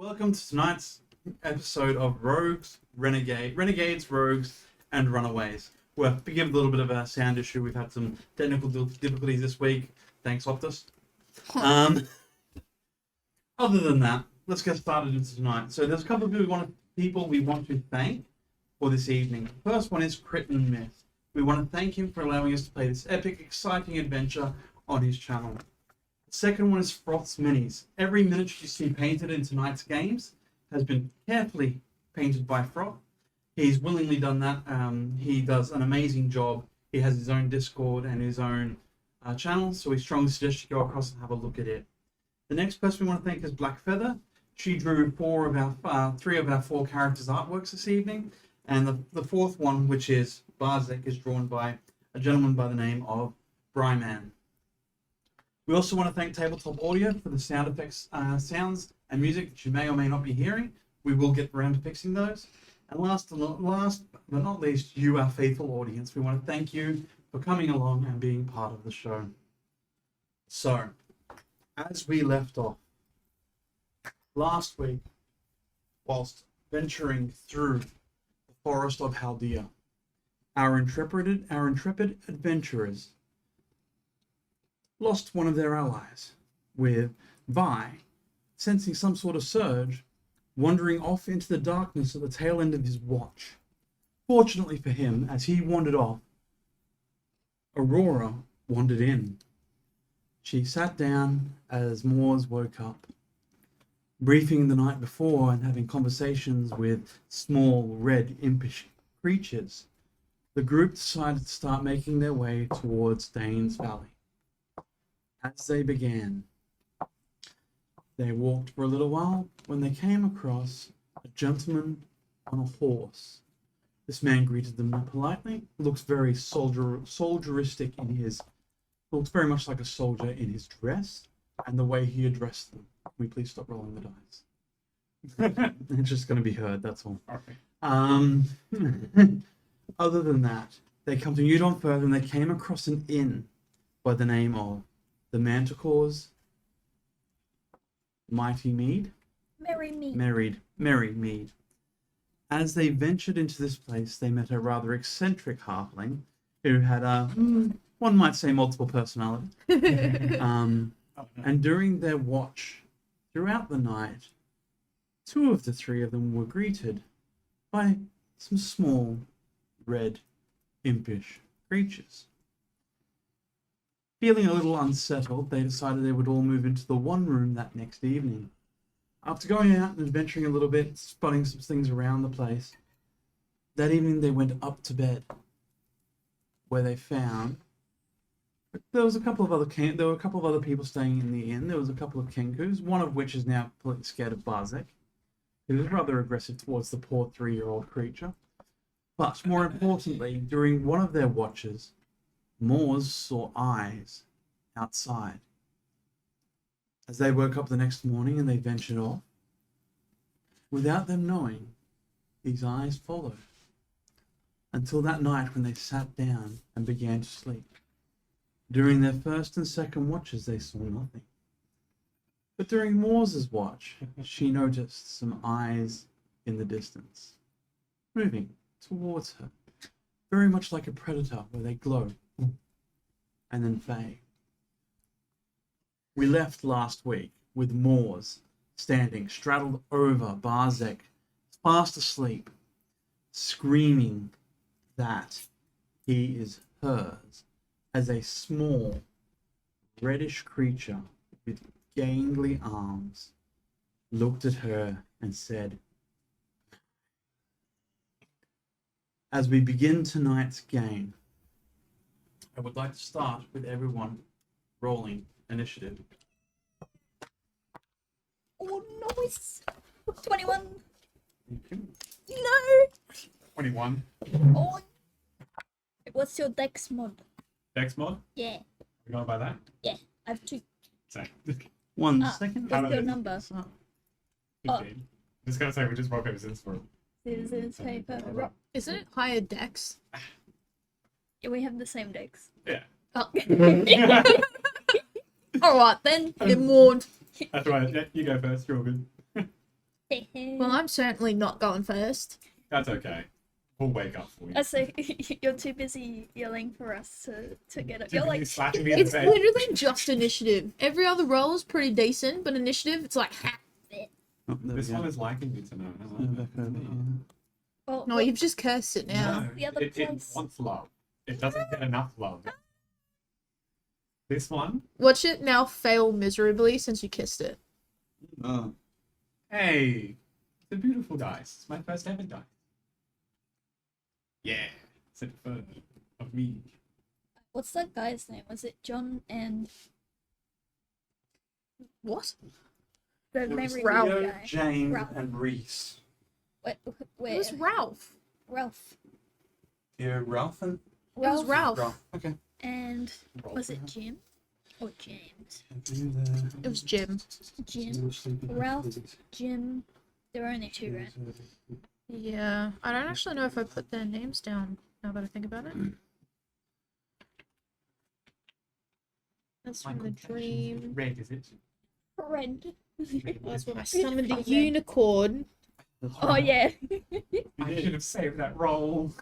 Welcome to tonight's episode of Renegades, Rogues, and Runaways. We're beginning with a little bit of a sound issue. We've had some technical difficulties this week. Thanks, Optus. Other than that, let's get started into tonight. So there's a couple of people we want to thank for this evening. The first one is Crit and Myth. We want to thank him for allowing us to play this epic, exciting adventure on his channel. The second one is Froth's Minis. Every miniature you see painted in tonight's games has been carefully painted by Froth. He's willingly done that. He does an amazing job. He has his own Discord and his own channel, so we strongly suggest you go across and have a look at it. The next person we want to thank is Black Feather. She drew three of our four characters' artworks this evening, and the fourth one, which is Barzek, is drawn by a gentleman by the name of Bryman. We also want to thank Tabletop Audio for the sound effects, sounds and music that you may or may not be hearing. We will get around to fixing those. And last but not least, you, our faithful audience. We want to thank you for coming along and being part of the show. So, as we left off last week, whilst venturing through the forest of Chaldea, our intrepid adventurers lost one of their allies, with Vi, sensing some sort of surge, wandering off into the darkness at the tail end of his watch. Fortunately for him, as he wandered off, Aurora wandered in. She sat down as Moors woke up, briefing the night before and having conversations with small, red, impish creatures. The group decided to start making their way towards Dain's Valley. As they began, they walked for a little while when they came across a gentleman on a horse. This man greeted them politely, looks very soldieristic in his, looks very much like a soldier in his dress and the way he addressed them. Can we please stop rolling the dice? It's just going to be heard, that's all. Okay. Other than that, they continued on further and they came across an inn by the name of the Manticore's Mighty Mead? Merry Mead. Merry Mead. As they ventured into this place, they met a rather eccentric halfling who had one might say multiple personalities. And during their watch, throughout the night, two of the three of them were greeted by some small, red, impish creatures. Feeling a little unsettled, they decided they would all move into the one room that next evening. After going out and adventuring a little bit, spotting some things around the place, that evening they went up to bed, where they found there were a couple of other people staying in the inn. There was a couple of Kenkus, one of which is now completely scared of Barzek. He was rather aggressive towards the poor 3-year-old creature. But more importantly, during one of their watches, Moors saw eyes outside. As they woke up the next morning and they ventured off, without them knowing, these eyes followed. Until that night when they sat down and began to sleep. During their first and second watches, they saw nothing. But during Moors's watch, she noticed some eyes in the distance, moving towards her, very much like a predator where they glow and then fade. We left last week with Moors standing straddled over Barzek, fast asleep, screaming that he is hers, as a small, reddish creature with gangly arms looked at her and said, "As we begin tonight's game, I would like to start with everyone rolling initiative." Oh, nice. 21. Okay. No. 21. Oh. What's your dex mod? Dex mod? Yeah. We going by that? Yeah. I have 2. Same. One Ah, second. What's your number? 15. Oh. Just gonna say we just rock paper scissors for it. Scissors, paper, rock. Isn't it higher dex? Yeah, we have the same dex. Yeah. Oh. Alright then, you're moored. That's right. Yeah, you go first. You're all good. Well, I'm certainly not going first. That's okay. We'll wake up for you. I say you're too busy yelling for us to get it. Too You're busy like, slapping me in the It's face. literally just initiative. Every other roll is pretty decent, but initiative, it's like, ha. Oh, there This we go. one is liking me tonight. I Go like back over it. here. oh, No, you've just cursed it now. No, The other it place. wants love. It doesn't get enough love. This one, Watch it now fail miserably since you kissed it. Oh. hey, it's a beautiful dice. It's my first ever dice. Yeah, it's a preferred of me. what's that guy's name? Was it John and What? the It was memory Ralph. Theo, guy? James, Ralph. and Reese. Wait, It was Ralph. Ralph. Theo, Ralph, and It was Ralph. Okay. And Roll was for it her. Jim or James? It was Jim. Jim, Ralph, Jim. There were only two, right? Yeah, I don't actually know if I put their names down now that I think about it. That's from the dream. Red, is it? Red. That's when I summoned a unicorn. Oh yeah. I should have saved that roll.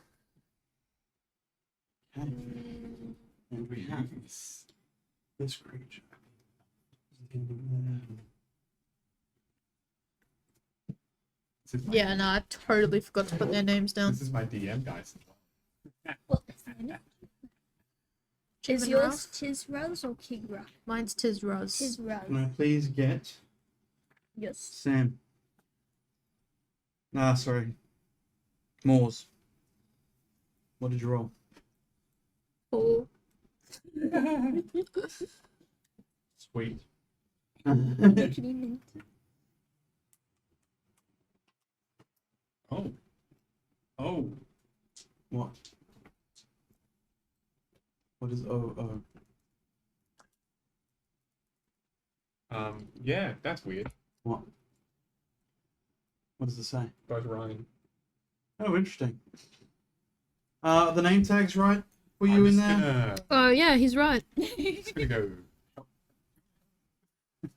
Okay. And we have this creature. This is my, Yeah, no, I totally forgot to put their names down. This is my DM dice. Well, Jim is and yours Ralph? Tizraz or Kigra? Mine's Tizraz. Tizraz. Can I please get Yes. Sam? Ah, sorry. Moors. What did you roll? Oh. Sweet. Dickety mint. Oh. Oh. What? What is O? Yeah, that's weird. What? What does it say? Both rhyme. Oh, interesting. The name tag's right for you I'm in just there? Gonna, Oh, yeah, he's right. just gonna go.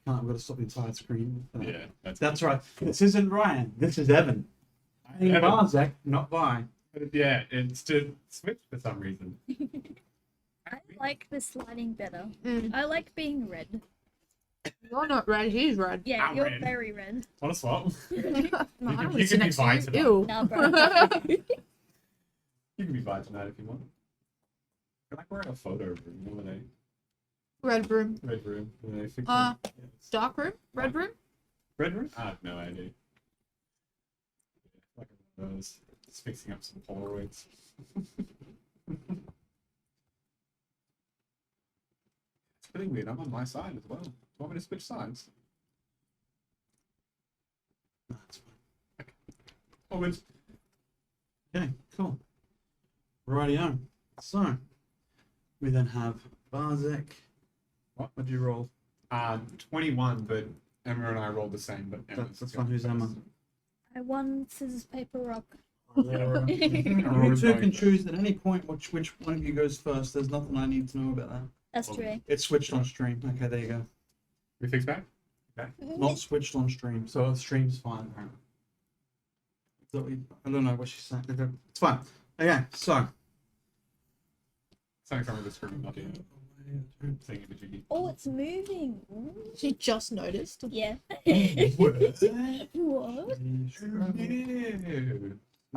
I've got to stop the entire screen. Yeah, That's right. This isn't Ryan. This is Evan. Hey, Evan. Barzek, not Vi. Yeah, it's to switch for some reason. I like this lighting better. Mm. I like being red. You're not red, he's red. Yeah, I'm you're red. very red. Want to swap? No, I You don't can want to be sit next to Vi you. tonight. Ew. Nah, bro. You can be Vi tonight if you want. I like wearing a photo room. You know when they Red room. red room. When they fix Uh, it. Yes. Dark room? Red room? Red room? I have no idea. Like one of those. Just fixing up some Polaroids. It's pretty weird. I'm on my side as well. Do you want me to switch sides? That's fine. Oh, it's Okay, cool. Rightio. So, we then have Barzek. What? What'd you roll? 21, but Emma and I rolled the same. But Emma's That's got fine. Who's first. Emma? I won scissors, paper, rock. Laura. You two can choose at any point which one of you goes first. There's nothing I need to know about that. That's true. It's switched on stream. Okay, there you go. We fix back? Not switched on stream, so the stream's fine apparently. So I don't know what she's saying. Okay, it's fine. Okay, so. Something from the screen, not you. Saying it jiggy. Oh, it's moving. Ooh. She just noticed. Yeah. What? What? Ew.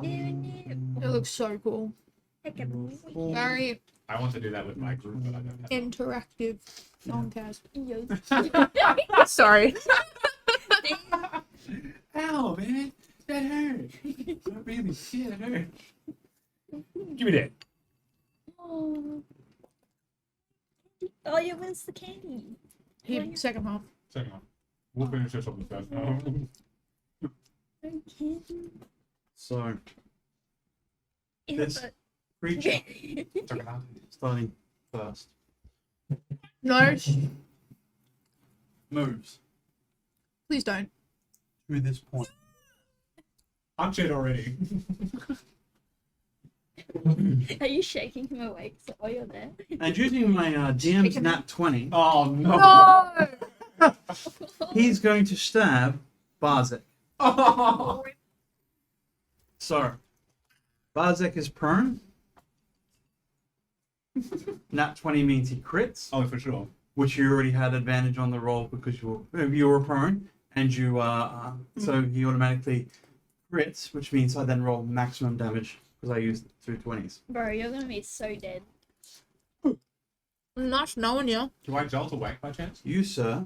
It looks so cool. Heck, I'm Very I want to do that with my group, but I don't have. interactive songcast. Yo. Sorry. Ow, man. That hurt. That really shit, that hurt. Give me that. Oh. Oh, yeah, where's the candy? Here, second half. Second one. We'll finish this on the first one. No candy. So, Yeah, This- creature starting first. No, Moves please don't. to this point. I'm shit already. Are you shaking him awake so while you're there? And using my DM's Taken- nat 20, Oh no. No! he's going to stab Barzek. Oh. So, Barzek is prone. Nat 20 means he crits, Oh, for sure. which you already had advantage on the roll because you were prone, and you so he automatically crits, which means I then roll maximum damage because I used 2 20s. Bro, you're gonna be so dead. Not knowing you. Do I jolt awake by chance? You, sir,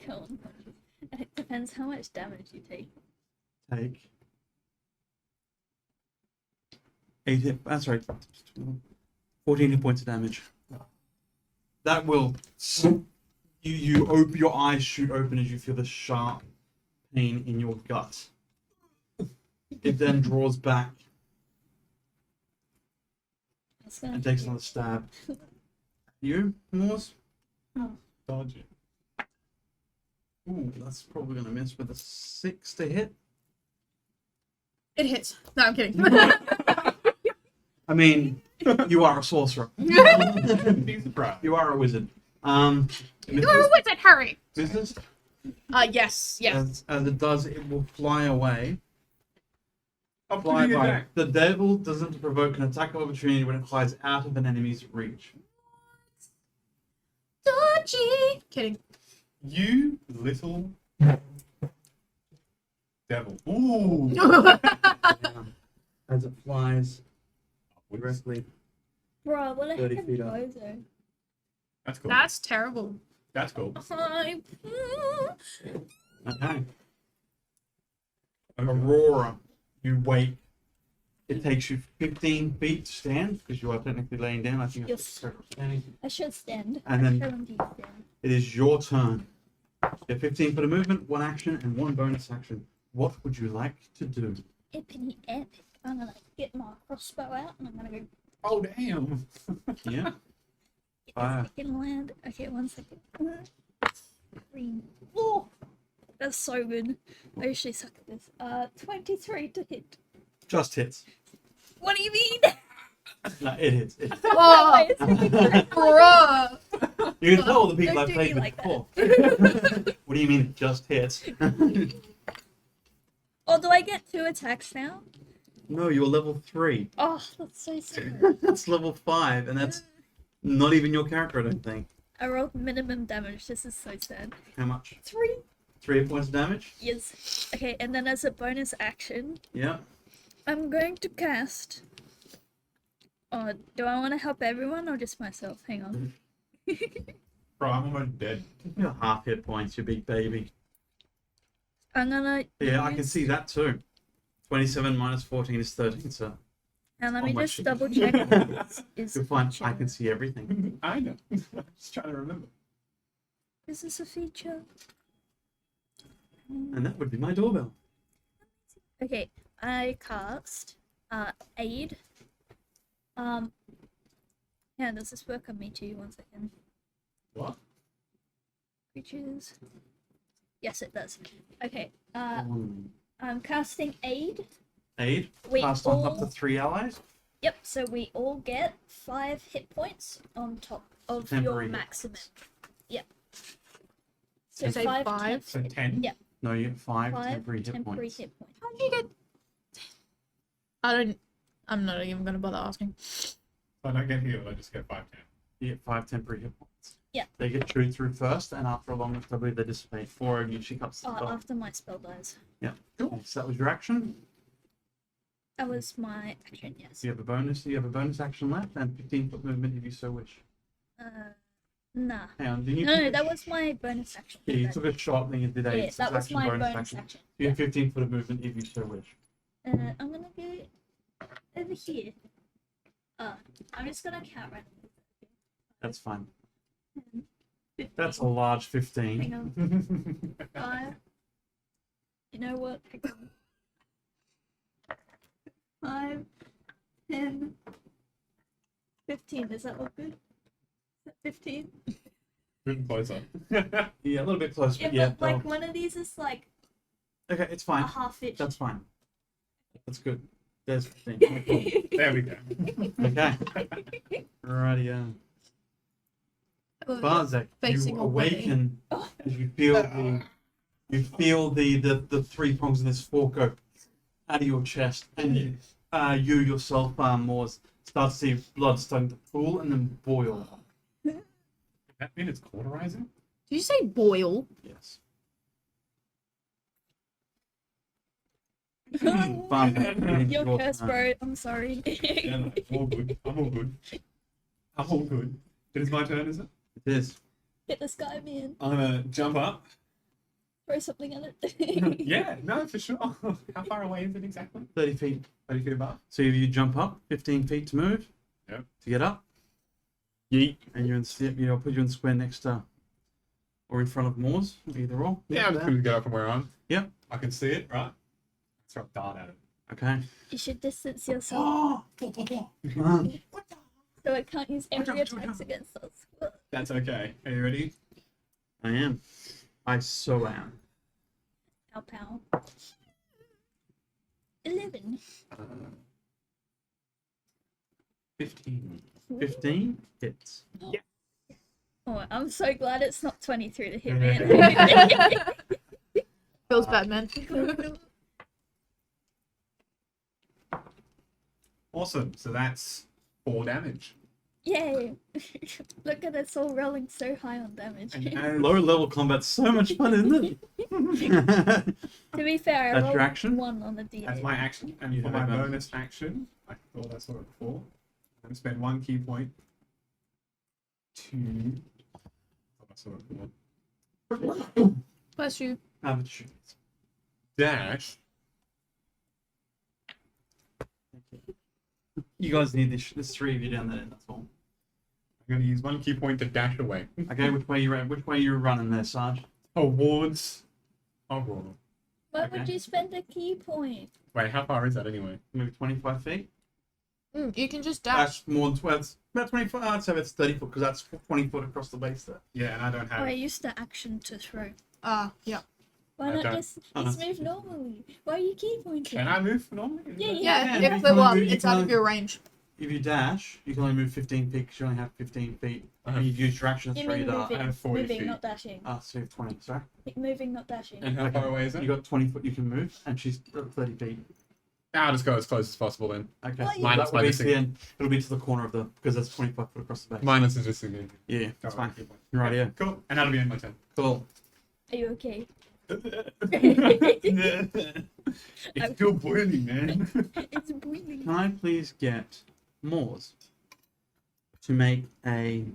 Go on. It depends how much damage you take. take 8 hit. Sorry, 14 hit points of damage. That will you open your eyes shoot open as you feel the sharp pain in your gut. It then draws back That's gonna and takes hit another stab. You, Morse? Dodge it. Ooh, that's probably gonna miss with a 6 to hit. It hits. No, I'm kidding. I mean, you are a sorcerer. Be surprised. You are a wizard. You're a wizard, Harry. Business. Yes. As it does, it will fly away. I'll Fly put it by. back. The devil doesn't provoke an attack of opportunity when it flies out of an enemy's reach. Dodgy. Kidding. You little devil. Ooh. As it flies directly. Bro, what a 30 heck feet of up. bozo. That's cool. That's terrible. That's cool. Okay. Okay. Aurora, you wake. It takes you 15 feet to stand because you are technically laying down. I think Yes. it's standing. I should stand. And I then- should indeed stand. It is your turn. You have 15 foot of movement, 1 action, and 1 bonus action. What would you like to do? Epic, epic. I'm gonna get my crossbow out and I'm gonna go Oh, damn. Yeah. get Fire. this fucking land. Okay, 1 second. Green. Oh, that's so good. I usually suck at this. 23 to hit. Just hits. What do you mean? No, it hits. It hits. Oh, It's really good. bruh. You can tell the people Don't I've do played me with like before. What do you mean it just hits? Oh, do I get 2 attacks now? No, you're level 3. Oh, that's so sad. That's level 5, and that's not even your character, I don't think. I rolled minimum damage. This is so sad. How much? 3. 3 points of damage? Yes. Okay, and then as a bonus action, Yeah. I'm going to cast. Oh, do I want to help everyone or just myself? Hang on. Bro, I'm almost dead. You're half hit points, you big baby. I'm gonna. Yeah, I can use- see that too. 27 minus 14 is 13, so And let Oh me my just shit. double check. Is you're fine. I can see everything. I know. Just trying to remember. Is this a feature? And that would be my doorbell. Okay, I cast aid. Yeah, does this work on me too? 1 second. What? Creatures. Yes, it does. Okay. Um, I'm casting aid. Aid. We Passed on up to all. 3 allies. Yep. So we all get 5 hit points on top of Temporary your hit maximum. Yep. So You say 5 five? So temp- 10? Yep. No, you get 5 5 temporary hit temporary points. hit points. How did you get? I'm not even gonna bother asking. So I don't get healed, I just get 5 10. You get 5 temporary hit points. Yeah. They get chewed through first, and after a long enough, I believe they dissipate. Or it usually comes to the top. After my spell dies. Okay, so that was your action. That was my action. Yes. You have a bonus. You have a bonus action left, and 15 foot movement if you so wish. Nah. Hang on, didn't you? No, take a that sh- was my bonus action. Yeah, you That- took a shot, then you did a yeah, that was action, my bonus bonus action. action. You have 15 foot of movement if you so wish. I'm gonna go over here. I'm just gonna count right now. That's fine. 15, That's a large 15. Hang on. 5. You know what? 5, 10, 15. Does that look good? Is that 15? Moving closer. Yeah, a little bit closer. Yeah, But yeah, but like one of these is like okay, it's a fine. half inch. That's fine. That's good. There's 15. There we go. Okay. Righty. Barzek, Facing you away. awaken as you feel the You feel the three prongs of this fork go out of your chest, and you yourself, Moors, start to see blood starting to pool and then boil. Does that mean it's cauterizing? Did you say boil? Yes. You're cursed, bro. I'm sorry. Yeah, no, I'm all good. I'm all good. I'm all good. It is my turn, is it? It is. Get this guy, man. I'm gonna jump up. Throw something at it. Yeah, no, for sure. How far away is it exactly? 30 feet. 30 feet above? So if you jump up, 15 feet to move. Yep. To get up. Yeet. And you're in I'll put you in square next to or in front of Moors, either or. Yeah, I'm just gonna go from where I'm. Yep. I can see it, right? Throw a dart at it. Okay. You should distance yourself Um, so it can't use every attacks against us. That's okay. Are you ready? I am. I so am. Pow pow. 11. 15. 15 hits. Oh, I'm so glad it's not 23 to hit, man. Feels bad, man. Awesome. So that's 4 damage. Yay! Look at us all rolling so high on damage. And as, Low level combat's so much fun, isn't it? To be fair, I That's your rolled action? 1 on the D8. as my action, and You for have my a bonus action, I thought I saw it before. I'm gonna spend 1 key point to. I saw it before. Bless you. Average. Dash. You guys need this. There's 3 of you down there. That's all. I'm gonna use 1 key point to dash away Okay, which way you running there, Sarge? towards. Oh, roll. Why would Okay. you spend a key point? Wait, how far is that anyway? Maybe 25 feet. You can just dash. That's more than 12. About 25. I'd say it's 30 foot because that's 20 foot across the base there. Yeah, and I don't Oh, have. I used the action to throw. Yeah. Why I not don't- just move normally? Why are you key pointing? Can I move normally? Yeah, Yeah, Yeah, if you well, can- it's out of your range. If you dash, you can only move 15 feet because you only have 15 feet. I have- And you've used your action to You throw mean your dart. I moving, have 40 moving, feet. not dashing. Ah, so you have 20. Sorry. Moving, not dashing. And how far away is it? You got 20 foot you can move, and she's 30 feet. I'll just go as close as possible then. Okay. What? Minus That will be minus to the end. It'll be to the corner of the because that's 25 foot across the base. Minus is just a game. Yeah, that's fine. Keep on. Right, yeah. Cool. And that'll be in my turn. Cool. Are you okay? It's still boiling, man. It's boiling. Can I please get Moors to make a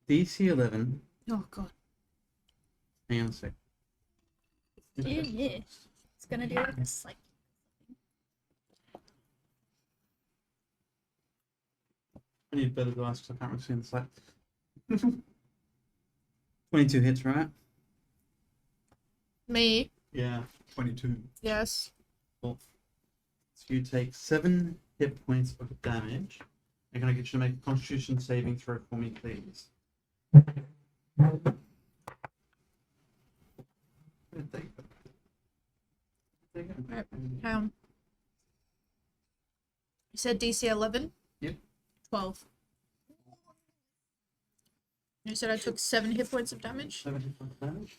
DC 11? Oh god. Hang on a sec. Yeah. It's gonna do like a psych. I need better dice because I can't really see on the side. 22 hits, right? Me. Yeah. 22. Yes. So you take 7 hit points of damage. I'm going to get you to make a Constitution saving throw for me, please. Right. Hang on. You said DC 11? Yep. 12. You said I took 7 hit points of damage? 7 hit points of damage.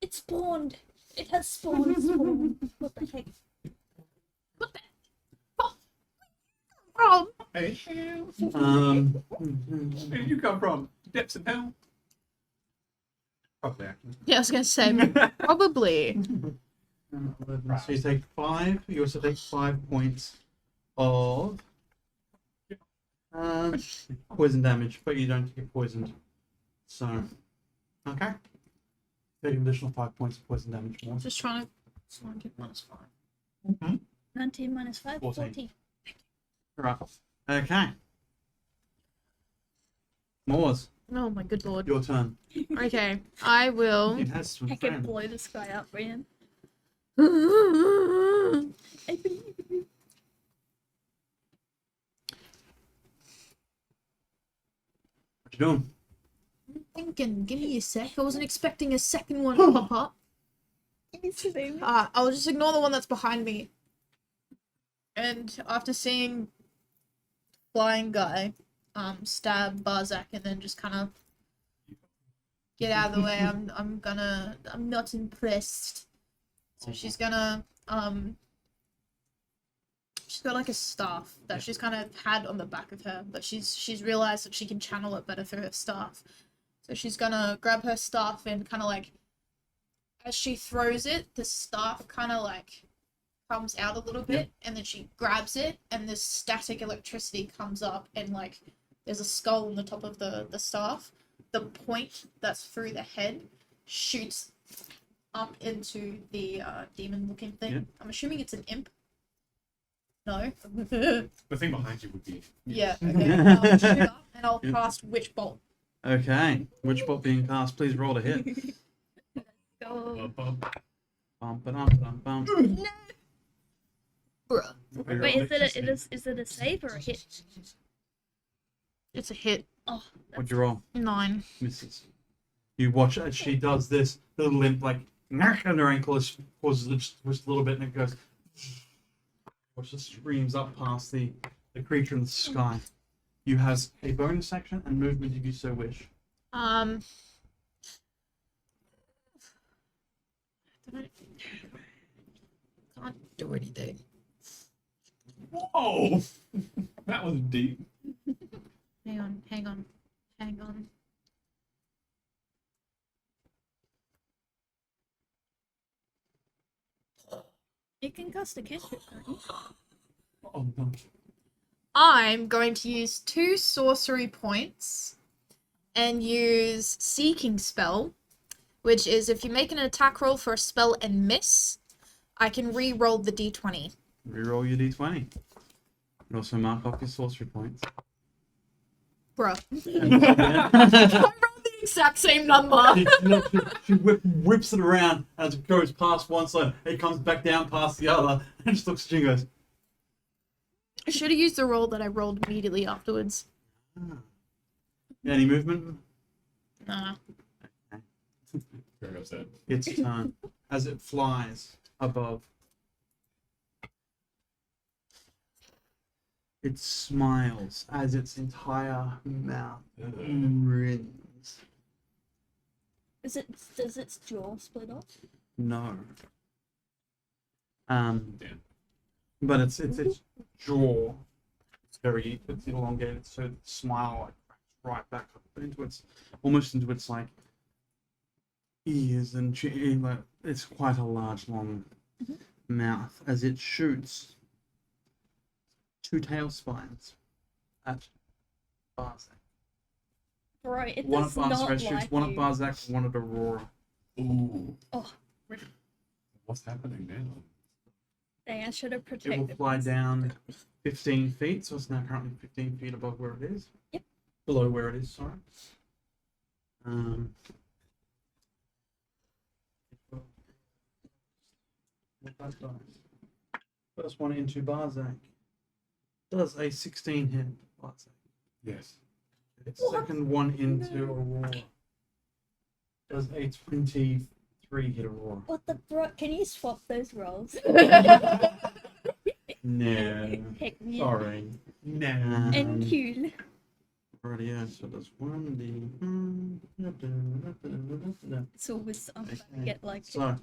It spawned. It has spawned. What the heck? What the? Oh, Hey, where did you come from? Depths of hell? Probably, actually. yeah, I was gonna say, probably. So you take 5. You also take 5 points of poison damage, but you don't get poisoned. So, okay. Take an additional 5 points of poison damage more. Just trying to get -5. 19 minus 5, 14. 14. Right. Okay. Moors, Oh my good lord. your turn. Okay, I will. It has some I can friends. blow this guy up, man. I'm I believe in you. What you doing? thinking, give me a sec. I wasn't expecting a second one to pop up. I'll just ignore the one that's behind me. And after seeing flying guy, stab Barzek and then just kind of get out of the way. I'm not impressed. So she's gonna she's got like a staff that she's kind of had on the back of her, but she's realized that she can channel it better through her staff. So she's gonna grab her staff and kind of like, as she throws it, the staff kind of like comes out a little bit, and then she grabs it, and this static electricity comes up, and like there's a skull on the top of the staff. The point that's through the head shoots up into the demon-looking thing. Yep. I'm assuming it's an imp. No. The thing behind you would be. Yeah. Okay. I'll shoot up and I'll Yep. cast Witch Bolt. Okay. Which bot being cast? Please roll to hit. Go. Bum, ba-dum, bum. Bruh. Wait, is it a save or a hit? It's a hit. Oh, What'd you roll? 9. Misses. You watch as she does this. The little limp, like, and her ankle causes it to twist a little bit, and it goes. Watch, it screams up past the creature in the sky. You have a bonus action and movement if you so wish. Can't do anything. Whoa! That was deep. Hang on. you can cast a cantrip, can't you? Oh no. I'm going to use 2 sorcery points and use Seeking Spell, which is if you make an attack roll for a spell and miss, I can re-roll the d20. Reroll your d20. And also mark off your sorcery points. Bruh. And, I rolled the exact same number. she whips it around as it goes past one side. It comes back down past the other, and just looks at you and goes, I should have used the roll that I rolled immediately afterwards. Any movement? Nah. Very upset. Its turn as it flies above. It smiles as its entire mouth grins. Does its jaw split off? No. Damn. But its jaw, it's elongated, so the smile like right back up into its, almost into its like ears and like it's quite a large, long mouth as it shoots 2 tail spines at Barzek. Bro, it One at does not Barzek shoots like one at you. Barzek, one at Aurora. Ooh. Oh, What's happening now? dang, I should have It will protected fly myself. down 15 feet, so it's now currently 15 feet above where it is. Yep. Below where it is, sorry. First one into Barzak. Does a 16 hit Barzak. Yes. Second one into Aurora. Does a 23 hit Aurora. What the bro? Can you swap those rolls? No. Heck me. Sorry. No. And cool. Rightio, so that's 1d. It's always I'm about to Okay. get like So, a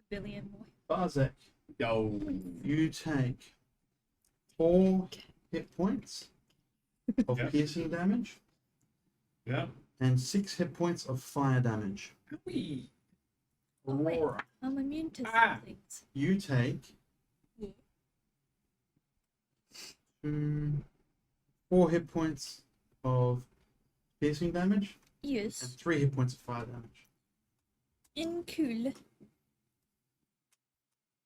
billion more. Barzak, Yo. you take 4 hit points of Yeah. piercing damage Yeah. and 6 hit points of fire damage. Wee. Oh, wait. Aurora, I'm immune to some Ah. things. you take Yeah. 4 hit points of piercing damage and Yes. 3 hit points of fire damage. In cool.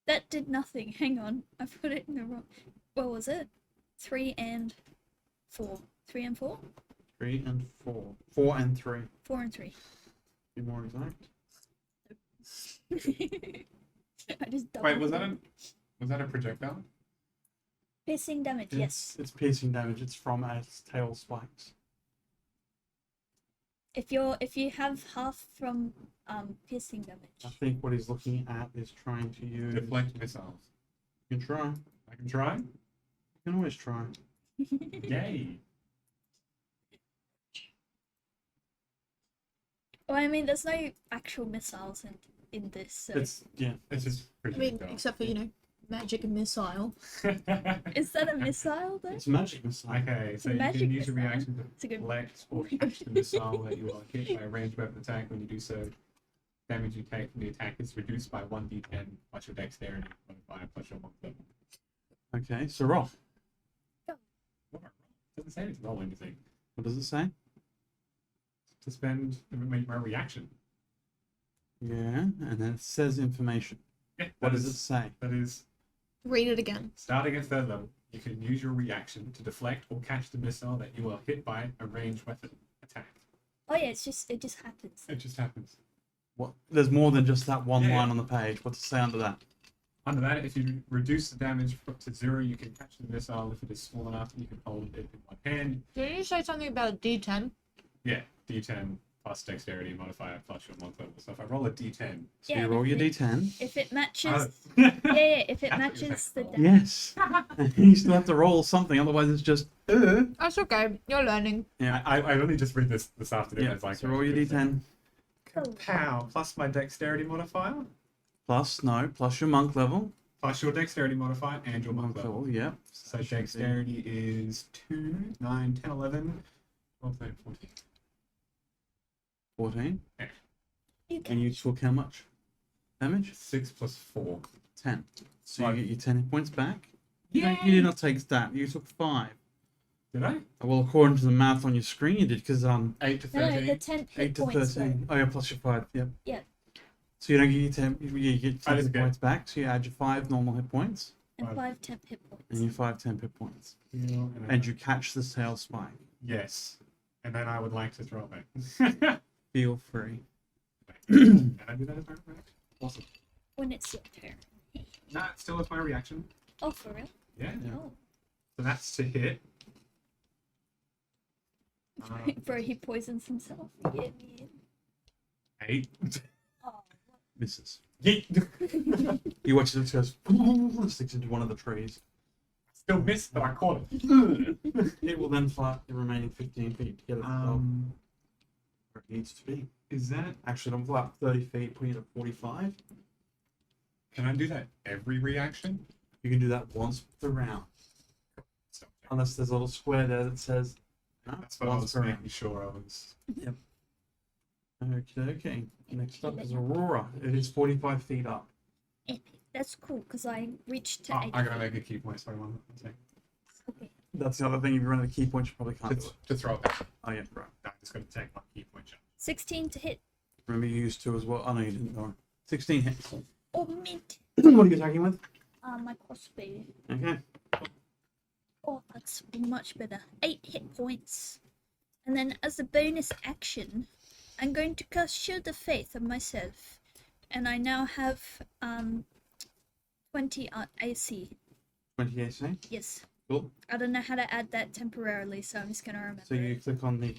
That did nothing. Hang on. I put it in the wrong. What was it? 3 and 4. 3 and 4? 3 and 4. 4 and 3. 4 and 3. Be more exact. I just Wait, was doubled that a projectile? piercing damage? Yes. It's piercing damage. It's from its tail spikes. If you have half from piercing damage. I think what he's looking at is trying to use. Deflect missiles. You can try. I can try. You can always try. Yay. Well, I mean, there's no actual missiles in this. So. It's It's just I pretty. mean, except for, you know, magic and missile. Is that a missile though? it's magic missile. Okay, so you Magic can use your missile. reaction It's a to good- deflect or catch the missile that you are hit by a ranged weapon attack. When you do so, damage you take from the attack is reduced by 1d10 plus your dexterity modifier plus your monk level. Okay, so roll. What? Doesn't say anything. Roll anything. What does it say? To spend my reaction. Yeah, and then it says information. Yeah, What that does it is- say? That is Read it again. starting at third level. You can use your reaction to deflect or catch the missile that you are hit by a ranged weapon attack. Oh yeah, it just happens. It just happens. What? There's more than just that one Yeah. line on the page. What's it say under that? Under that, if you reduce the damage to 0, you can catch the missile. If it is small enough, you can hold it in one hand. Didn't you say something about a D10? Yeah, d10 plus dexterity modifier plus your monk level. So if I roll a d10, So Yeah, you roll your if d10. If it matches, oh, yeah, if it That's what you're matches the saying. Yes. You still have to roll something, otherwise it's just. That's okay. You're learning. Yeah. I only just read this afternoon. Yeah. It's like So roll your d10. Pow plus my dexterity modifier Plus your monk level. plus your dexterity modifier and your monk Monk level. level, yeah. So that should be- dexterity is 2, 9, 10, 11, 12, 13, 14. 14. You And can. you took how much damage? 6 plus 4. 10. So Right. you get your 10 hit points back. You did not take that. You took 5. Did I? Well, according to the math on your screen, you did, because 8 to No, 13. the 10 hit 8 to points. 13. Oh, yeah, plus your 5. Yep. Yeah. So you don't get your 10. You get 10 I just hit get- points back. So you add your 5 normal hit points And Five. 5 temp hit points. and your 5 temp hit points. And And you catch the tail spike. Yes. And then I would like to throw it back. Feel free. Can I do that as my reaction? Awesome. When it's your turn. Nah, it still is my reaction. Oh, for real? Yeah. Yeah. Oh. So that's to hit. Bro, he poisons himself. Yeah, man. 8. Oh, Misses. Yeet. You watch it goes, sticks into one of the trees. Still missed, but I caught it. It will then fly the remaining 15 feet to get itself where it needs to be. Is that? Actually, it'll fly up 30 feet, putting it at 45. Can I do that every reaction? You can do that once per round. Stop. Unless there's a little square there that says, no, That's what I once was per round. making sure I was. Okay. Next up is Aurora. It is 45 feet up. epic. That's cool, because I reached to Oh, 80. I gotta make a key point. Sorry, one sec. Okay. That's the other thing. If you run the key points, you probably can't do Just, it. to throw it back. Oh, yeah, right. I'm just gonna take one key point shot. 16 to hit. Remember, you used to as well. Oh, no, you didn't. No. 16 hits. Oh, mint. What are you attacking with? My crossbow. Okay. Oh, that's much better. 8 hit points. And then as a bonus action, I'm going to cast Shield of Faith on myself. And I now have 20 AC. 20 AC. Yes. Cool. I don't know how to add that temporarily, so I'm just going to remember. So you it. click on the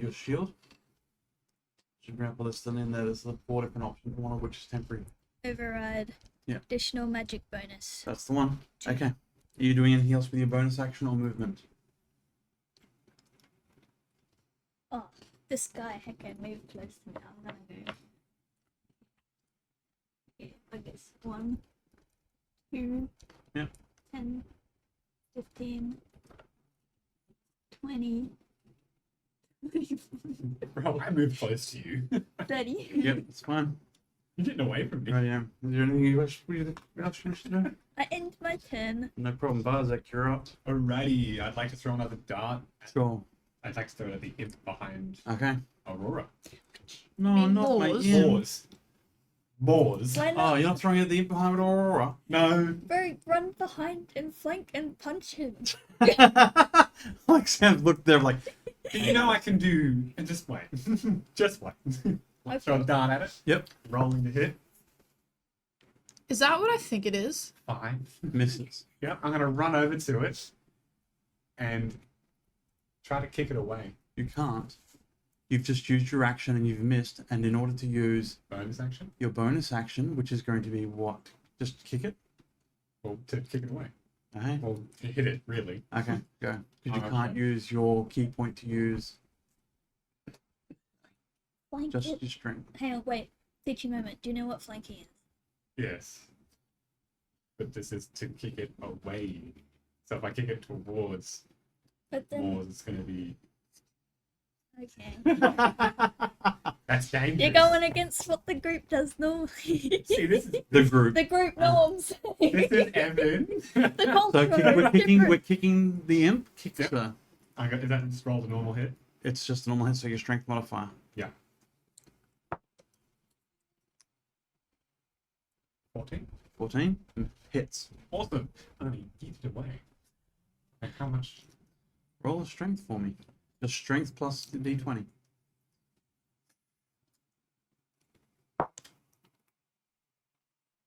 your shield. Should grab a list and in there. There's the 4 different options, one of which is temporary. Override. Yeah. Additional magic bonus. That's the one. Okay. Are you doing anything else with your bonus action or movement? Oh, this guy, okay, move close to me. I'm gonna go. Okay, I guess 1, 2, Yeah. 10, 15, 20, Bro, I moved close to you. 30. Yep, it's fine. You're getting away from me. Right, yeah. Is there anything you wish to do? I end my turn. No problem. Barzek, you're up. Alrighty, I'd like to throw another dart. Sure. I'd like to throw it at the imp behind Okay. Aurora. No, mean not my Moors? imp. Moors. Moors. Why Oh, not? you're not throwing it at the imp behind Aurora? No. Bro, run behind and flank and punch him. Like Sam looked there like, You know I can do. And just wait. Just wait. I Throw a dart at it. yep, Rolling to hit. Is that what I think it is? 5. misses. Yep. I'm gonna run over to it and try to kick it away. You can't. You've just used your action and you've missed. And in order to use Bonus action. your bonus action, which is going to be what? Just kick it? Or to kick it away. Okay. Or to hit it, really. Okay, go. Because you Oh, can't okay. use your key point to use. Flank Just it. your strength. Hang on, wait. Teaching moment. Do you know what flanking is? Yes. But this is to kick it away. So if I kick it towards But then, walls, it's going to be. okay. That's dangerous. You're going against what the group does normally. See, this is The group. The group norms. this is Evan. The So culture we're is kicking. different. We're kicking the imp. Kick Yep. her. Is that just roll the normal hit? It's just a normal hit, so your strength modifier. Yeah. 14. 14 hits. Awesome. Only get it away. Like how much? Roll a strength for me. Just strength plus the d20.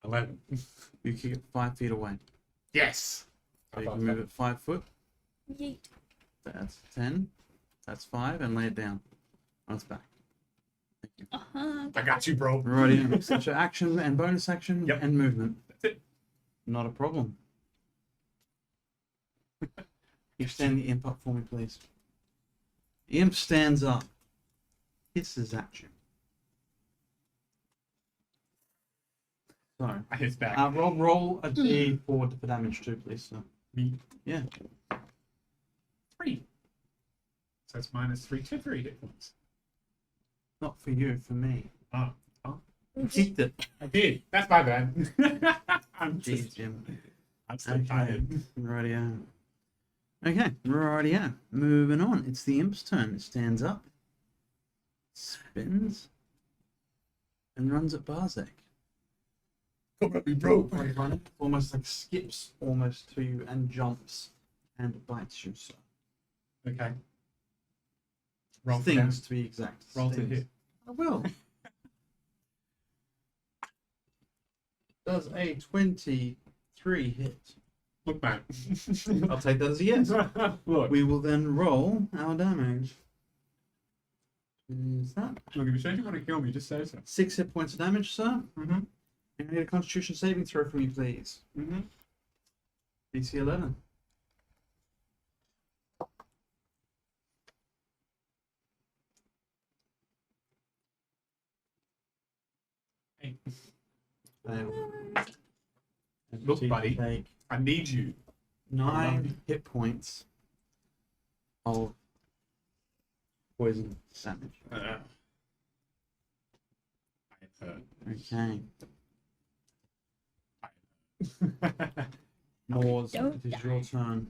$11. You kick it 5 feet away. Yes. So you can move it 5 foot. Yeet. That's 10. That's 5, and lay it down on its back. Thank you. Uh-huh. I got you, bro. Righty, such an action and bonus action Yep. and movement. That's it. Not a problem. You stand the imp up for me, please. The imp stands up, hisses at you. So, I hit back. roll a d4 for damage too, please. So, Me. yeah. 3. So it's minus 3 to 3 hit points. Not for you, for me. Oh. You kicked it. I did. That's my bad. I'm Jeez, just. Jim. I'm so Okay. tired. Rightio. Okay, rightio. Moving on. It's the imp's turn. It stands up, spins, and runs at Barzek. Come at me, Almost like skips almost to you and jumps and bites you. So Okay. Roll for stings damage. to be exact. Roll to Stings. hit. I will. Does a 23 hit? Look, man. I'll take that as a yes. Look. We will then roll our damage. Is that Look, if you say you want to kill me, just say so. 6 hit points of damage, sir? Mm-hmm. And I need a Constitution saving throw from you, please. Mm-hmm. DC 11. Hey. Fail. And Look, you buddy. Take I need you. 9 hit points of poison damage. I hurt. Okay. I Moors, Don't it is your turn.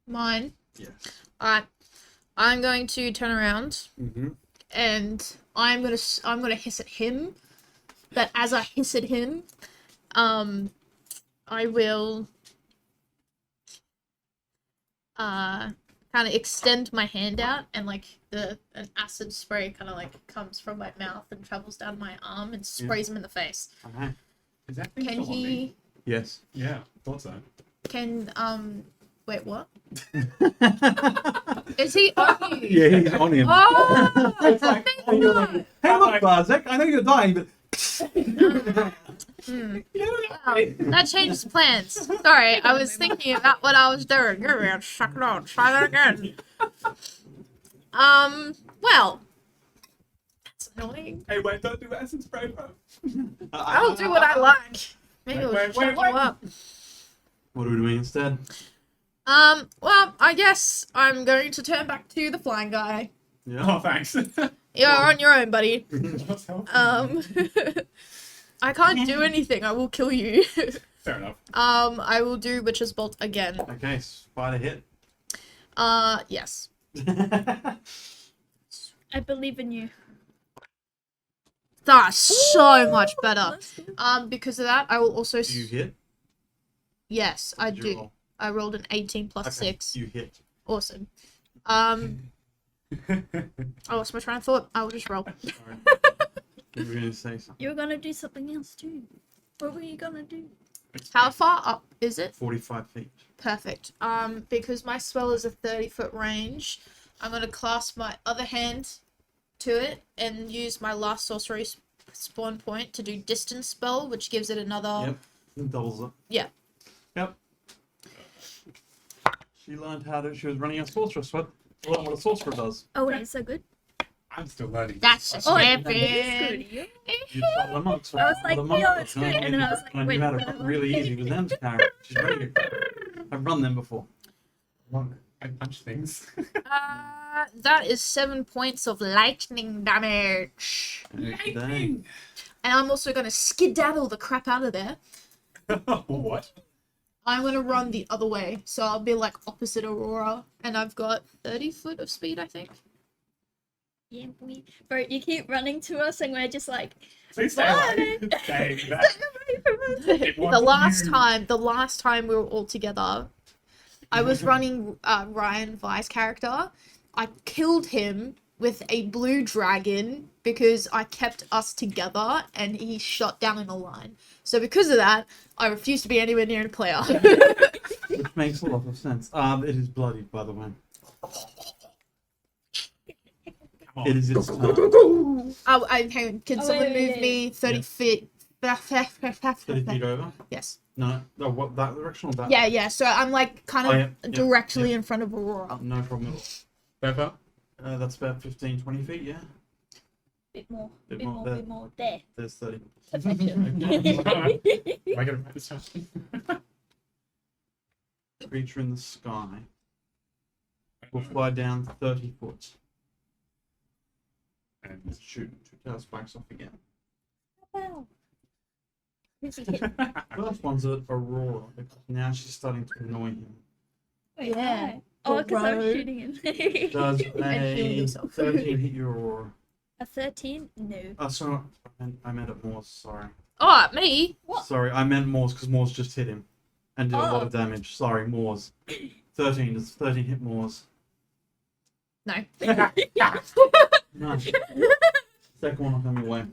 Mine. Yes. Alright. I'm going to turn around Mm-hmm. and I'm gonna hiss at him. But as I hiss at him, I will kind of extend my hand out, and like an acid spray kind of like comes from my mouth and travels down my arm and sprays him in the face. Okay. Is that thing Can still on me? he? Yes. Yeah, thought so. Can Wait, what? Is he on you? Yeah, he's on him. Oh, It's like, thank you're God. like, Hey, look, Barzek, I know you're dying, but Wow, that changes plans. Sorry, I was thinking about what I was doing. You're around, suck it on. Try that again. Well, that's annoying. hey, wait, don't do acid spray, bro. I'll do what I like. Maybe it'll Wait, shut you wait. up. what are we doing instead? Well, I guess I'm going to turn back to the flying guy. Yeah. Oh, thanks. You're on your own, buddy. What's helping? I can't do anything. I will kill you. Fair enough. I will do Witch's Bolt again. Okay, spider hit. Yes. I believe in you. That's so much better. That's good. Because of that, I will also. Do you hit? Yes, I Did you do. roll? I rolled an 18 plus Okay, 6. You hit. Awesome. I lost my train of thought. I will just roll. Sorry. You were going to say something. You're gonna do something else too. What were you gonna do? How far up is it? 45 feet. Perfect. Because my spell is a 30-foot range, I'm gonna clasp my other hand to it and use my last sorcery spawn point to do distance spell, which gives it another. Yep. It doubles it. Yeah. Yep. She learned how to. She was running a sorceress. What a sorcerer does. Oh wait, so good. I'm still learning. That's this. a Oh, champion. that is good. You started a monk, so I was like, the monk yeah, was it's going, good, and then I was like, I wait, knew how what to am I- really easy with M's character. She's really good. I've run them before. Monk, I punch things. That is 7 points of lightning damage. Dang. And I'm also gonna skedaddle the crap out of there. What? I'm gonna run the other way, so I'll be like opposite Aurora, and I've got 30 foot of speed, I think. Yeah, bro, you keep running to us, and we're just like, Please stay Bye. alive. Stay back. It the wants you. last time we were all together, I was running Ryan Vi's character. I killed him with a blue dragon because I kept us together and he shot down in a line. So because of that, I refuse to be anywhere near a player. Which makes a lot of sense. It is bloody, by the way. Come It on. is its turn. Hang on, can Oh, someone wait, move wait, me 30 Yeah. feet? 30 feet over? Yes. No, what, that direction or that? Yeah, so I'm like kind of Oh, yeah, directly yeah. in front of Aurora. No problem at Pepper? all. That's about 15, 20 feet, yeah? bit more, Bit bit more more, there. bit more. There. There's 30. Perfection. Am I gonna write this down? Creature in the sky will fly down 30 foot And and shoot 2 tail spikes off again. Wow. Who's he hit? First one's at Aurora, because now she's starting to annoy him. Wait, Yeah. why? Oh, because I was Bro. shooting him. Does And heal a yourself. 13 hit you, Aurora? A 13? No. Oh, sorry, I meant at Morse, sorry. Oh, me? What? Sorry, I meant Morse because Morse just hit him and did a lot Oh. of damage. Sorry, Morse. 13, does 13 hit Morse? No. No. Second one will come your way.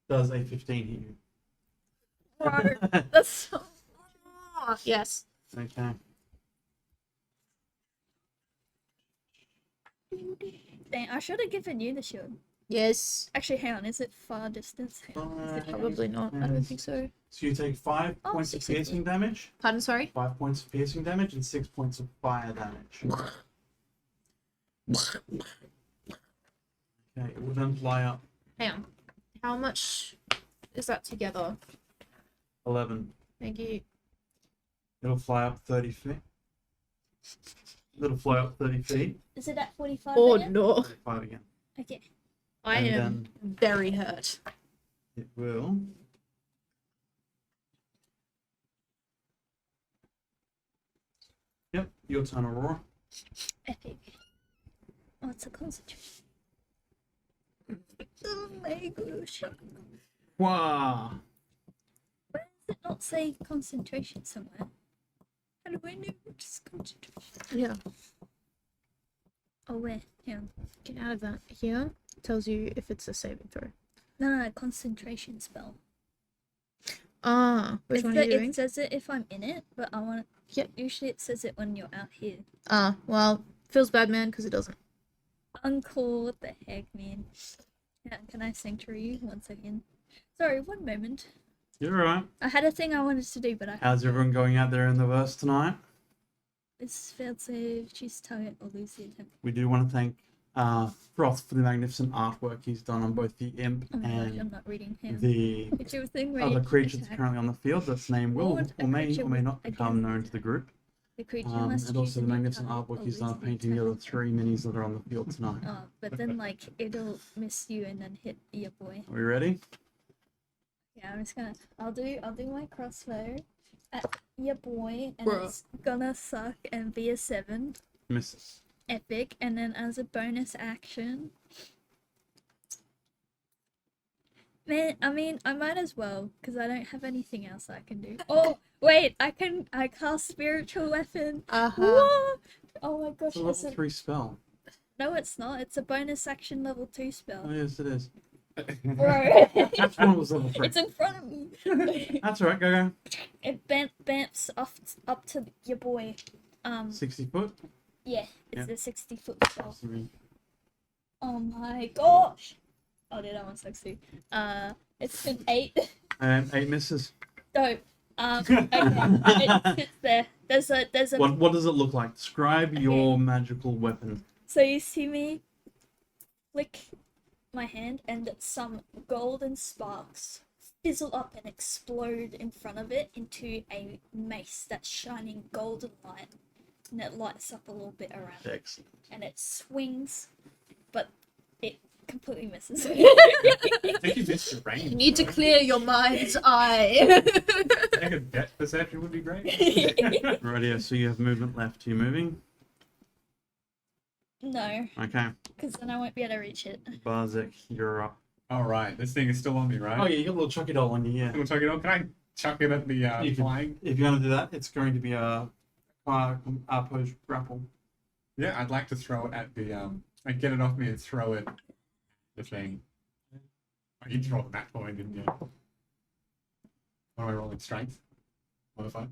Does a 15 hit you? Bro, that's so... Yes. Okay. Dang, I should have given you the shield. Yes. Actually, hang on, is it far distance? Hang on, is it Probably not. I don't think so. So you take 5 Oh, points of 60. piercing damage, Pardon, sorry? 5 points of piercing damage, and 6 points of fire damage. Okay, it will then fly up Hang on. How much is that together? 11. Thank you. It'll fly up 30 feet. It'll fly up 30 feet. Is it at 45 Oh again? no. 5 again. Okay. I And am very hurt. It will. Yep, your turn, Aurora. Epic. Oh, it's a concentration. Oh my gosh. Wow. Where does it not say concentration somewhere? How do I know which is concentration? Yeah. Oh, where? Hang on. Get out of that. Here tells you if it's a saving throw. No, concentration spell. Ah, which one are you doing? It says it if I'm in it, but I want. Yep. Usually it says it when you're out here. Ah, well, feels bad, man, because it doesn't. Uncle, what the heck, man? Yeah, can I sanctuary you? 1 second. Sorry, 1 moment. You're right. I had a thing I wanted to do, but I How's everyone going out there in the verse tonight? it's failed save, choose target, or lose the attempt. We do want to thank Froth for the magnificent artwork he's done on both the imp Oh my gosh, I'm and not reading him. the Could you thing where other you creature that's attack currently on the field. That's name will Would a or may creature or may not with- become again, known to the group. the creature And must also choose the a new magnificent target artwork or he's lose done the painting the other attack. 3 minis that are on the field tonight. Oh, but then like it'll miss you and then hit your boy. Are we ready? Yeah, I'm just gonna. I'll do my crossbow at your boy, and Bruh. it's gonna suck and be a 7. Misses. Epic, and then as a bonus action. Man, I mean, I might as well, because I don't have anything else I can do. Oh, wait, I cast spiritual weapon. Uh-huh. What? Oh my gosh, It's a that's level a, 3 spell. no it's not, it's a bonus action level 2 Oh spell. yes, it is. Bro, Which one was level 3? it's in front of me. That's alright, go. It bamps up to your boy. 60 foot. Yeah, it's Yeah. a 60-foot spell. Awesome. Oh my gosh. Oh, dude, that one's 60. It's an 8. 8 misses. Dope. Okay, it sits there. There's a. What does it look like? Describe your magical weapon. So you see me flick my hand, and some golden sparks fizzle up and explode in front of it into a mace that's shining golden light, and it lights up a little bit around it, Excellent. and it swings, but it completely misses. I think you missed your range. You need to though. clear your mind's eye. I think a depth perception would be great. Rightio, so you have movement left. Are you moving? No, Okay. because then I won't be able to reach it. Barzek, you're up. All right, this thing is still on me, right? Oh yeah, you got a little chucky doll on you, yeah. Can I chuck it at the You can. flying? If you're gonna do that, it's going to be a post grapple. Yeah, I'd like to throw it at the I'd get it off me and throw it at the thing. Oh, you rolled that point, didn't you? What am I rolling? Strength? Modifier?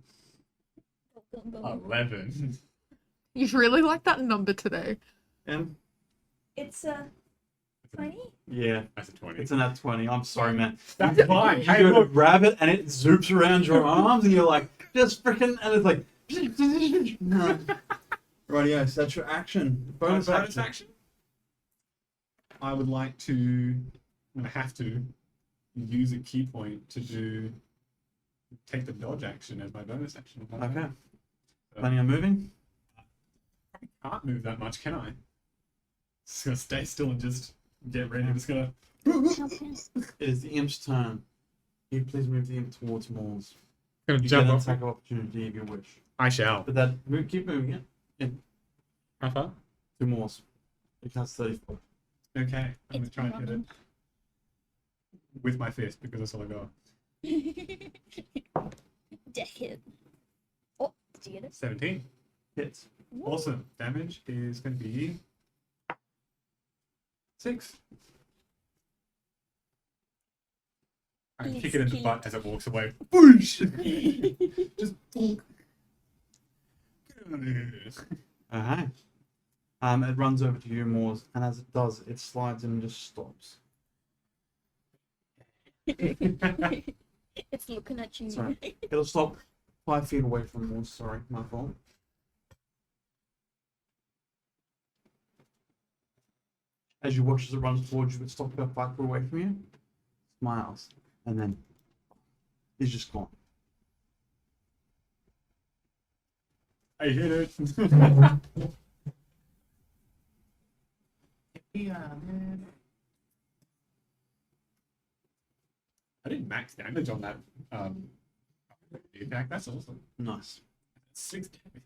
11. You really like that number today. And It's a 20. yeah, That's a 20. it's an at 20. I'm sorry, man. That's fine. You Hey, go to look. grab it and it zoops around your arms, and you're like, just freaking, and it's like, no. Rightio, so that's your action. Bonus action. I would like to, and I have to, use a key point to take the dodge action as my bonus action. Okay. Planning on moving? I can't move that much, can I? Just gonna stay still and just get ready. I'm just gonna. It is the imp's turn. Can you please move the imp towards Moors? Gonna You jump get an off. attack of opportunity if you wish. I shall. But that keep moving it. How far? 2 Moors. It counts 34. Okay, I'm gonna It's try and hit it with my fist because that's all I got. Deck hit. Oh, did you get it? 17. Hits. Awesome. Damage is going to be 6. I Please kick it in the kill butt it. as it walks away. Boosh! Just bonk. Okay. It runs over to you, Moors, and as it does, it slides in and just stops. It's looking at you. Sorry. It'll stop 5 feet away from Moors. Sorry, my fault. As you watch as it runs towards you, it stops about 5 feet away from you, smiles, and then is just gone. I hit it. I did max damage on that attack. That's awesome. Nice. 6 damage.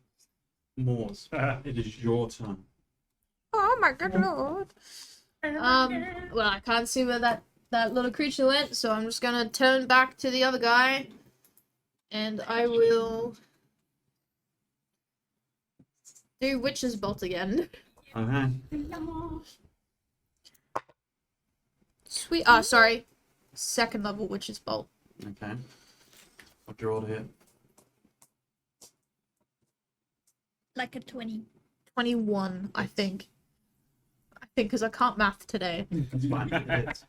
Moors, it is your turn. Oh my good lord. Well, I can't see where that little creature went, so I'm just gonna turn back to the other guy, and I will do Witch's Bolt again. Okay. Sweet. Sorry. Second level Witch's Bolt. Okay. What's your roll to hit? Like a 20. 21, I think. Because I can't math today. That's fine. It hits.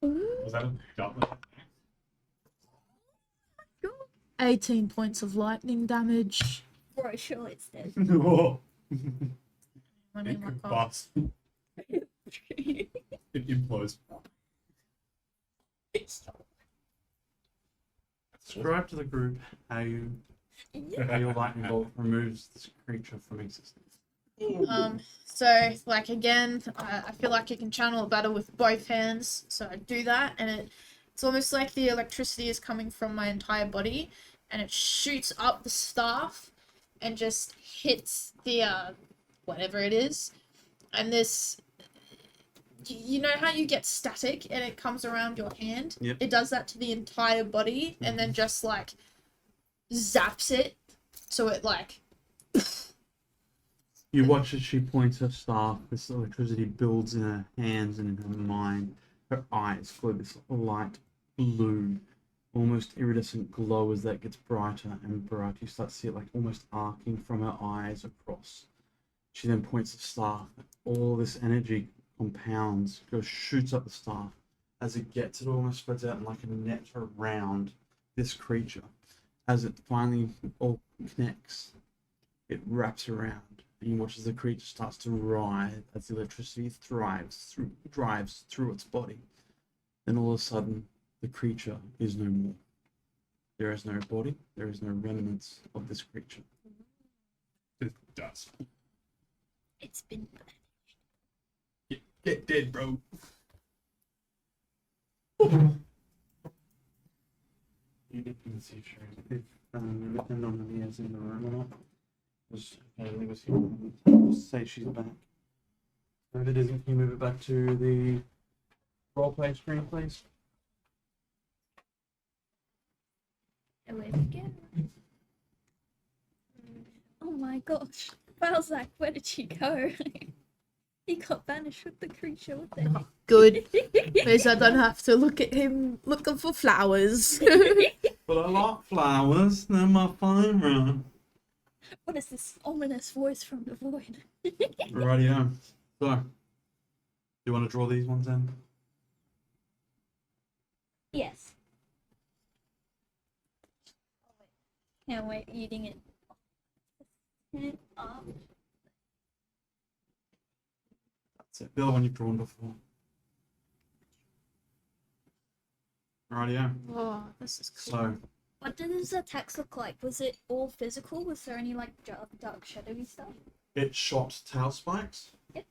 Was that a double? 18 points of lightning damage. Bro, surely it's dead. No. Money in my It car. busts. It implodes. Describe to the group how your lightning bolt removes this creature from existence. So, like, again, I feel like you can channel it better with both hands, so I do that, and it's almost like the electricity is coming from my entire body, and it shoots up the staff, and just hits the, whatever it is, and this, you know how you get static, and it comes around your hand? Yep. It does that to the entire body, and then just, like, zaps it, so it, like, You watch as she points her staff, this electricity builds in her hands and in her mind. Her eyes glow this light blue, almost iridescent glow as that gets brighter and brighter. You start to see it like almost arcing from her eyes across. She then points the staff. All this energy compounds, shoots up the staff. As it gets, it almost spreads out like a net around this creature. As it finally all connects, it wraps around And you watch as the creature starts to writhe as the electricity drives through its body. Then all of a sudden, the creature is no more. There is no body. There is no remnants of this creature. Just dust. It's been Get dead, bro. You can see if depending on who he is in the room or not. Just Haley was here. Say she's back. If it isn't, can you move it back to the roleplay screen, please? away again. Oh my gosh. Barzek, where did you go? He got banished with the creature with it. Good. Means I don't have to look at him looking for flowers. But I like flowers. They're my favourite. What is this ominous voice from the void? Rightio. So, do you want to draw these ones in? Yes. Can't wait eating it. Turn up. That's it. The other one you've drawn before. Rightio. Oh, this is cool. So, What did his attacks look like? Was it all physical? Was there any like dark shadowy stuff? it shot tail spikes. Yep.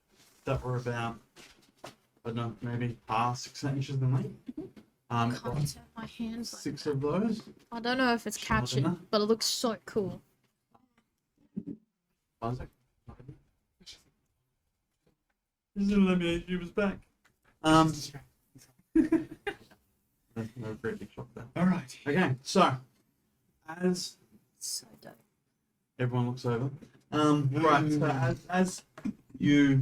That were about, I don't know, maybe 6 inches in length. I It can't got turn my hands like 6 that. of those. I don't know if it's Shut up, catching, Emma. but it looks so cool. Barzek. This is let me she was back. There's no great big shock there. All right. Okay, so as So dope. everyone looks over, right. So as you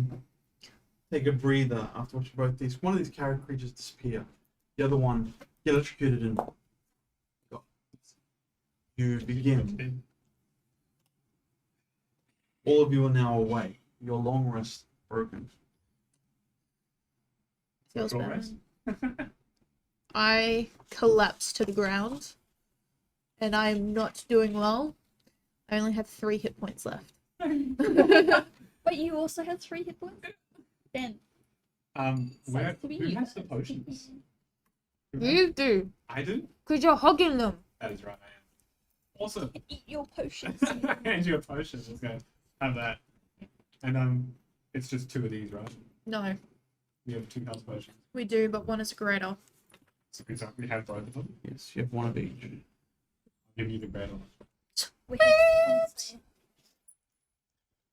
take a breather after watching both these, one of these carrot creatures disappear, the other one get electrocuted and you begin. All of you are now awake. Your long rest broken. Feels Short better. rest. I collapse to the ground, and I'm not doing well. I only have 3 hit points left. But you also had 3 hit points? Then. Where, to be who you. has the potions? You do, I do. because you're hugging them. That is right. I am. Awesome. Eat your potions. And your potions. Let's go. Have that. And it's just 2 of these, right? No, We have 2 health potions. we do, but one is greater. So we have both of them. Yes, you have one of each. I'll give you the greater. We have some.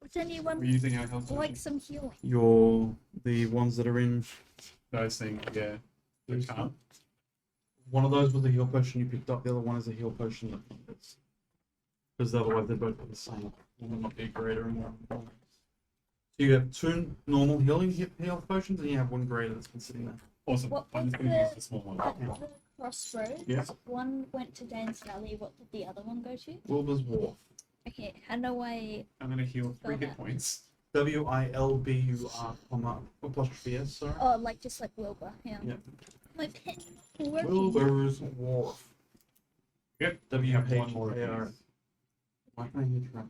Would We're anyone using our health like potions. some healing? The ones that are in. Those things, yeah. The car. One of those was a heal potion you picked up. The other one is a heal potion that is. Because otherwise they're both the same. One will not be greater and one. So you have 2 normal heal potions, and you have 1 greater that's been sitting there. Awesome. What I'm was just going to use the- the small one. At the crossroads, Yes. one went to Dain's Valley. What did the other one go to? Wilbur's Wharf. Okay, how do I? I'm going to heal 3 hit that. points. WILBUR, apostrophe S, sorry. Oh, like just like Wilbur. Yeah. Yep. My pen is working. Wilbur's Wharf. Yep. We have one WH more of AR. these. Why can't I hear you?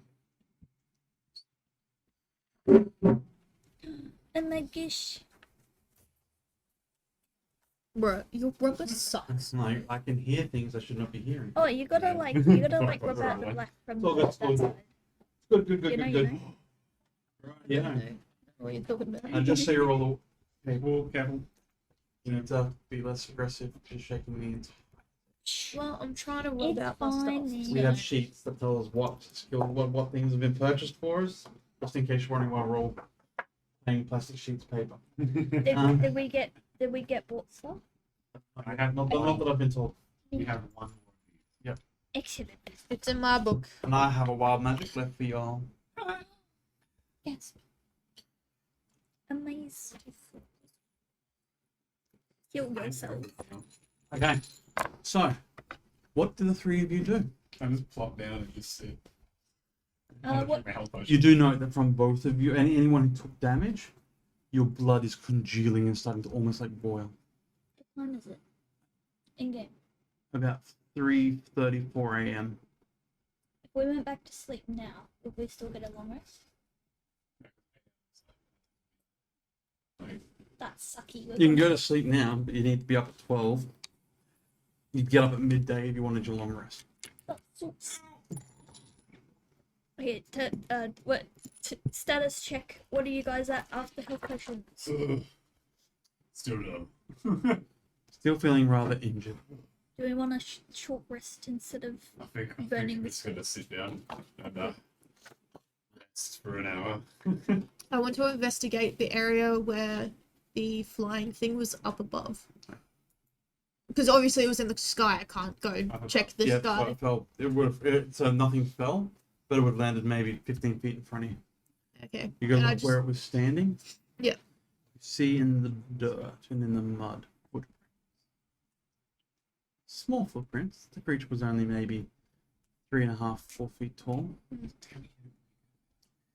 Oh my gosh. Bruh, your rubber sucks. No, I can hear things I should not be hearing. Oh, you gotta like rub out the black from It's all the good, it's all that good. side. Good, good, You good, know, good, you good. know. Yeah. What are you talking about? And just so you're all Careful, careful. you need to be less aggressive. Just shaking the hands. Well, I'm trying to rub It's out my fine. stuff. We have sheets that tell us what what things have been purchased for us, just in case you're wondering why we're all paying plastic sheets of paper. Did we get bought stuff? I have Not that I've been told. We have one more. Excellent. It's in my book. And I have a wild magic left for y'all. Yes. Amazing. Heal yourself. Okay, so what do the 3 of you do? I just plop down and just sit. What- My health potion. You do note that from both of you, anyone who took damage, your blood is congealing and starting to almost like boil. What time is it? In game. About 3:34 a.m. If we went back to sleep now, would we still get a long rest? that sucky. You can go to sleep now, but you need to be up at 12. You'd get up at midday if you wanted your long rest. Okay, status check. What are you guys at after health potions? Still low. Still feeling rather injured. Do we want a short rest instead of I think burning I'm the just gonna sit down and rest for an hour. I want to investigate the area where the flying thing was up above. Because obviously it was in the sky. I can't go check the Yeah, sky. so it fell. It would have. So nothing fell, but it would have landed maybe 15 feet in front of you. Okay. You go And I look just- where it was standing. Yeah. You see in the dirt and in the mud footprints. Small footprints. The creature was only maybe 3.5, 4 feet tall.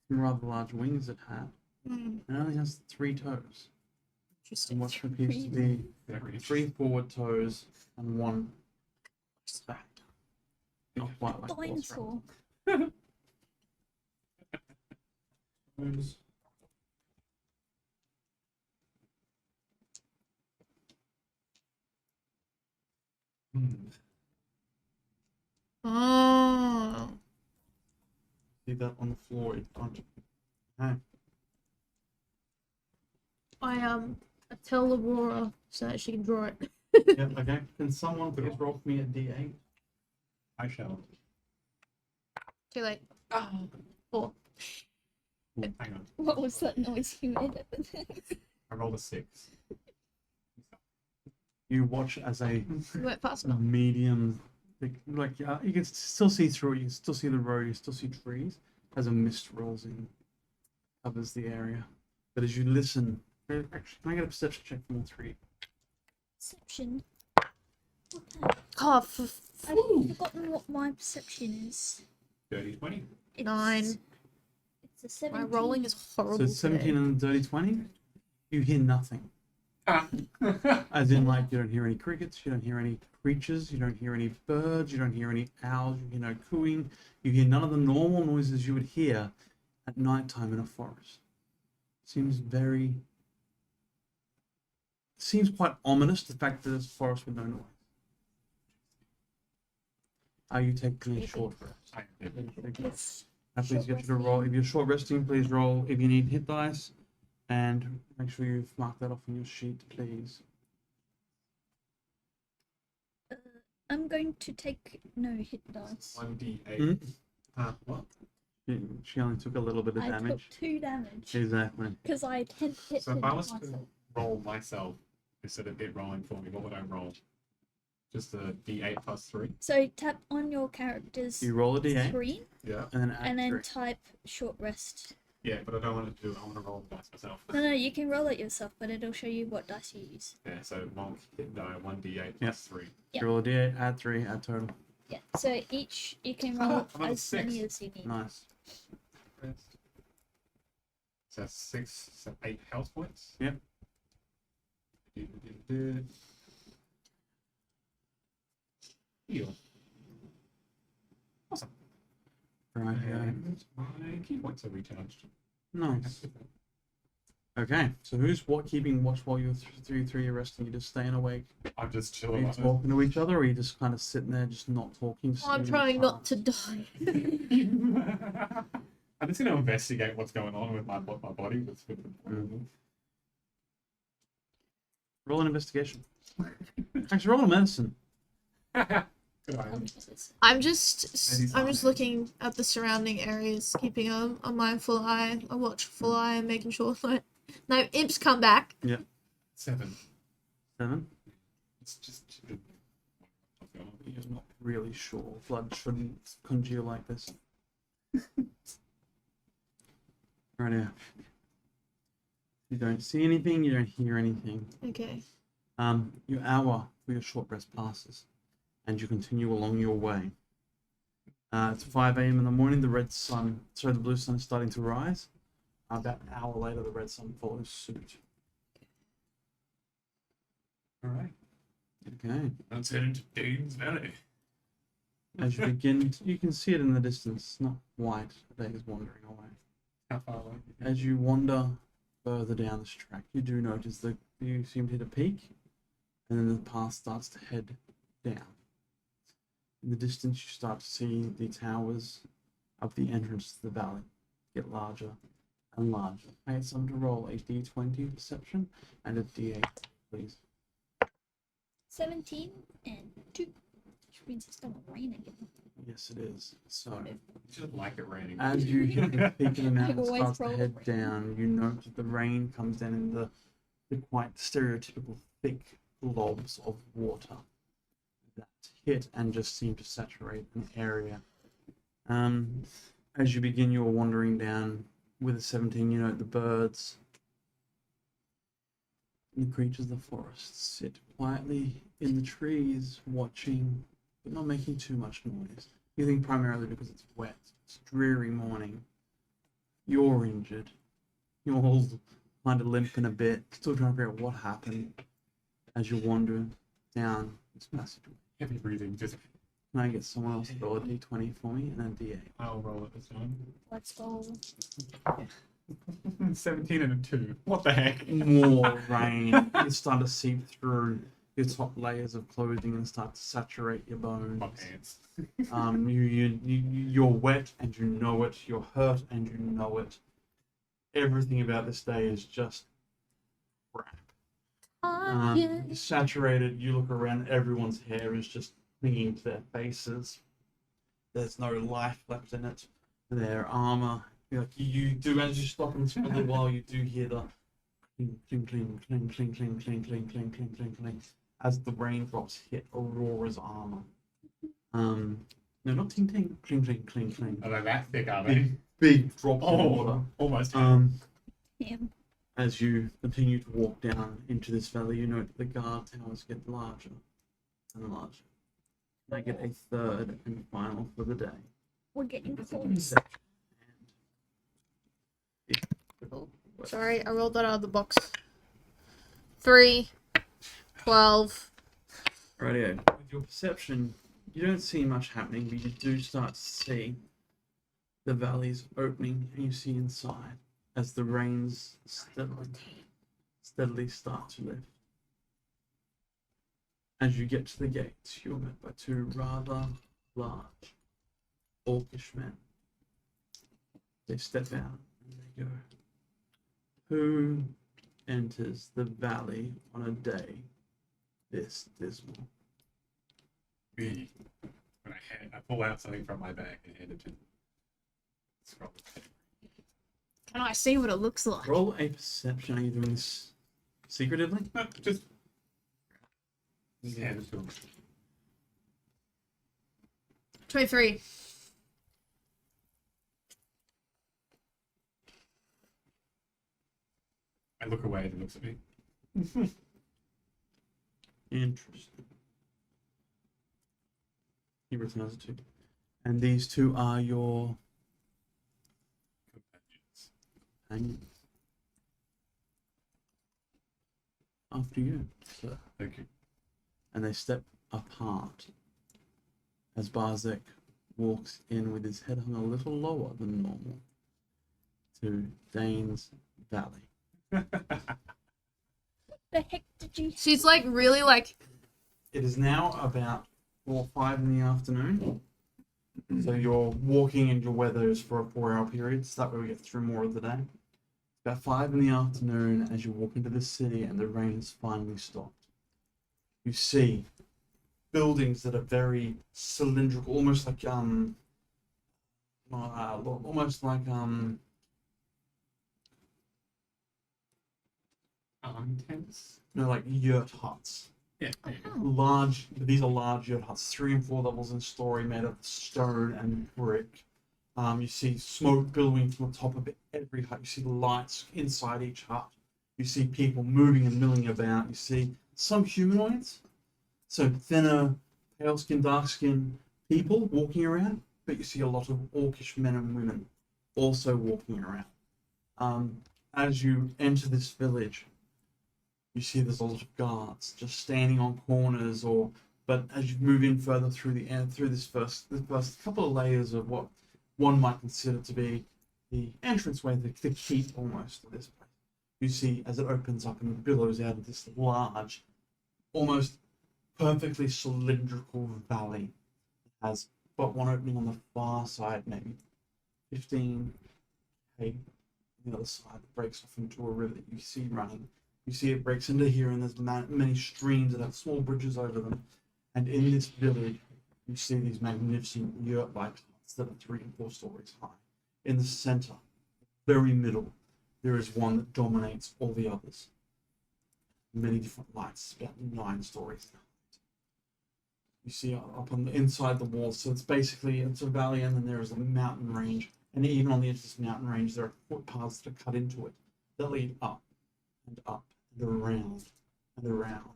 Some rather large wings it had. Mm, It only has 3 toes. interesting. And what appears to be Very 3 forward toes and 1 back. Not quite like dinosaur? Oh. See that on the floor in front of you. Okay. I tell Aurora so that she can draw it. Yeah, okay. Can someone please roll for me a D8? I shall. Too late. Oh. 4. Hang on. What was that noise you made at the end? I rolled a 6. You watch as a You went fast enough. medium, you can still see through it. You can still see the road. You still see trees. As a mist rolls in, covers the area. But as you listen, actually, can I get a perception check from all 3? Perception. Okay. Oh, I've forgotten what my perception is. 30-20. It's, 9. It's a 17. My rolling is horrible. So it's 17 and a dirty 20. You hear nothing. Ah. As in, like, you don't hear any crickets, you don't hear any creatures, you don't hear any birds, you don't hear any owls, you hear no cooing, you hear none of the normal noises you would hear at night time in a forest. Seems quite ominous, the fact that it's a forest with no noise. Are you taking a short rest? I did. Yes. Please get you to roll. If you're short resting, please roll. If you need hit dice, and make sure you've marked that off on your sheet, please. I'm going to take no hit dice. 1d8. What? She only took a little bit of I damage. took 2 damage Exactly. because I hit So if I was to myself. roll myself instead of it rolling for me, what would I roll? Just a d8 plus 3? So tap on your character's You roll a d8 screen Yeah. and then add and then 3. type short rest. Yeah, but I don't want to do it. I want to roll the dice myself. No, you can roll it yourself, but it'll show you what dice you use. Yeah, so one hit die, 1d8 Yeah. plus 3. Yeah. You roll a d8, add 3, add total. Yeah. So each you can roll I'm on as many 6. as you need. Nice. So that's 6, so 8 health points. Yep. Heal. Awesome. Right. And my key points are recharged. Nice. Okay. So who's keeping watch while you're through your resting? You just staying awake? I'm just Are chilling you on it. talking to each other, or are you just kind of sitting there, just not talking? just I'm sitting in trying not silence? to die. I'm just going to investigate what's going on with my body. With the... Roll an investigation. Actually, roll a medicine. Good idea. I'm just looking at the surrounding areas, keeping a mindful eye, a watchful eye, and making sure that no imps come back. 7. 7. It's just... You're not really sure. Blood shouldn't congeal like this. Right now. You don't see anything, you don't hear anything. Okay. Your hour for your short rest passes, and you continue along your way. It's 5 a.m. in the morning. The blue sun is starting to rise. About an hour later, the red sun follows suit. Alright. Okay. Let's head into Dain's Valley. As you begin, you can see it in the distance. It's not white. The day is wandering away. How far away? As you wander further down this track, you do notice that you seem to hit a peak, and then the path starts to head down. In the distance, you start to see the towers of the entrance to the valley get larger and larger. I had someone to roll a d20 perception and a d8, please. 17 and 2. Which means it's gonna rain again. Yes, it is. So, Just like it raining. as you hit the peak of the mountain, always starts to roll head rain. down, you note that the rain comes down in the quite stereotypical thick globs of water that hit and just seem to saturate an area. As you begin your wandering down with a 17, you note the birds and the creatures of the forest sit quietly in the trees, watching, but not making too much noise. You think primarily because it's wet, it's a dreary morning. You're injured. You're all kind of limping a bit, still trying to figure out what happened as you wander down this passageway. Heavy breathing. Just Can I get someone else to roll a d20 for me and a d8? I'll roll it this time. Let's go. 17 and a 2. What the heck? More rain. You start to seep through your top layers of clothing and start to saturate your bones. My pants. You're wet and you know it. You're hurt and you know it. Everything about this day is just crap. You're saturated. You look around. Everyone's hair is just clinging to their faces. There's no life left in it. Their armor. Like you do, as you stop and for a little while, you do hear the cling, cling, cling, cling, cling, cling, cling, cling, cling, cling, cling, cling, as the raindrops hit Aurora's armor. No, not ting ting, cling, cling, cling, cling. Are they that thick, are they? Big drops of water. Oh, almost. Him. As you continue to walk down into this valley, you note that the guard towers get larger and larger. They get a third and final for the day. We're getting close. Sorry, I rolled that out of the box. 3, 12. Rightio. With your perception, you don't see much happening, but you do start to see the valleys opening, and you see inside as the rains steadily start to lift. As you get to the gates, you're met by two rather large orcish men. They step out and they go, "Who enters the valley on a day this dismal?" Me. When I pull out something from my bag and hand it to them. Scroll. Can I see what it looks like? Roll a perception. Are you doing this secretively? No, just hand it to them. 23. I look away and he looks at me. Interesting. He returns it to you. And these two are your Companions. companions. After you, sir. Thank you. And they step apart as Barzek walks in with his head hung a little lower than normal to Dain's valley. The heck did you? She's like really like. It is now about 4 or 5 in the afternoon. So you're walking and your weather is for a 4-hour period, so that way we get through more of the day. About 5 in the afternoon as you walk into the city and the rain has finally stopped. You see buildings that are very cylindrical, almost like Intense. like yurt huts. Yeah. Oh, Large, these are large yurt huts, 3 and 4 levels in story, made of stone and brick. You see smoke billowing from the top of every hut. You see the lights inside each hut. You see people moving and milling about. You see some humanoids, so thinner, pale skin, dark skin people walking around, but you see a lot of orcish men and women also walking around. As you enter this village, you see there's a lot of guards just standing on corners, but as you move in further through this first couple of layers of what one might consider to be the entranceway, the keep almost to this place, you see as it opens up and billows out of this large, almost perfectly cylindrical valley. It has but one opening on the far side, maybe 15 feet. On the other side, it breaks off into a river that you see running. You see it breaks into here, and there's many streams that have small bridges over them. And in this village, you see these magnificent yurt-like huts that are 3 and 4 stories high. In the center, very middle, there is one that dominates all the others. Many different lights, about 9 stories in height. You see up on the inside the walls, so it's a valley, and then there is a mountain range. And even on the edge of this mountain range, there are footpaths that are cut into it that lead up and up and around and around.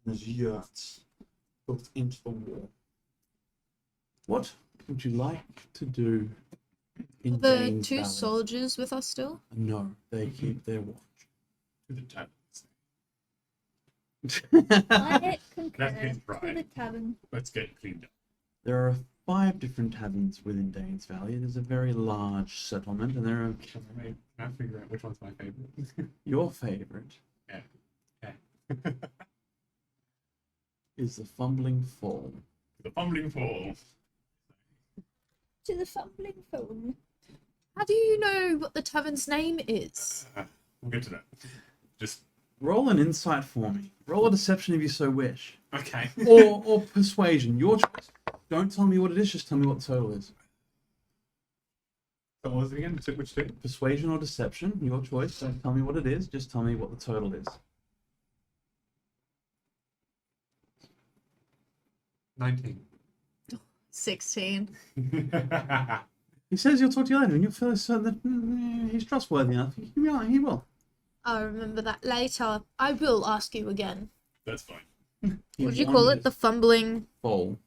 And there's yurts built into the wall. What would you like to do in Are the Dain's 2 Valley? soldiers with us still? No, they keep their watch. To the taverns. I concur That's his to pride. the tavern. Let's get cleaned up. There are 5 different taverns within Dain's Valley. It is a very large settlement, and there are Can I figure out which one's my favorite? your favorite is the Fumbling Fall. The Fumbling Fall. To the fumbling phone. How do you know what the tavern's name is? We'll get to that. Just Roll an insight for me. Roll a deception if you so wish. okay. Or persuasion. Your choice. Don't tell me what it is, just tell me what the total is. So what was it again? Which two? Persuasion or deception, your choice. Don't tell me what it is, just tell me what the total is. 19. 16. He says he'll talk to you later, and you'll feel certain that he's trustworthy enough. He will. I'll remember that later. I will ask you again. That's fine. What did you call it? The fumbling. Foal.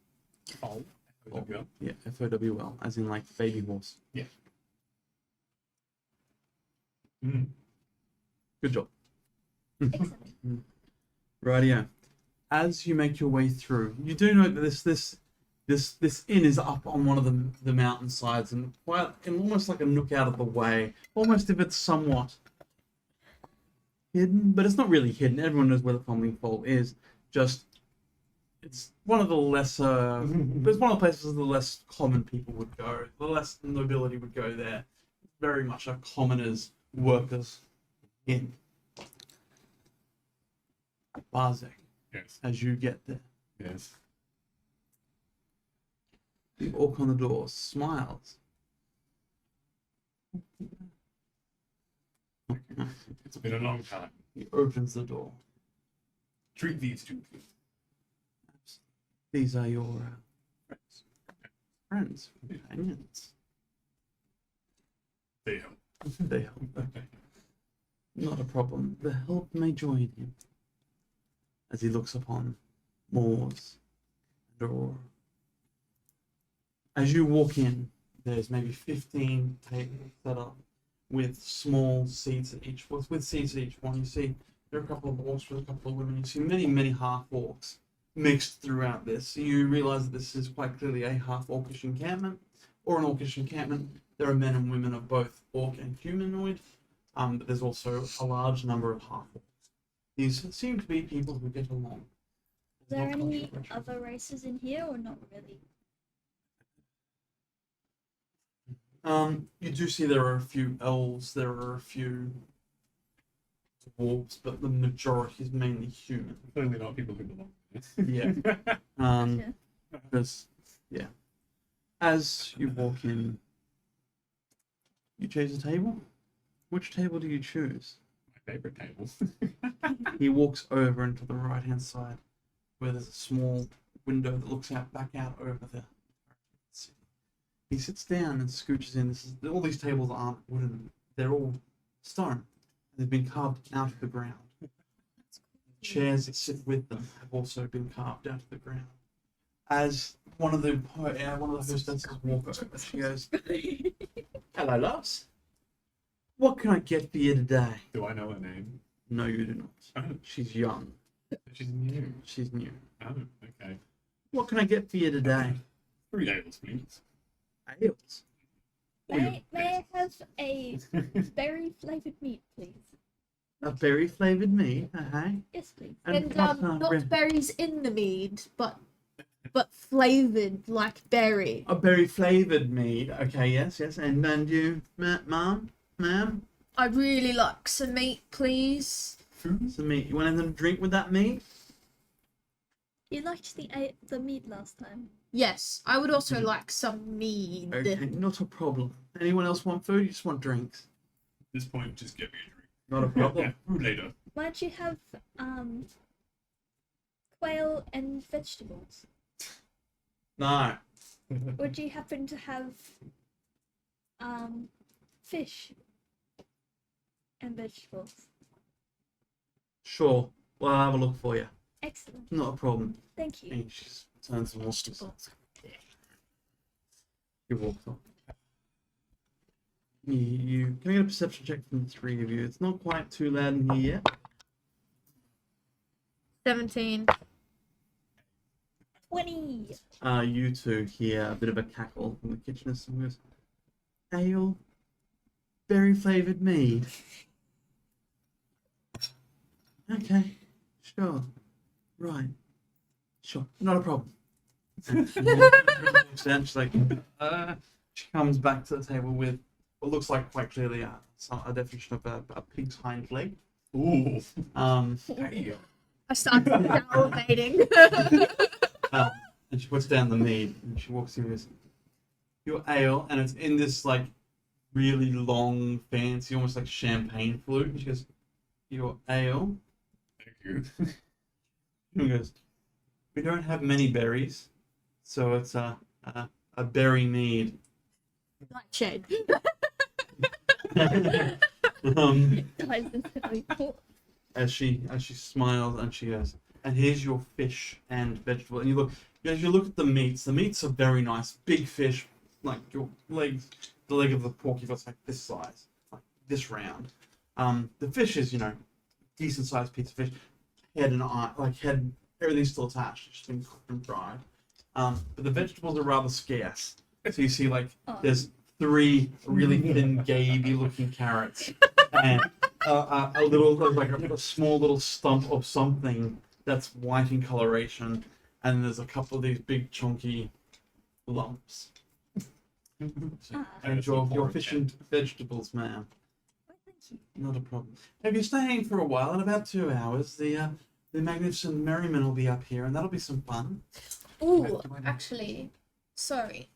Oh. Foal. Yeah, Fowl, as in like baby horse. Yeah. Mm. Good job. Excellent. Rightio. As you make your way through, you do know that this inn is up on one of the mountain sides, and quite in almost like a nook out of the way, almost if it's somewhat hidden, but it's not really hidden. Everyone knows where the Fumbling Fall is. Just it's one of the lesser, but it's one of the places the less common people would go. The less nobility would go there. Very much a commoners, workers inn. Barzek. Yes. As you get there, Yes. the orc on the door smiles. It's been a long time. He opens the door. Treat these two, please. These are your Friends. friends, companions. They help. They help. Not a problem. The help may join him. As he looks upon Moors and Aurora. As you walk in, there's maybe 15 tables set up with small seats at each, with seats at each one. You see there are a couple of orcs with a couple of women. You see many half orcs mixed throughout this. So you realize that this is quite clearly a half orcish encampment, or an orcish encampment. There are men and women of both orc and humanoid, but there's also a large number of half orcs. These seem to be people who get along. Are there There's no any controversy. other races in here or not really? You do see there are a few elves, there are a few dwarves, but the majority is mainly human. Clearly not people who belong. Yeah. Gotcha. Because, yeah. As you walk in, you choose a table. Which table do you choose? My favorite tables. He walks over into the right-hand side, where there's a small window that looks back out over the city. He sits down and scooches in. All these tables aren't wooden; they're all stone. They've been carved out of the ground. Chairs that sit with them have also been carved out of the ground. As one of the hostesses walk over, she goes, "Hello, loves. What can I get for you today?" Do I know her name? No, you do not. Oh, She's young. she's new. She's new. Oh, okay. What can I get for you today? 3 ales, please. Ales. May I have a berry flavored meat, please? A berry flavored mead, hey? Yes, please. And what, not berries in the mead, but flavored like berry. a berry flavored mead. Okay, yes. And then you, ma'am? I really like some meat, please. Some meat. You want anything to drink with that meat? You liked the meat last time. Yes, I would also like some mead. Okay, not a problem. Anyone else want food? You just want drinks? At this point, just get me a drink. Not a problem. Yeah, food later. Why don't you have quail and vegetables? No. Would you happen to have fish and vegetables? Sure. Well, I'll have a look for you. Excellent. Not a problem. Thank you. And she just turns and walks. Vegetables. You walk off. You can I get a perception check from the three of you? It's not quite too loud in here yet. 17. 20. You two hear a bit of a cackle from the kitchen as someone goes, ale, berry flavored mead. Okay, sure, right, sure, not a problem. And she's like, she comes back to the table with what looks like quite clearly a definition of a pig's hind leg. Ooh. Hey. I started salivating. And she puts down the mead and she walks in with your ale, and it's in this like really long, fancy, almost like champagne flute. And she goes, your ale. Thank you. And he goes, we don't have many berries, so it's a berry mead. Nightshade. Guys, instantly. As she smiles and she goes, and here's your fish and vegetable. And you look at the meats. The meats are very nice, big fish, like your legs. The leg of the pork you've got like this size, like this round. The fish is decent sized piece of fish. Head and eye, head, everything's still attached. It's just been cooked and fried. But the vegetables are rather scarce. So you see there's 3 really thin, gamey looking carrots and a little, like a small little stump of something that's white in coloration, and there's a couple of these big chunky lumps. And your fish and vegetables, ma'am. Why, thank you. Not a problem. If you're staying for a while, in about 2 hours, the magnificent Merriman will be up here, and that'll be some fun. Ooh, actually, sorry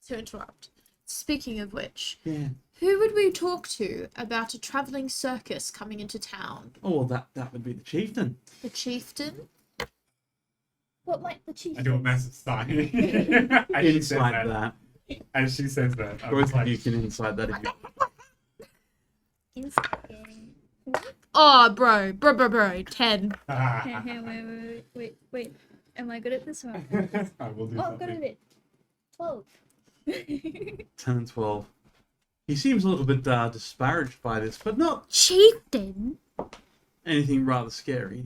to interrupt. Speaking of which, Yeah. who would we talk to about a travelling circus coming into town? Oh, well, that would be the chieftain. The chieftain? What might the chief I do a massive sigh. As she says Inside that. As she says that, I Both was of like, you can inside that if you inside game? Oh, bro. 10. Wait. Am I good at this one? I will do Oh, I'm good something. at it. 12. 10 and 12. He seems a little bit disparaged by this, but not Chieftain? anything rather scary.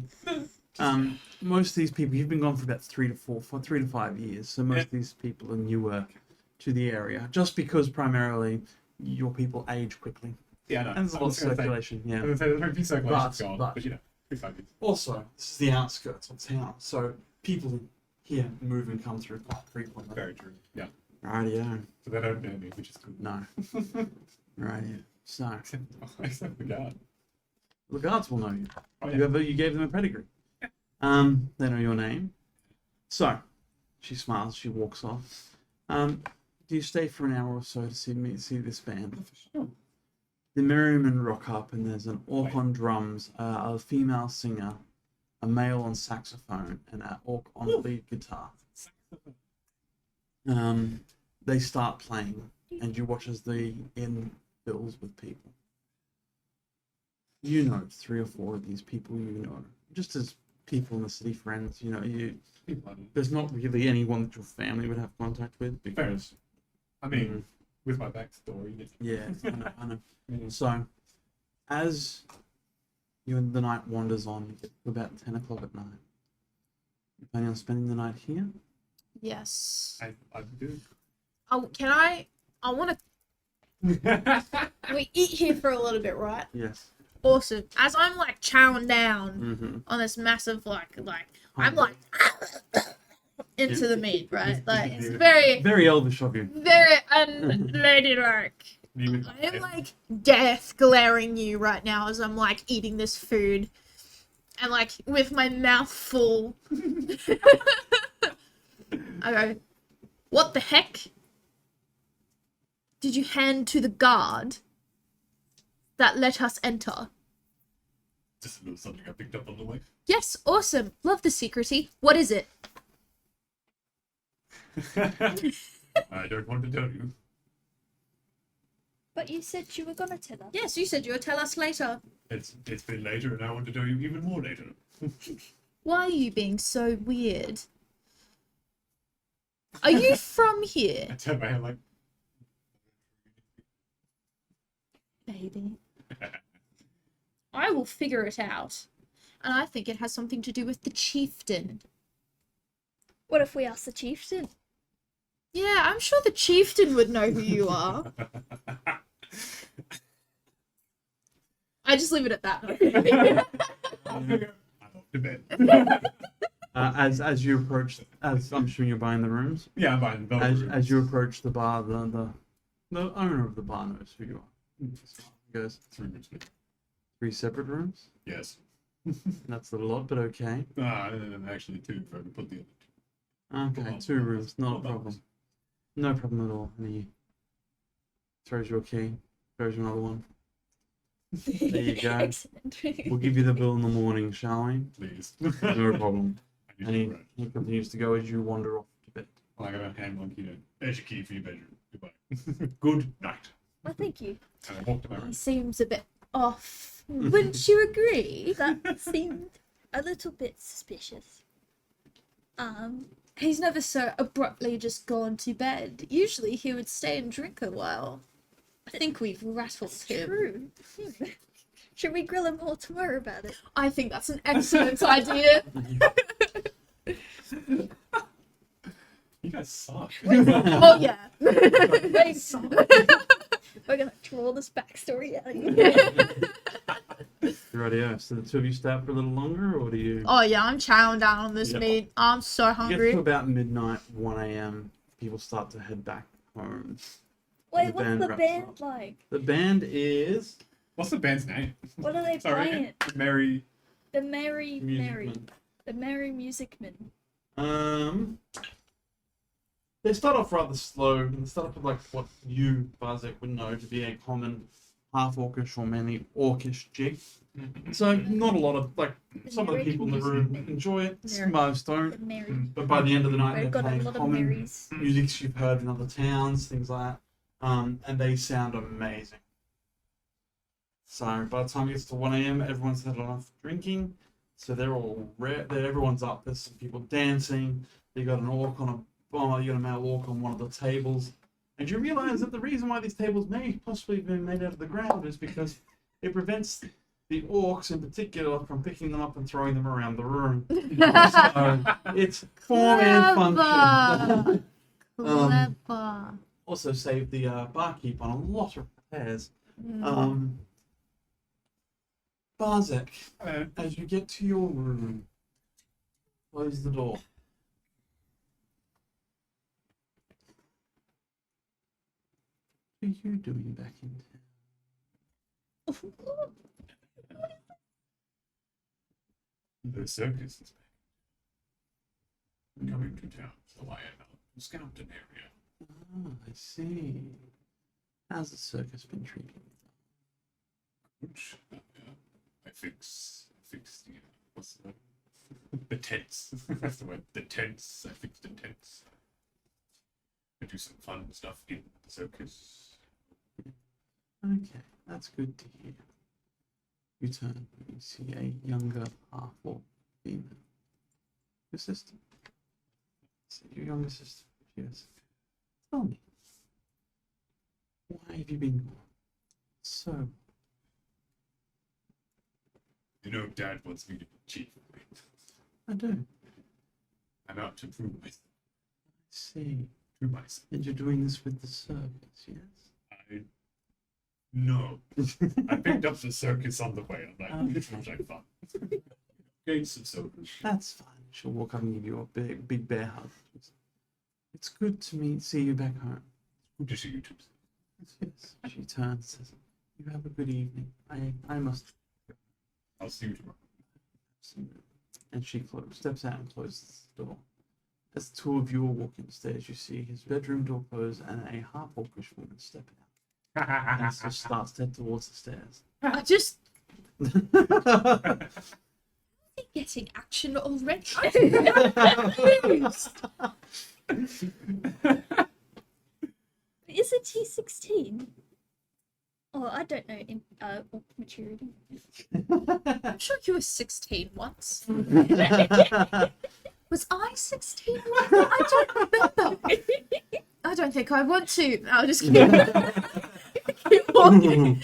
Most of these people, you've been gone for about 3 to 5 years, so most of these people are newer to the area, just because primarily your people age quickly. Yeah, no. And there's a lot of circulation, yeah. I was going to say, there's no circulation gone, but- but you know, 3-5 years. Also, this is the outskirts of town, so people here move and come through quite frequently. Very true. Yeah. Rightio. So they don't know me, which is cool. No. Rightio. So, Except the guard. the guards will know you. Oh, yeah. You gave them a pedigree. They know your name. So, she smiles, she walks off. Do you stay for an hour or so to see this band? Sure. The Merriman rock up, and there's an orc on drums, a female singer, a male on saxophone, and an orc on lead guitar. They start playing, and you watch as the inn fills with people. You know 3 or 4 of these people. You know, just as people in the city, friends. You know, there's not really anyone that your family would have contact with because. I mean, with my backstory. Yeah, I know. So, as the night wanders on, you get to about 10 o'clock at night. You planning on spending the night here? Yes. I do. I want to... We eat here for a little bit, right? Yes. Awesome. As I'm like chowing down Mm-hmm. on this massive I'm like into the meat, right? Like it's very Very elvish of you. very unladylike. I am like death glaring you right now as I'm like eating this food and like with my mouth full. I go, what the heck did you hand to the guard that let us enter? Just a little something I picked up on the way. Yes, awesome. Love the secrecy. What is it? I don't want to tell you. But you said you were gonna tell us. Yes, you said you'll tell us later. It's been later, and I want to tell you even more later. Why are you being so weird? Are you from here? I turn my head like, Baby. I will figure it out. And I think it has something to do with the chieftain. What if we ask the chieftain? Yeah, I'm sure the chieftain would know who you are. I just leave it at that. I'm off to bed. As you approach, as I'm assuming you're buying the rooms. Yeah, I'm buying the As you approach the bar, the owner of the bar knows who you are. He goes, 3 separate rooms. Yes. That's a lot, but okay. Actually 2 if I can put the other 2. Okay, 2 rooms, not a problem. No problem at all. And he throws you a key, throws you another one. There you go. Excellent. We'll give you the bill in the morning, shall we? Please. No problem. I And need he continues to go as you wander off to bed. Like I hand one key. There's your key for your bedroom. Goodbye. Good night. Well, thank you. And I walk to my room. He seems a bit off. Wouldn't you agree? That seemed a little bit suspicious. He's never so abruptly just gone to bed. Usually he would stay and drink a while. I think we've rattled him. True. Should we grill him more tomorrow about it? I think that's an excellent idea. You guys suck. Oh yeah. We're gonna draw this backstory out of you. Rightio. So the 2 of you stay up for a little longer, or do you? Oh yeah, I'm chowing down on this Yep. meat. I'm so You get hungry. to about midnight, 1 a.m. People start to head back home. Wait, The what's band the wraps band up. like? The band is What's the band's name? What are they Sorry. playing? Mary. The Merry Merry. Musicmen. The Merry Music Men. They start off rather slow, and they start off with like what you, Barzek, would know to be a common half orcish or many orcish jig. So not a lot of like some of the people in the room enjoy it, Merry. most The don't. Merry. But by the end of the night, We've they're got a playing lot of common Marys. music you've heard in other towns, things like that, and they sound amazing. So by the time it gets to 1 a.m., everyone's had enough drinking, so they're all everyone's up. There's some people dancing. You got an orc on a bomber. You got a male orc on one of the tables, and you realise that the reason why these tables may possibly have been made out of the ground is because it prevents the orcs in particular from picking them up and throwing them around the room. So it's form and function. Clever. Also saved the barkeep on a lot of repairs. Barzek, as you get to your room, close the door. What are you doing back in town? The circus is back. Coming to town, so I am out to scout an area. Ah, I see. How's the circus been treating you? Which I fixed the what's the word? The tents. That's the word. The tents. I fixed the tents. I do some fun stuff in the circus. Okay, that's good to hear. You turn, you see a younger half-orc female. Your sister. So your younger sister. Yes. Tell me, why have you been gone? So, You know, Dad wants me to be chief. I do. I'm out to prove myself See. to myself. And you're doing this with the circus, yes? No. I picked up the circus on the way. I'm like, it sounds like fun. Gain some sodas. That's fine. She'll walk up and give you a big bear hug. It's good to see you back home. Good to see you too. Yes. She turns and says, you have a good evening. I must. I'll see you tomorrow. And she steps out and closes the door. As the two of you are walking upstairs, you see his bedroom door close and a half-orcish woman step out. And so starts to head towards the stairs. I just getting action already. Is it T16? Oh, I don't know in maturity. I'm sure you were 16 once. Was I 16 once? I don't remember. I don't think I want to. No, I'm just kidding. Keep walking.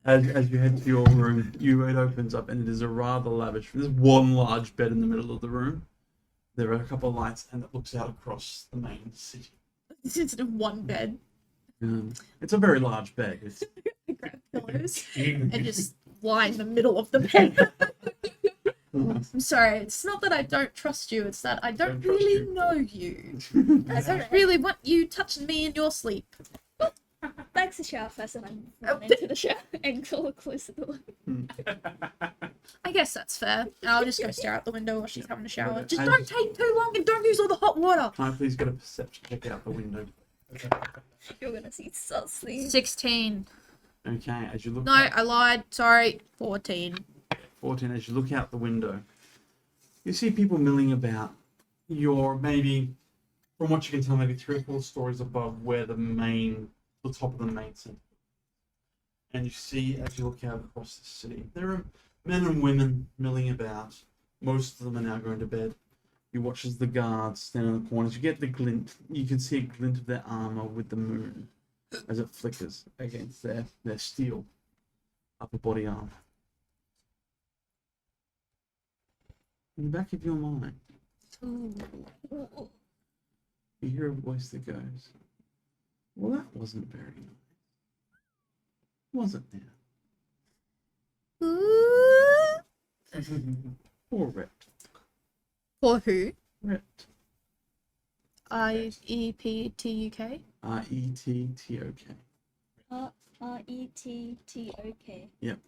As you head to your room, it opens up and it is a rather lavish. There's one large bed in the middle of the room. There are a couple of lights and it looks out across the main city. This isn't one bed. It's a very large bed. It's, I grab pillows and just lie in the middle of the bed. I'm sorry, it's not that I don't trust you, it's that I don't trust really you. know you. I don't really want you touching me in your sleep. Thanks to shower first, and I'm running into the shower and close the door. I guess that's fair. I'll just go stare out the window while she's having a shower. Just And- don't take too long and don't use all the hot water. Can I please get a perception check out the window? You're gonna see something. 16. Okay, as you look No, I lied. Sorry. 14. 14, as you look out the window, you see people milling about. You're maybe, from what you can tell, maybe 3 or 4 stories above where the top of the main center. And you see, as you look out across the city, there are men and women milling about. Most of them are now going to bed. You watch as the guards stand in the corners. You get the glint. You can see a glint of their armor with the moon as it flickers against their steel upper body armor. In the back of your mind, you hear a voice that goes, well, that wasn't very nice. Was it now? Ooh. Or Ret? For who? Ret. IEPTUK? R-E-T-T-O-K. R-E-T-T-O-K. Yep.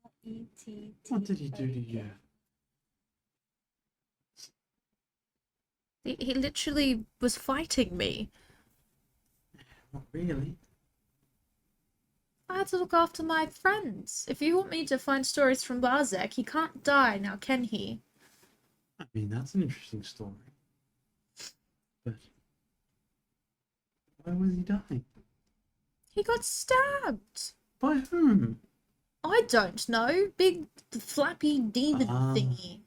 R-E-T-T-O-K. What did he do to you? He literally was fighting me. Not really. I had to look after my friends. If you want me to find stories from Barzek, he can't die now, can he? I mean, that's an interesting story. But why was he dying? He got stabbed. By whom? I don't know. Big flappy demon Ah. thingy.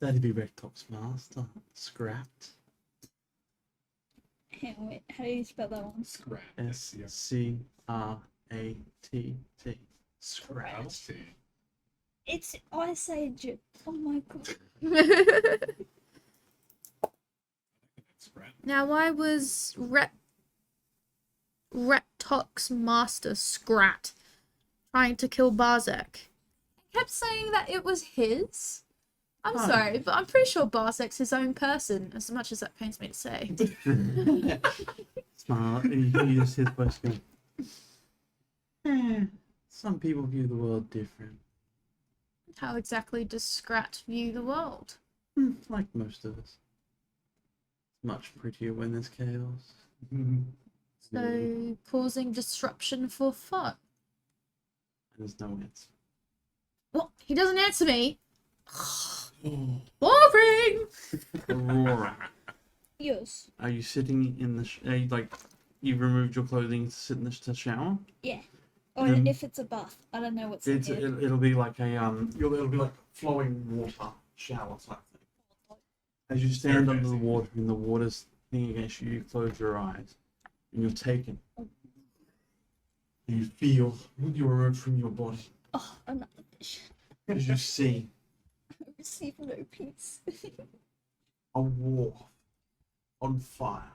That'd be Rectock's master. Scrapped. Hang on, wait, how do you spell that one? Scrat. S-C-R-A-T-T. Scrat. It's Ice Age. Oh my god. Scrat. Now, why was Retok's master Scrat trying to kill Barzek? He kept saying that it was his. I'm Oh. sorry, but I'm pretty sure Barzek's his own person, as much as that pains me to say. Smart. And you just hear the voice go, some people view the world different. How exactly does Scrat view the world? Like most of us. It's much prettier when there's chaos. So, causing disruption for fun. And there's no answer. What? He doesn't answer me. Boring! Aurora, Yes. are you sitting in the... are you, like, you've removed your clothing to sit in the shower? Yeah. Or if it's a bath. I don't know what's in here. It'll be like a it'll be like a flowing water shower type thing. As you stand under the water and the water's hitting against you, you close your eyes and you're taken. And you feel you're removed from your body Oh, another fish. as you see I receive no peace. a wharf on fire,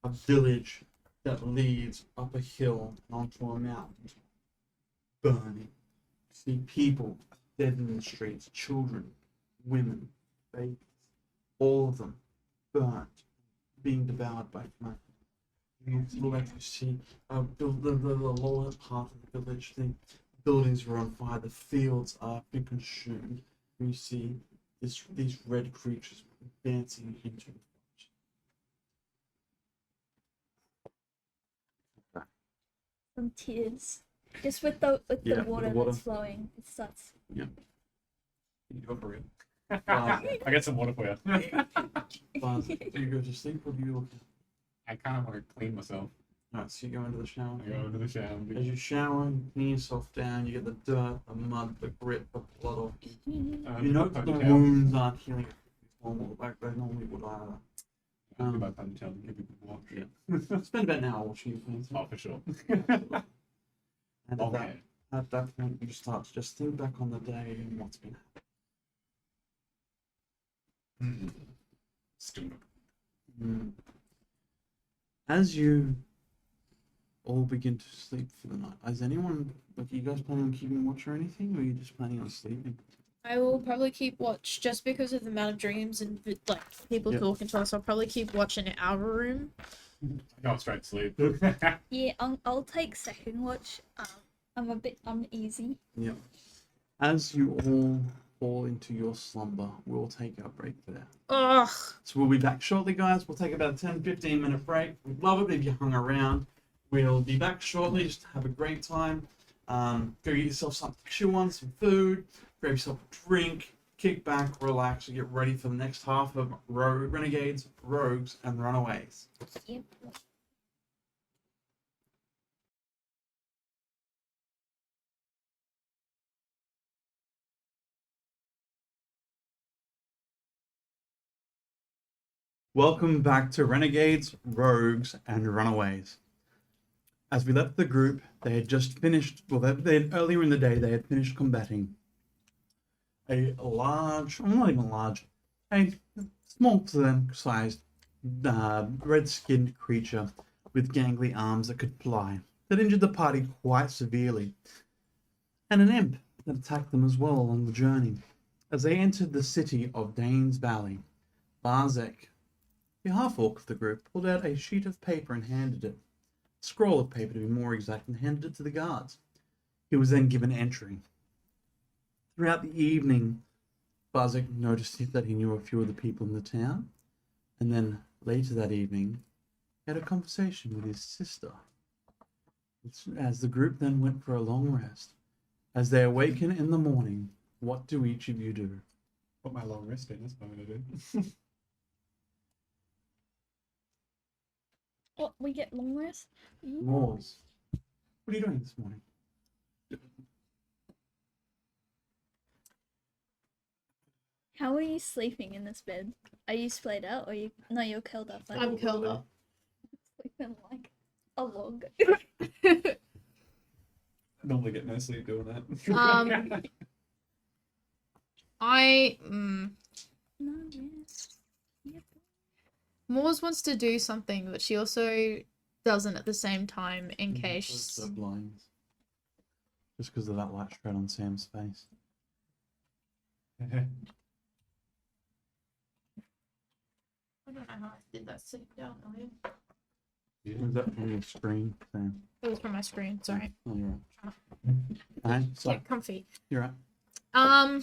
a village that leads up a hill and onto a mountain, burning. You see people dead in the streets, children, women, babies, all of them burnt, being devoured by fire. You look like you see the lower part of the village, the buildings are on fire, the fields are being consumed. You see these red creatures dancing into the forest. Some tears. Just with the Yeah, water the water. that's flowing. It starts. Can you do it for real? Barzek, I got some water for you. Barzek, do you go to sleep or do you look? I kind of want to clean myself. Alright, so you go into the shower. I go into the shower. As you shower, you clean yourself down, you get the dirt, the mud, the grit, the blood off you. You know that the wounds aren't healing normal, like they normally would either. I'll give my ponytail and give it a wash. Yeah. Spend about an hour washing your face. Oh, for sure. And Long hair. at that point, you start to just think back on the day and what's been happening. Still not. Mm. As you all begin to sleep for the night, is anyone, like, are you guys planning on keeping watch or anything, or are you just planning on sleeping? I will probably keep watch just because of the amount of dreams and like people Yep. talking to us. I'll probably keep watch in our room. Go straight to sleep. Yeah, I'll take second watch. I'm a bit uneasy. Yeah. As you all fall into your slumber, we'll take our break there. Ugh. So we'll be back shortly, guys. We'll take about a 10-15 minute break. We'd love it if you hung around. We'll be back shortly. Just have a great time. Go get yourself something to chew on, some food. Grab yourself a drink. Kick back, relax, and get ready for the next half of Renegades, Rogues, and Runaways. Yep. Welcome back to Renegades, Rogues, and Runaways. As we left the group, they had just finished, well, earlier in the day, they had finished combating a large, well, not even large, a small to them sized red-skinned creature with gangly arms that could fly, that injured the party quite severely, and an imp that attacked them as well along the journey. As they entered the city of Dain's Valley, Barzek, the half-orc of the group, pulled out a sheet of paper and handed it, a scroll of paper to be more exact, and handed it to the guards. He was then given entry. Throughout the evening, Barzek noticed that he knew a few of the people in the town, and then later that evening, he had a conversation with his sister. As the group then went for a long rest, as they awaken in the morning, what do each of you do? Put my long rest in, that's what I'm going to do. What, we get long rest? Moors, what are you doing this morning? How are you sleeping in this bed? Are you splayed out or you? No, you're curled up. Like, I'm curled up. sleeping like a log. I normally get no sleep doing that. No, yes. Yep. Moors wants to do something, but she also doesn't at the same time in case. The blinds. Just because of that light shred on Sam's face. I don't know how I did that sitting down earlier. Was that from your screen, Sam? It was from my screen. Sorry. Oh, you're right. Alright, so Get comfy. you're right.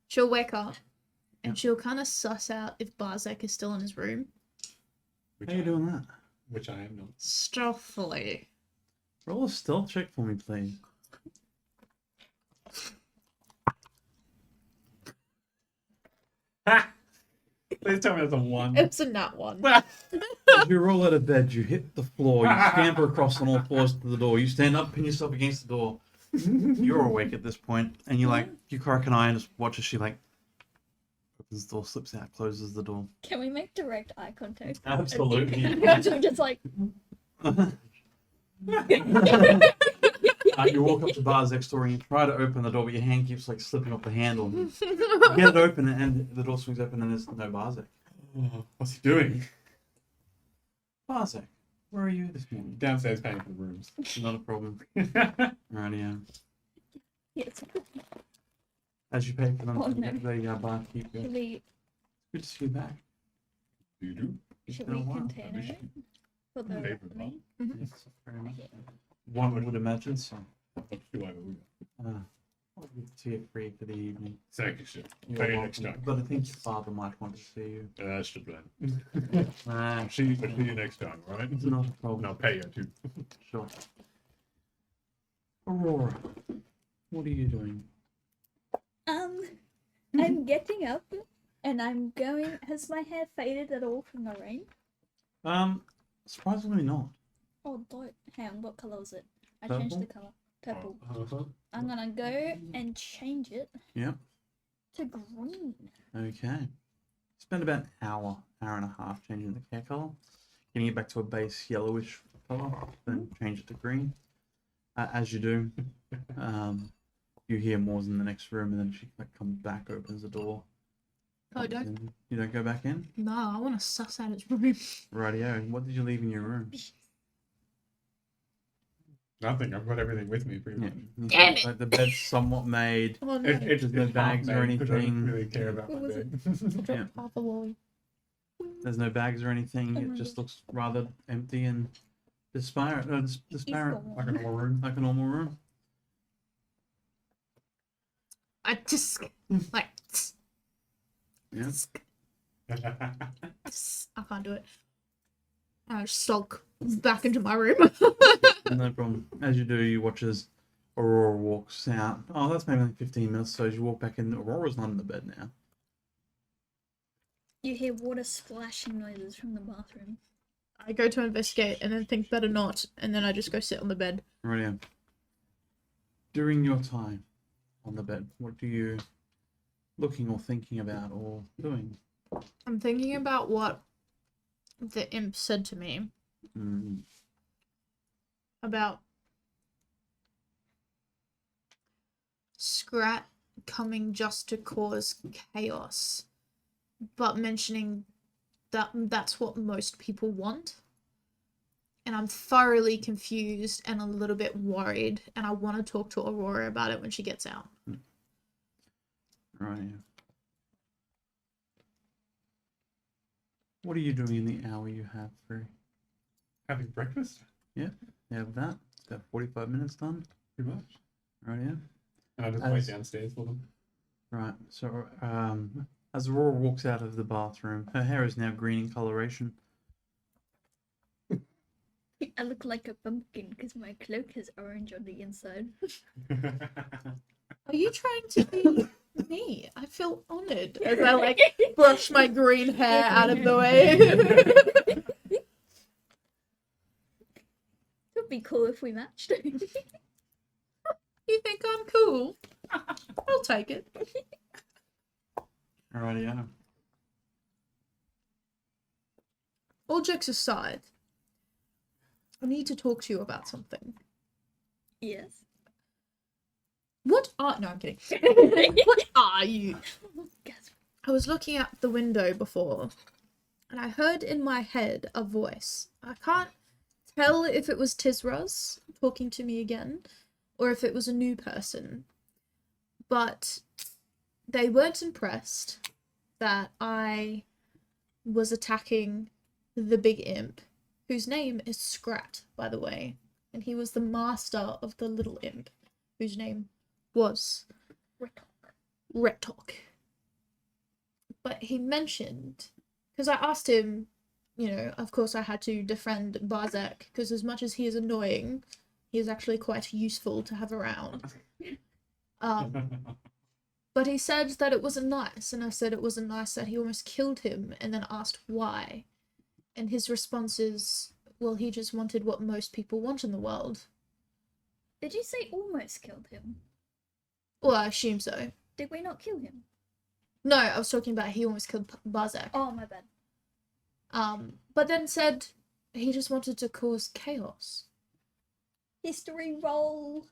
She'll wake up and Yeah. she'll kind of suss out if Barzek is still in his room. How you doing that? Which I am not. Stealthily. Roll a stealth check for me, please. Please tell me that's a 1. It's a nat one. As you roll out of bed, you hit the floor, you scamper across on all fours to the door, you stand up, pin yourself against the door. You're awake at this point, and you crack an eye and just watch as she opens the door, slips out, closes the door. Can we make direct eye contact? Absolutely. I'm just like, You walk up to Barzek's door and you try to open the door, but your hand keeps slipping off the handle. You get it open, and the door swings open, and there's no Barzek. Oh, what's he doing? Barzek, Where are you this morning? Downstairs paying for the rooms. Not a problem. Right, yeah. Yes. As you pay for them, Oh, you no. get the barkeep. Yeah. Should we, Good to see you back. You do? should been a we while. container it for the Favorite ramen? Yes, very much. One would imagine so. What do I owe you? To you free for the evening. Thank you, sir. You're Pay you next welcome. time. But I think your father might want to see you. That's the plan. Ah, I'll see you next time, all right? it's not a And problem. I'll pay you too. Sure. Aurora, what are you doing? I'm getting up and I'm going. Has my hair faded at all from the rain? Surprisingly not. Oh, don't. Hang on, what colour was it? I Purple? changed the colour. Purple. Uh-huh. I'm gonna go and change it Yep. to green. Okay. Spend about an hour and a half changing the hair color, getting it back to a base yellowish color, then change it to green. As you do, you hear Moors in the next room, and then she comes back, opens the door. Oh, don't. And you don't go back in? No, I want to suss out his room. Rightio. What did you leave in your room? Nothing. I've got everything with me pretty Yeah. much. Damn it. Like the bed's somewhat made. Oh no. It's There's no half bags or made, 'cause I don't anything. really care about What my was bed. I dropped Yeah. half a lolly. There's no bags or anything. Oh It my just God. looks rather empty and disparate. No, disparate, gone. Like a normal room. like a normal room. I just like. Yeah. I can't do it. I just sulk back into my room. No problem. As you do, you watch as Aurora walks out. Oh, that's maybe like 15 minutes. So as you walk back in, Aurora's not in the bed now. You hear water splashing noises from the bathroom. I go to investigate and then think better not, and then I just go sit on the bed. Right. During your time on the bed, what do you looking or thinking about or doing? I'm thinking about what the imp said to me Mm. about Scrat coming just to cause chaos, but mentioning that that's what most people want. And I'm thoroughly confused and a little bit worried, and I want to talk to Aurora about it when she gets out. Right. What are you doing in the hour you have free? Having breakfast? You have that. It's about 45 minutes done. Pretty much. Right, yeah. And I just As- wait downstairs for them. Right. So, as Aurora walks out of the bathroom, her hair is now green in coloration. I look like a pumpkin because my cloak is orange on the inside. Are you trying to be me? I feel honored as I like brush my green hair out of the way. It would be cool if we matched. You think I'm cool? I'll take it. Alrighty, yeah. All jokes aside, I need to talk to you about something. Yes. What are... No, I'm kidding. What are you? Gasp. I was looking out the window before, and I heard in my head a voice. I can't tell if it was Tisraz talking to me again, or if it was a new person. But they weren't impressed that I was attacking the big imp, whose name is Scrat, by the way. And he was the master of the little imp, whose name was Retok. But he mentioned, because I asked him, you know, of course I had to defend Barzek, because as much as he is annoying, he is actually quite useful to have around. But he said that it wasn't nice, and I said it wasn't nice that he almost killed him, and then asked why. And his response is, well, he just wanted what most people want in the world. Did you say almost killed him? Well, I assume so. Did we not kill him? No, I was talking about he almost killed Barzek. Oh, my bad. But then said he just wanted to cause chaos. History roll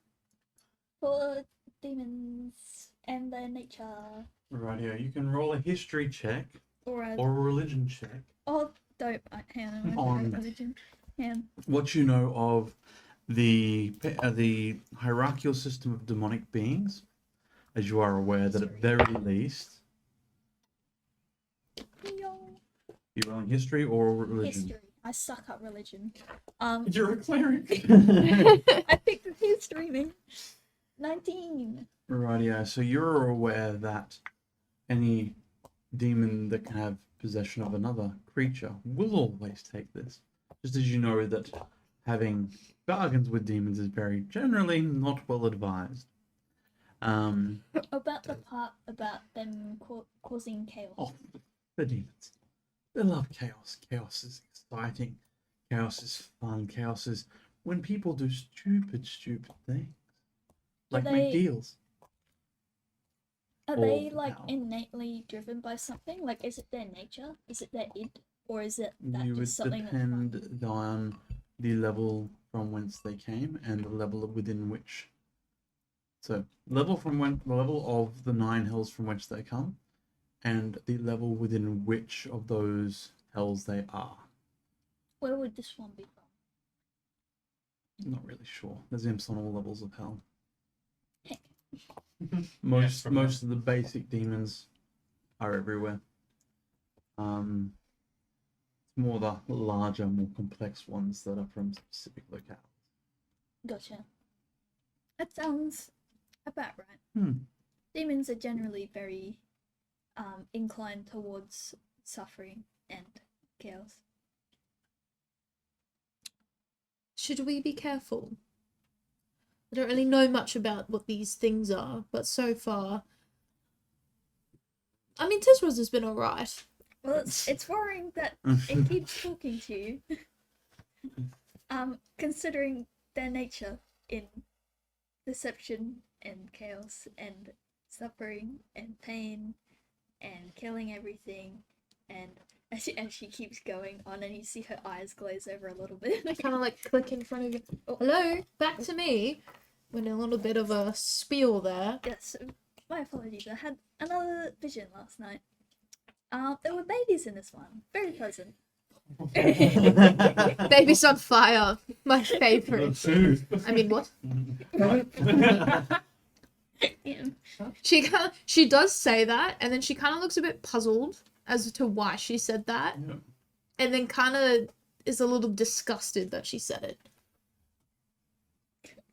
for demons and their nature. Rightio. You can roll a history check Or a... or a religion check. Oh, dope. Hang on. On. Religion. Yeah. what you know of the hierarchical system of demonic beings, as you are aware that at very least, you rolling history or religion? History. I suck at religion. You're a cleric. I picked the history, man. 19. Right, yeah. So you're aware that any demon that can have possession of another creature will always take this. Just as you know that having bargains with demons is very generally not well advised. About the part about them causing chaos. Oh, the demons. They love chaos. Chaos is exciting. Chaos is fun. Chaos is when people do stupid things. Like make deals. Are Or they like power. innately driven by something? Like, is it their nature? Is it their id? Or is it that You would just something that's depend on the level from whence they came and the level within which. So the level of the 9 hells from which they come, and the level within which of those hells they are. Where would this one be from? Not really sure. There's imps on all levels of hell. Heck. Most from most of the basic demons are everywhere. It's more the larger, more complex ones that are from specific locales. Gotcha. That sounds about right. Hmm. Demons are generally very inclined towards suffering and chaos. Should we be careful? I don't really know much about what these things are, but so far, I mean, Tisra's has been alright. Well, it's worrying that it keeps talking to you. Considering their nature in deception and chaos and suffering and pain and killing everything, and she keeps going on, and you see her eyes glaze over a little bit. Kind of like click in front of you. Oh, hello, back to me. Went a little bit of a spiel there. Yes, my apologies. I had another vision last night. There were babies in this one. Very pleasant. Baby's on fire. My favorite. I mean, what? Yeah. She does say that, and then she kind of looks a bit puzzled as to why she said that, and then kind of is a little disgusted that she said it.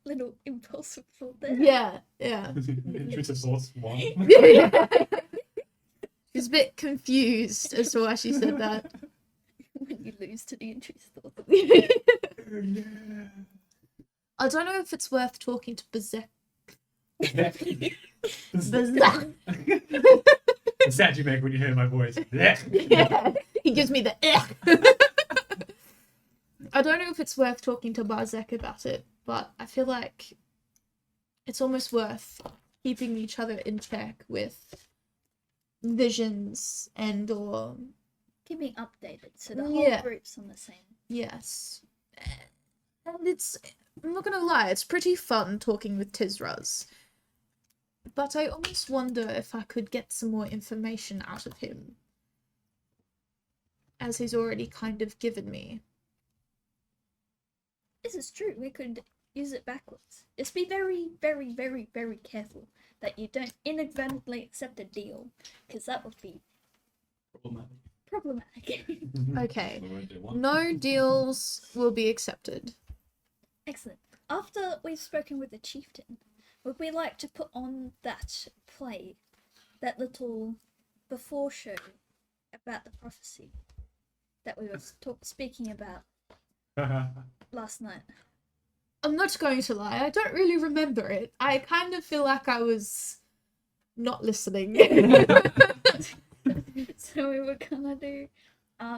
Little impulsive thought there. Yeah. Intrusive thoughts 1. She's a bit confused as to why she said that. When you lose to the intrusive thought. I don't know if it's worth talking to Barzek. The Barzek. sound you make when you hear my voice. Yeah, he gives me the I don't know if it's worth talking to Barzek about it, but I feel like it's almost worth keeping each other in check with visions and or Keeping updated so the Yeah. whole group's on the same. yes. And I'm not gonna lie, it's pretty fun talking with Tisras. But I almost wonder if I could get some more information out of him. As he's already kind of given me. This is true. We could use it backwards. Just be very, very, very, very careful that you don't inadvertently accept a deal, because that would be problematic. Okay. No deals will be accepted. Excellent. After we've spoken with the chieftain, would we like to put on that play, that little before show about the prophecy that we were speaking about last night? I'm not going to lie, I don't really remember it. I kind of feel like I was not listening. So we were gonna do,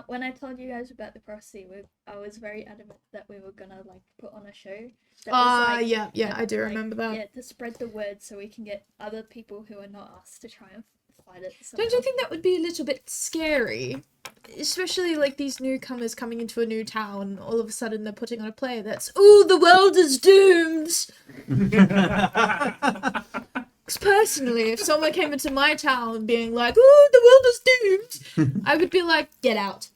when I told you guys about the prophecy, I was very adamant that we were gonna like put on a show. That was, yeah, I do like, remember that. Yeah, to spread the word so we can get other people who are not us to try and fight it. Don't you somehow. think that would be a little bit scary? Especially like these newcomers coming into a new town, all of a sudden they're putting on a play that's, ooh, the world is doomed! Because personally, if someone came into my town being like, ooh, the world is doomed, I would be like, get out.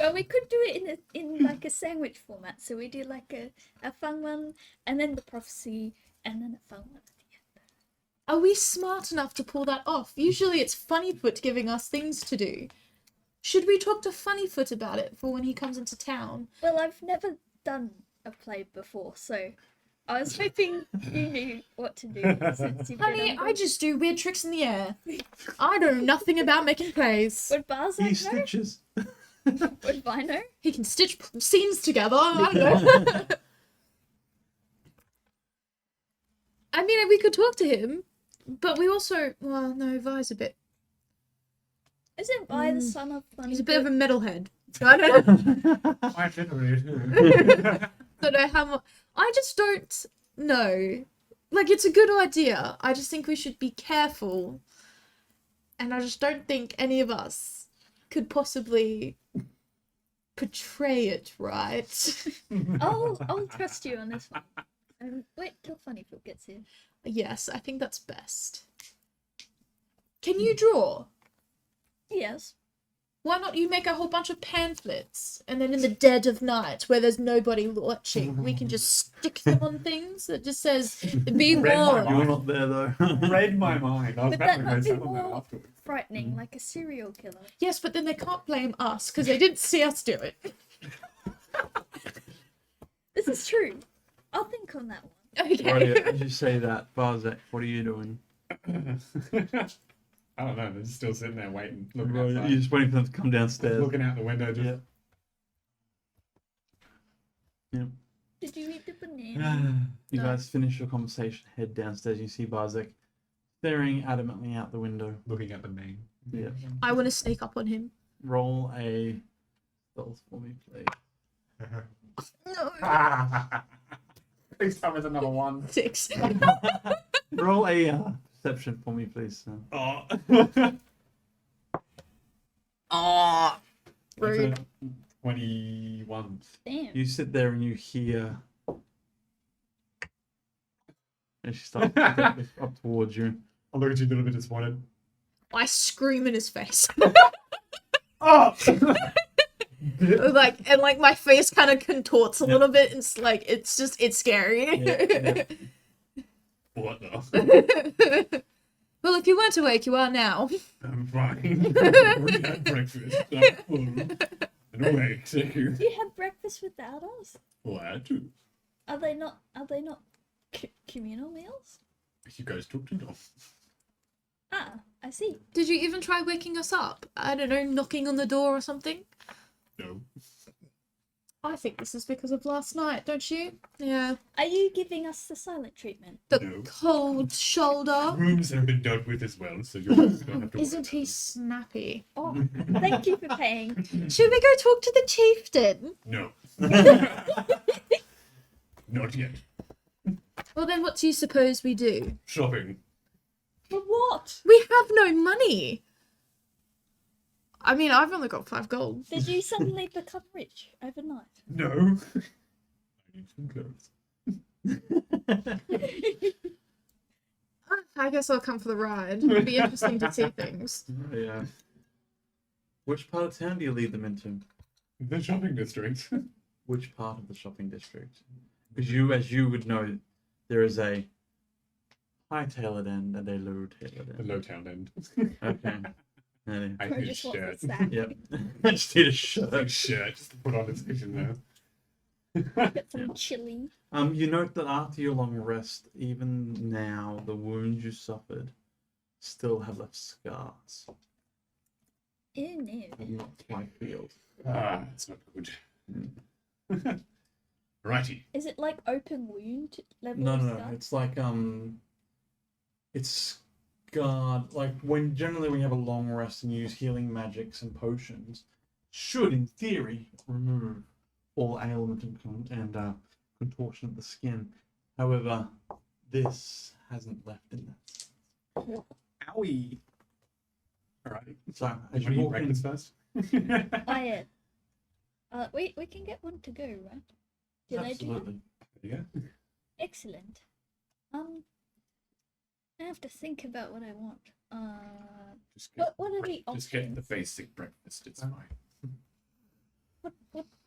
Well, we could do it in like a sandwich format. So we do like a fun one, and then the prophecy, and then a fun one at the end. Are we smart enough to pull that off? Usually it's Funnyfoot giving us things to do. Should we talk to Funnyfoot about it for when he comes into town? Well, I've never done a play before, so I was hoping you knew what to do since you've been Honey, on I board. just do weird tricks in the air. I know nothing about making plays. Would He Barzek know? stitches. Would Vi know? He can stitch scenes together. I don't know. I mean, we could talk to him, but we also... Well, no, Vi's a bit... Isn't Vi the son of Funny? He's a bit of a metalhead. I don't know. I literally Don't know how much... I just don't know. Like, it's a good idea. I just think we should be careful. And I just don't think any of us could possibly portray it right. I'll trust you on this one. Wait till Funnyfoot gets here. Yes, I think that's best. Can you draw? Yes. Why not you make a whole bunch of pamphlets, and then in the dead of night, where there's nobody watching, we can just stick them on things that just says, be Read my warned. You're not there though. read my mind. I was Would about that to not go be settle that more afterwards. frightening, like a serial killer? Yes, but then they can't blame us, because they didn't see us do it. This is true. I'll think on that one. Okay. Right, as you say that, Barzek, what are you doing? I don't know. They're just still sitting there waiting, looking You're outside, just waiting for them to come downstairs. looking out the window. Just Yeah. Did you eat the banana? You No. guys finish your conversation, head downstairs. You see Barzek staring adamantly out the window. looking at the name. Yeah. I want to sneak up on him. Roll a stealth for me, please. No. Please tell me it's another one. 6. Roll a perception for me, please. Oh. Rude. 21. Damn. You sit there and you hear. And she starts to step up towards you. I'll look at you a little bit disappointed. I scream in his face. Oh! Like, and like my face kind of contorts a little bit. And it's like, it's scary. Yeah. What the? Well, if you weren't awake, you are now. I'm fine. We had breakfast. I'm full. And awake too. Do you have breakfast without us? Well, I had to. Are they not communal meals? You guys took too long. Ah, I see. Did you even try waking us up? I don't know, knocking on the door or something? No. I think this is because of last night, don't you? Yeah. Are you giving us the silent treatment? The No. cold shoulder. Rooms have been dealt with as well, so you don't have to worry Isn't he about snappy? Oh, thank you for paying. Should we go talk to the chieftain? it. No. Not yet. Well, then what do you suppose we do? Shopping. For what? We have no money. I mean, I've only got 5 gold. Did you suddenly become rich overnight? No. I need some clothes. I guess I'll come for the ride. It'll be interesting to see things. Yeah. Which part of town do you lead them into? The shopping district. Which part of the shopping district? Because you, as you would know, there is a high-tailored end and a low-tailored The end. low town end. Okay. Yeah. I Or need a just wants a shirt. snack? Yep. I just need a A shirt. shirt just to put on its kitchen now. Get some chili. You note that after your long rest, even now, the wounds you suffered still have left scars. Ew, no. Have not quite healed. Ah, it's not good. Righty. Is it like open wound level? No, of no, no. scar? It's like it's scarred. Like generally when you have a long rest and use healing magics and potions, should in theory remove all ailment and contortion of the skin. However, this hasn't left in that. Owie. Alrighty. So as Want you to eat walk in, breakfast first? Oh, yeah. We can get one to go, right? Do they do that? absolutely. Yeah. Excellent. I have to think about what I want. Just get, What are the just get the options? basic breakfast. It's fine.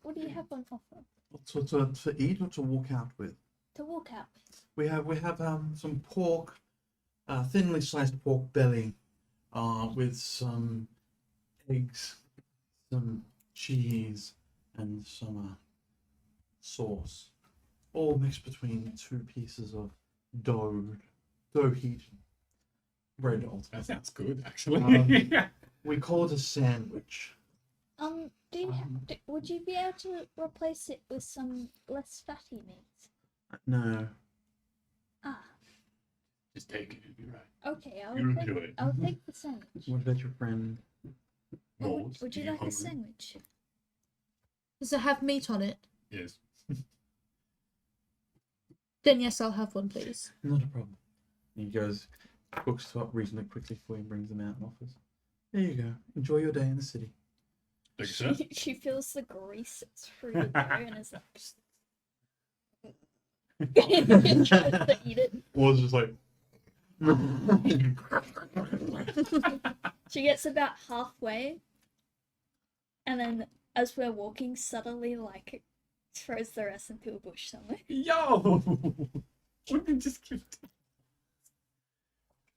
What do you have on offer? To eat or to walk out with? To walk out. We have some pork, thinly sliced pork belly, with some eggs, some cheese, and some sauce, all mixed between two pieces of dough heated bread. That sounds good, actually. We call it a sandwich. Do you would you be able to replace it with some less fatty meat? No. Ah, Just take it, you'll be right. okay. You'll enjoy it. I'll take the sandwich. What about your friend? Rolls, Would you are like hungry? a sandwich? Does it have meat on it? Yes. Then yes, I'll have one, please. Not a problem. He goes, cooks it up reasonably quickly for you and brings them out and offers. There you go. Enjoy your day in the city. Thank you, sir. She feels the grease through the dough and is like, tries to eat it. Was just like. She gets about halfway, and then as we're walking, suddenly like throws the rest into a bush somewhere. Yo! What did just give? Can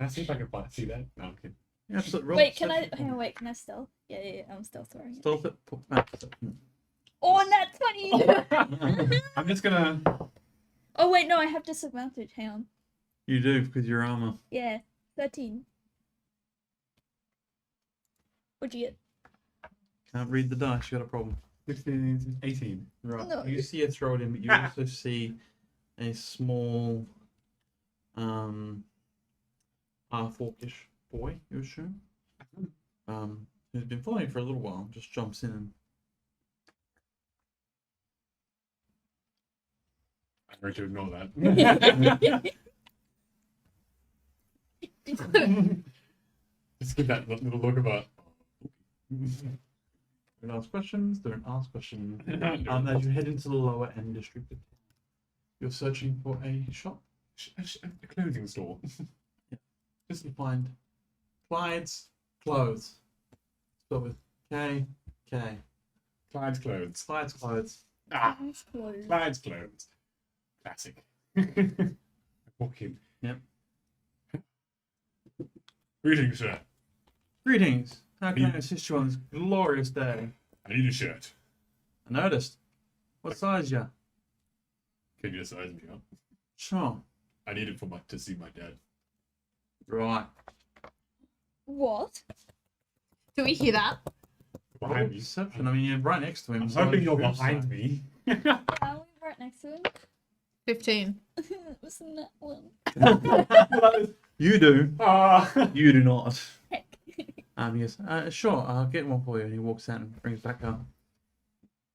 I see if I can see that? No, I'm kidding. Absolutely. Wait, can I? Hang on, wait, can I stealth? Yeah, I'm still throwing it. Stop it. Put back. Oh, nat 20! I'm just gonna. Oh, wait, no, I have disadvantage. Hang on. You do because your armor. Yeah, 13. What'd you get? Can't read the dice. You got a problem. 16, 18. Right. No. You see her throw it in, but you also see a small, half-orcish boy. You assume. Who's been following you for a little while. Just jumps in and. I'm going to ignore that. Just give that little look about. Don't ask questions. Don't ask questions. As you head into the lower end district, you're searching for a shop. A clothing store. Just to find Clyde's clothes. Spelled with K. Clyde's clothes. Clyde's clothes. Ah, Nice clothes. Clyde's clothes. Classic. Walk in. Yep. Greetings, sir. Greetings. How can I assist you on this glorious day? I need a shirt. I noticed. What size ya? Can you size me up? Sure. I need it to see my dad. Right. What? Do we hear that? Behind me. Perception. I mean, you're right next to him. I'm so hoping you're sure, behind so. me. Are we right next to him? 15. Wasn't that one? You do. Ah. You do not. Heck. Yes. Sure. I'll get one for you. And he walks out and brings back a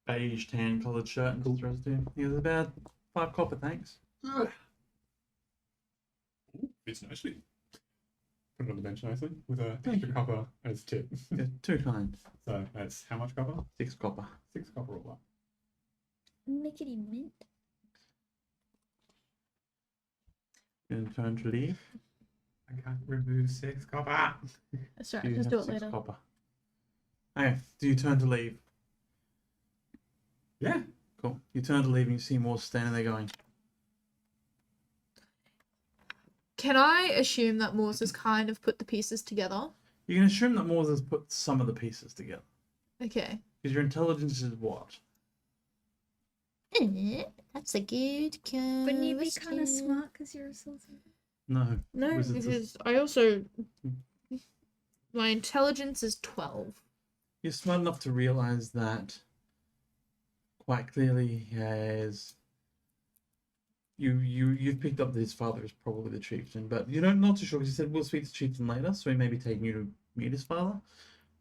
beige tan coloured shirt and throws it to him. He goes, about 5 copper, thanks. Fits nicely. Put it on the bench nicely with a Thank extra copper as tip. Yeah, 2 kind. So that's how much copper? 6 copper. 6 copper all up. Mickety mint. In turn to leave. I can't remove 6 copper. That's Do right, you just have do it 6 later. copper? Okay. Do you turn to leave? Yeah. Cool. You turn to leave and you see more standing there going, Can I assume that Morse has kind of put the pieces together? you can assume that Moores has put some of the pieces together. Okay. Because your intelligence is what? That's a good Wouldn't you be kind of smart because you're a sorcerer? No. No, Wizards because I also... My intelligence is 12. You're smart enough to realize that quite clearly he has. You've picked up that his father is probably the chieftain, but you're not too sure because he said we'll speak to the chieftain later, so he may be taking you to meet his father.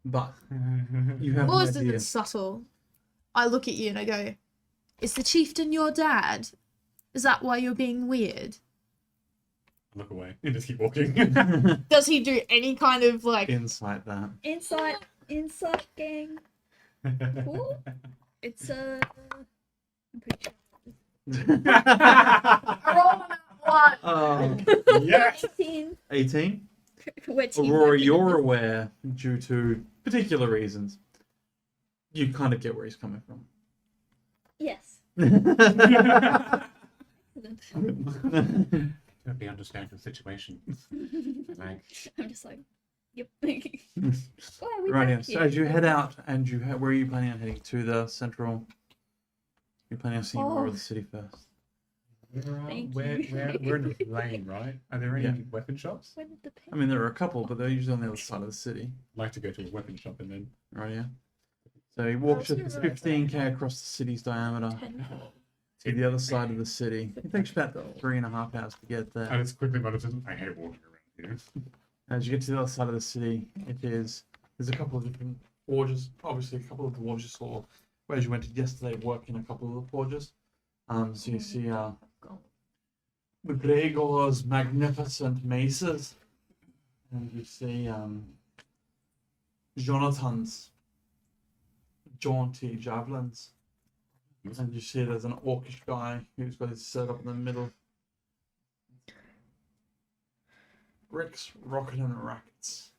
But you have Morse an idea. isn't subtle. I look at you and I go, is the chieftain your dad? Is that why you're being weird? I look away and just keep walking. Does he do any kind of like... Insight that. Insight, gang. Cool. It's I'm pretty sure. Yes. 18. 18. Which you Aurora, might be you're the- aware, due to particular reasons, you kind of get where he's coming from. Yes. Totally understand your situation. Like, I'm just like, yep. Why are we Right, back yeah. So here? as you head out, and where are you planning on heading to? The central. You're planning on seeing more of the city first. Thank we're you. in a lane, right? Are there any Yeah. weapon shops? Where did the pin? I mean, there are a couple, but they're usually on the other side of the city. I'd like to go to a weapon shop and then. Right, yeah. So you walk Else to you realize 15k across the city's diameter to the other side of the city. It takes about 3.5 hours to get there. I just quickly noticed I hate walking around here. As you get to the other side of the city, there's a couple of different forges. Obviously, a couple of dwarves you saw, whereas you went to yesterday, work in a couple of the forges. So you see McGregor's magnificent maces, and you see Jonathan's jaunty javelins, and you see there's an orcish guy who's got his set up in the middle. Bricks, rocket, and rackets.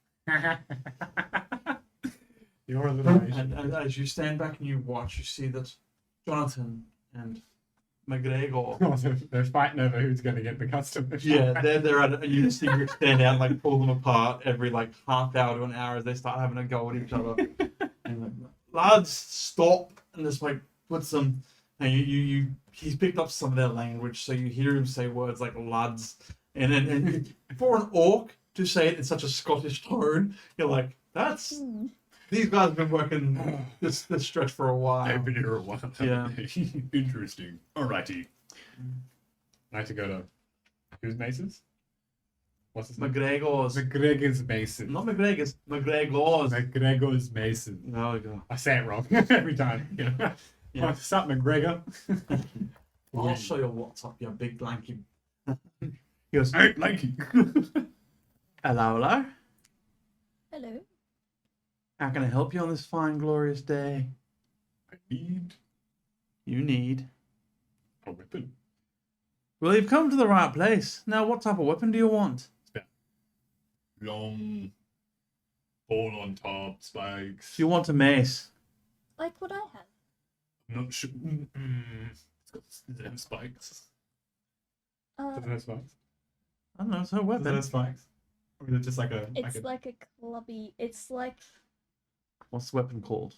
You're a little And as you stand back and you watch, you see that Jonathan and McGregor. They're fighting over who's going to get the customer. Yeah, they're at it, and you just see Rick stand out and like pull them apart every like half hour to an hour as they start having a go at each other. And like, lads, stop! And just like puts them. And he's picked up some of their language, so you hear him say words like lads, and for an orc to say it in such a Scottish tone, you're like, that's. These guys have been working this stretch for a while. I've been here a while. Yeah. Interesting. Alrighty. I like to go to whose maces? What's his name? McGregor's. McGregor's mason. Not McGregor's. McGregor's. McGregor's mason. There we go. I say it wrong every time. You know? Yeah. What's up, McGregor? I'll show you what's up, you big lanky. He goes, Hey, Lanky. hello. Hello. How can I help you on this fine, glorious day? I need You need. a weapon. Well, you've come to the right place. Now, what type of weapon do you want? Long, ball on top, spikes. Do you want a mace? Like what I have. I'm not sure. Does it have spikes? Uh, Does it have spikes? I don't know, it's no Does it weapon. have spikes? Or is it just like a... it's like a clubby. It's like What's the weapon called?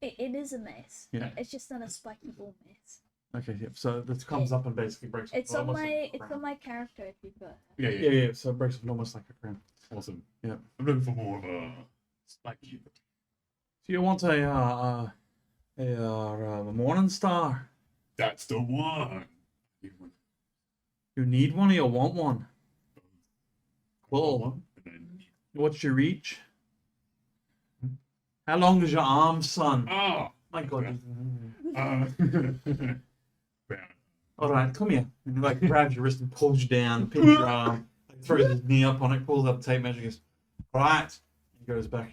it is a mace. Yeah. It's just not a spiky ball mace. Okay, yeah. So this comes up and basically breaks. It's up on almost my like a it's crown. on my character if you've got. Yeah, Yeah, yeah. So it breaks up almost like a crown. Awesome. Yeah. I'm looking for more of a spiky. So you want a morning star? That's the one. You need one or you want one? Cool. One, and then... What's your reach? How long is your arm, son? Ah! My God. Uh, All right, come here. And he like grabs your wrist and pulls you down, pins your arm, like, throws his knee up on it, pulls up the tape measure, goes, all right. He goes back.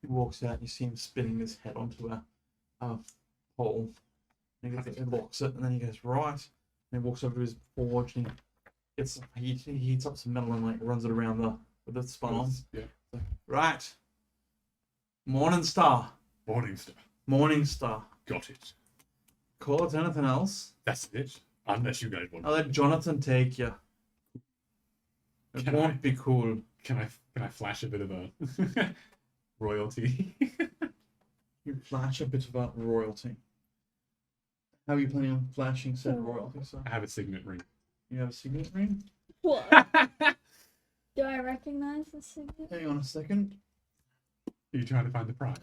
He walks out and you see him spinning his head onto a pole. And he locks it and then he goes, right. And he walks over to his forge and he heats up some metal and like runs it around with the spun on. Yeah. Right. Morning star. Morningstar. Morning star. Got it. Call it anything else. That's it. Unless you guys want. I'll let Jonathan take you. It Can won't I? be cool. Can I flash a bit of a royalty? You flash a bit about royalty. How are you planning on flashing said royalty, sir? I have a signet ring. You have a signet ring? What? Do I recognize the signet? Hang on a second. Are you trying to find the prize?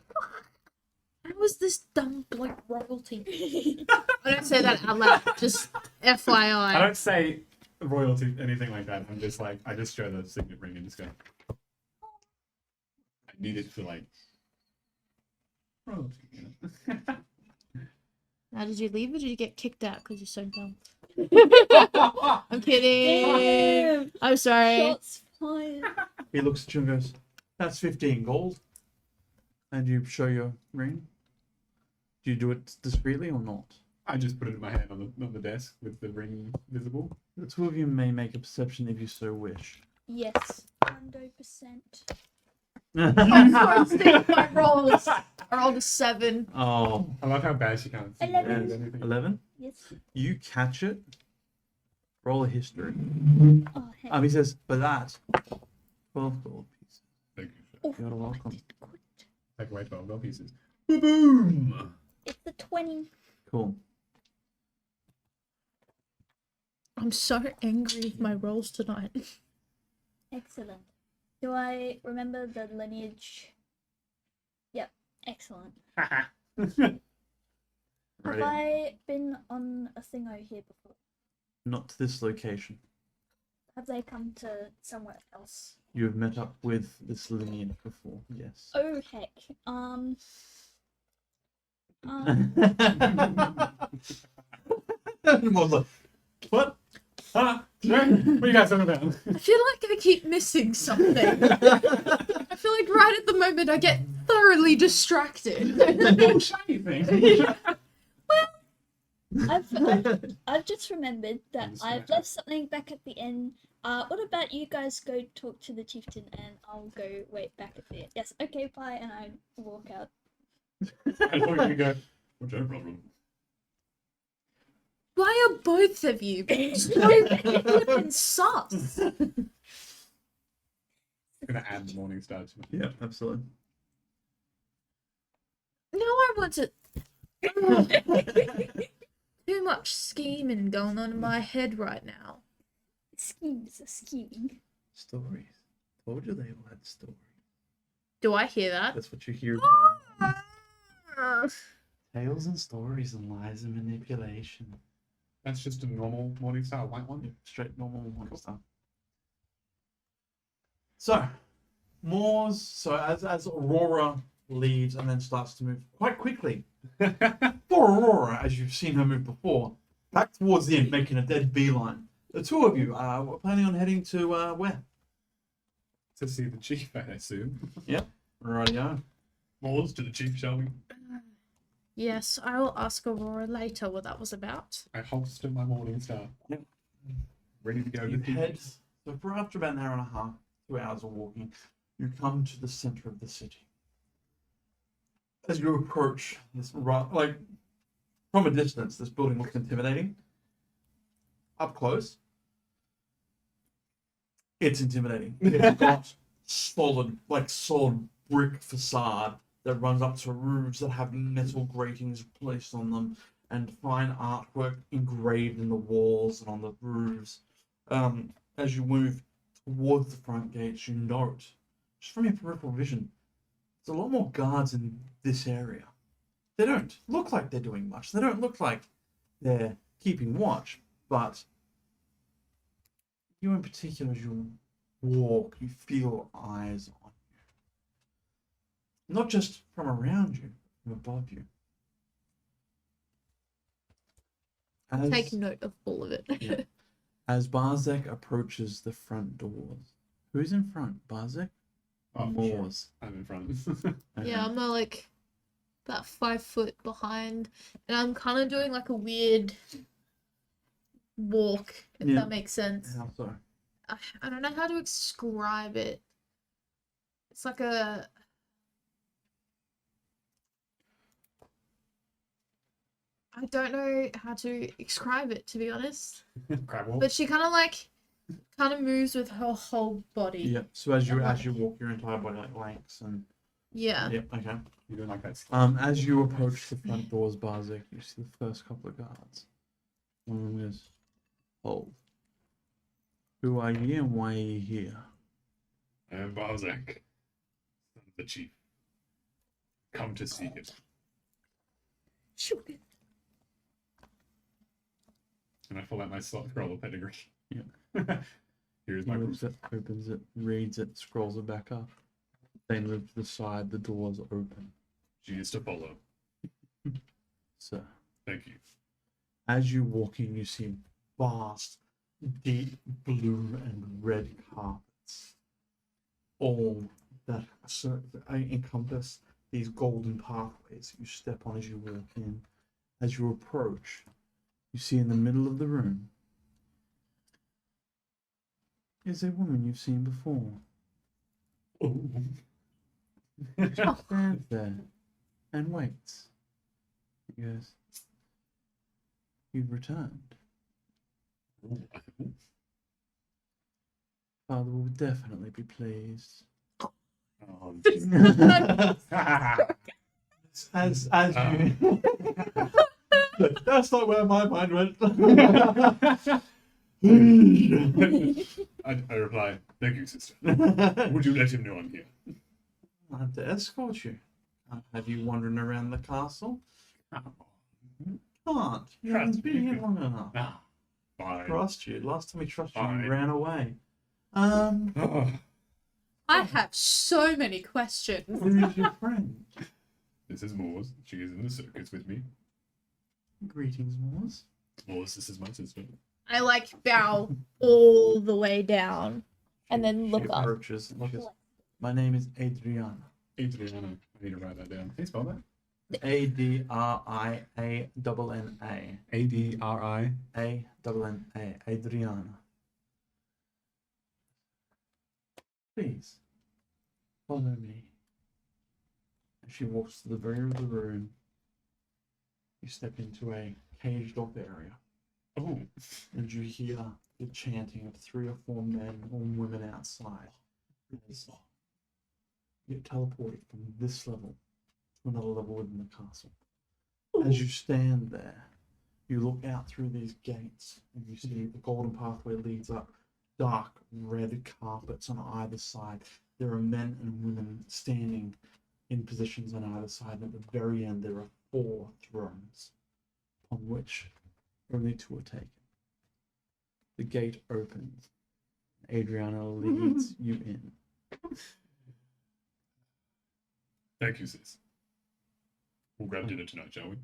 How is this dumb like royalty? I don't say that out loud. Just FYI. I don't say royalty, anything like that. I'm just like, I just show the signet ring and just go. I need it for like royalty, you know? Now, did you leave or did you get kicked out because you're so dumb? I'm kidding. Damn. I'm sorry. Shots fired. He looks at you and goes, that's 15 gold. And you show your ring. Do you do it discreetly or not? I just put it in my hand on the desk with the ring visible. The two of you may make a perception if you so wish. Yes. 100%. I'm so sick of my rolls. I rolled a 7. Oh, I love how bad she can't see 11. anything. 11. Yes. You catch it. Roll a history. Oh, heck. He says, for that, 12 gold pieces. Thank you. Oh, You're welcome. good. Take away 12 gold pieces. Boom! It's the 20. Cool. I'm so angry with my rolls tonight. Excellent. Do I remember the lineage? Yep. Excellent. Have Right. I been on a thing over here before? Not to this location. Have they come to somewhere else? You have met up with this lineage before, yes. Oh heck. Everyone's like, what? What are you guys talking about? I feel like I keep missing something. I feel like right at the moment I get thoroughly distracted. Little shiny thing. I've just remembered that I've left something back at the end. What about you guys go talk to the chieftain and I'll go wait back at the end. Yes, okay, bye, and I walk out. I thought you go. What's your problem? Why are both of you being so flippin' sus? I'm gonna add the morning star to it. Yeah, absolutely. No, I want to. Too much scheming going on in my head right now. Schemes are scheming. Stories. Told you they all had stories. Do I hear that? That's what you hear. Tales and stories and lies and manipulation. That's just a normal morning star, white one. Straight normal one stuff. So, Moors. So as Aurora leaves and then starts to move quite quickly. For Aurora, as you've seen her move before, back towards the end, making a dead beeline. The two of you are planning on heading to where? To see the chief, I assume. Rightio. Moors to the chief, shall we? Yes, I will ask Aurora later what that was about. I holster my morning star. Yep. Ready to go. You to head. So for after about an hour and a half, 2 hours of walking, you come to the center of the city. As you approach this, like from a distance, this building looks intimidating. Up close, it's intimidating. It's got solid brick facade that runs up to roofs that have metal gratings placed on them and fine artwork engraved in the walls and on the roofs. As you move towards the front gates, you note, just from your peripheral vision, there's a lot more guards in this area. They don't look like they're doing much. They don't look like they're keeping watch, but you in particular, as you walk, you feel eyes on you. Not just from around you, from above you. Take note of all of it. Yeah. As Barzek approaches the front doors, who's in front? Barzek? Oh, for sure. Moors. I'm in front. Okay. Yeah, I'm like about 5 foot behind, and I'm kind of doing like a weird walk, if Yeah. that makes sense. How so? I don't know how to describe it. It's like a. I don't know how to describe it, to be honest. Crab walk. But she kind of moves with her whole body. Yeah. So as you walk, your entire body like lanks and Yeah. yeah. Okay. You're doing like that. As you approach the front doors, Barzek, you see the first couple of guards. One of them goes, "Hold. Who are you and why are you here?" I am Barzek, son of the chief. Come to see him. Sure. And I pull out my slot scroll of pedigree. Yeah. Here's He my looks it, opens it, reads it, scrolls it back up. They move to the side, the doors open. She is to follow. So, Thank you. as you walk in, you see vast, deep blue and red carpets. All that encompass these golden pathways you step on as you walk in. As you approach, you see in the middle of the room is a woman you've seen before. Oh, Stands there and waits. He goes, "You've returned. Father will definitely be pleased." Oh, As you, that's not where my mind went. I reply, thank you, sister. Would you let him know I'm here? I have to escort you. Can't have you wandering around the castle. Can't. You haven't been here long enough. Ah, fine. Trust you. Last time we trusted you, Fine. you ran away. Oh, I have so many questions. Who's your friend? this is Moors. She is in the circus with me. Greetings, Moors. Moors, this is my sister. I like bow all the way down and then She look up. approaches. She goes, "My name is Adriana. Adriana. I need to write that down. Can you spell that? Adriana. A-D-R-I. A-N-N-A. Adriana. Please, follow me." As she walks to the rear of the room, you step into a caged off area, Oh, and you hear the chanting of 3 or 4 men or women outside. As you get teleported from this level to another level within the castle. As you stand there, you look out through these gates and you see the golden pathway leads up, dark red carpets on either side. There are men and women standing in positions on either side, and at the very end there are 4 thrones, on which only 2 are taken. The gate opens. Adriana leads you in. thank you, sis. We'll grab dinner tonight, shall we?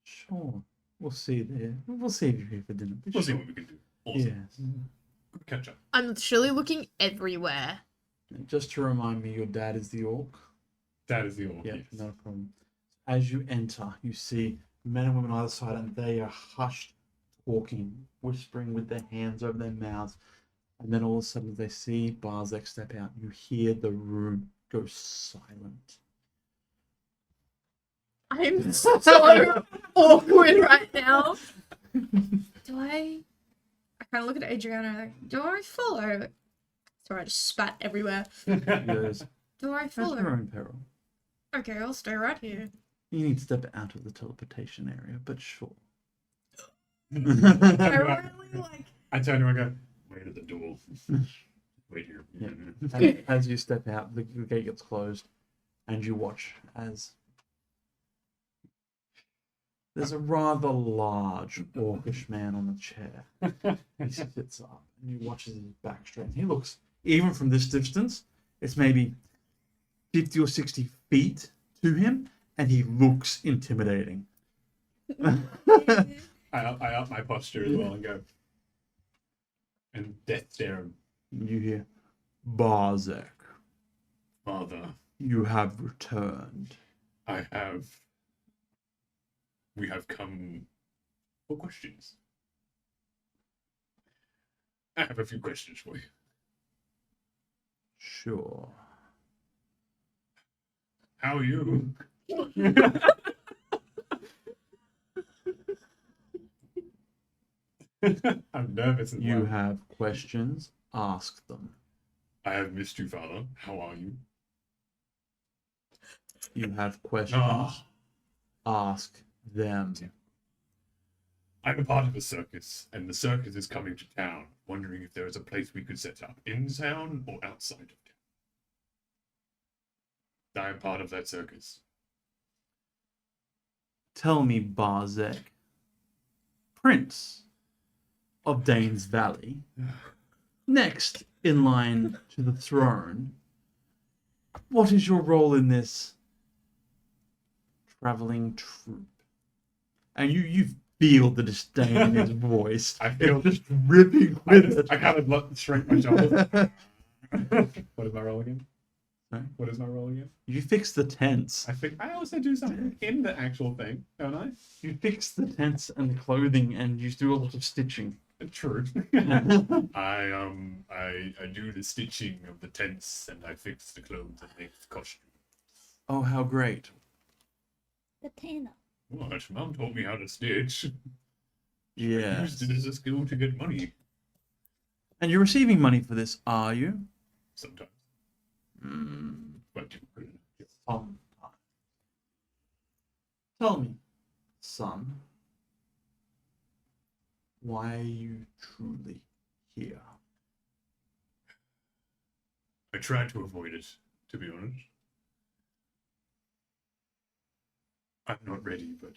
Sure. We'll see you there. We'll save you here for dinner. but We'll see sure. what we can do. Awesome. Yes. Good catch up. I'm surely looking everywhere. And just to remind me, your dad is the orc. That is the order. Yeah, Yes. no problem. As you enter, you see men and women on either side, and they are hushed, talking, whispering with their hands over their mouths. And then all of a sudden, they see Barzek step out. You hear the room go silent. I'm so awkward right now. Do I kind of look at Adriana like, do I follow? Sorry, I just spat everywhere. He goes, Do I "At your follow? own peril. Okay, I'll stay right here. You need to step out of the teleportation area, but sure." I really like. I turn to her and go, wait at the door. Wait here. Yeah. As you step out, the gate gets closed, and you watch as there's a rather large orcish man on the chair. He sits up, and you watch his back straight. He looks, even from this distance, it's maybe 50 or 60 feet to him, and he looks intimidating. I up my posture as well and go, and death stare him. You hear, "Barzek, Father, you have returned." we have come for questions. I have a few questions for you. Sure. How are you? I'm nervous as You well. have questions? Ask them. I have missed you, Father. How are you? You have questions? Ah, Ask them. I'm a part of a circus, and the circus is coming to town. Wondering if there is a place we could set up in town or outside of town. I am part of that circus. Tell me, Barzek, Prince of Dain's Valley, next in line to the throne, what is your role in this traveling troupe? And you feel the disdain in his voice. I feel It's just ripping with it. I kind of shrink my shoulders. What is my role again? Sorry? What is my role again? You fix the tents. I think I also do something in the actual thing, don't I? You fix the tents and the clothing, and you do a lot of stitching. True. I do the stitching of the tents and I fix the clothes and make the costumes. Oh, how great. The tanner. What? Mum taught me how to stitch. I Yes. used it as a skill to get money. And you're receiving money for this, are you? Sometimes. Hmm. But Sometime. Tell me, son, why are you truly here? I tried to avoid it, to be honest. I'm not ready, but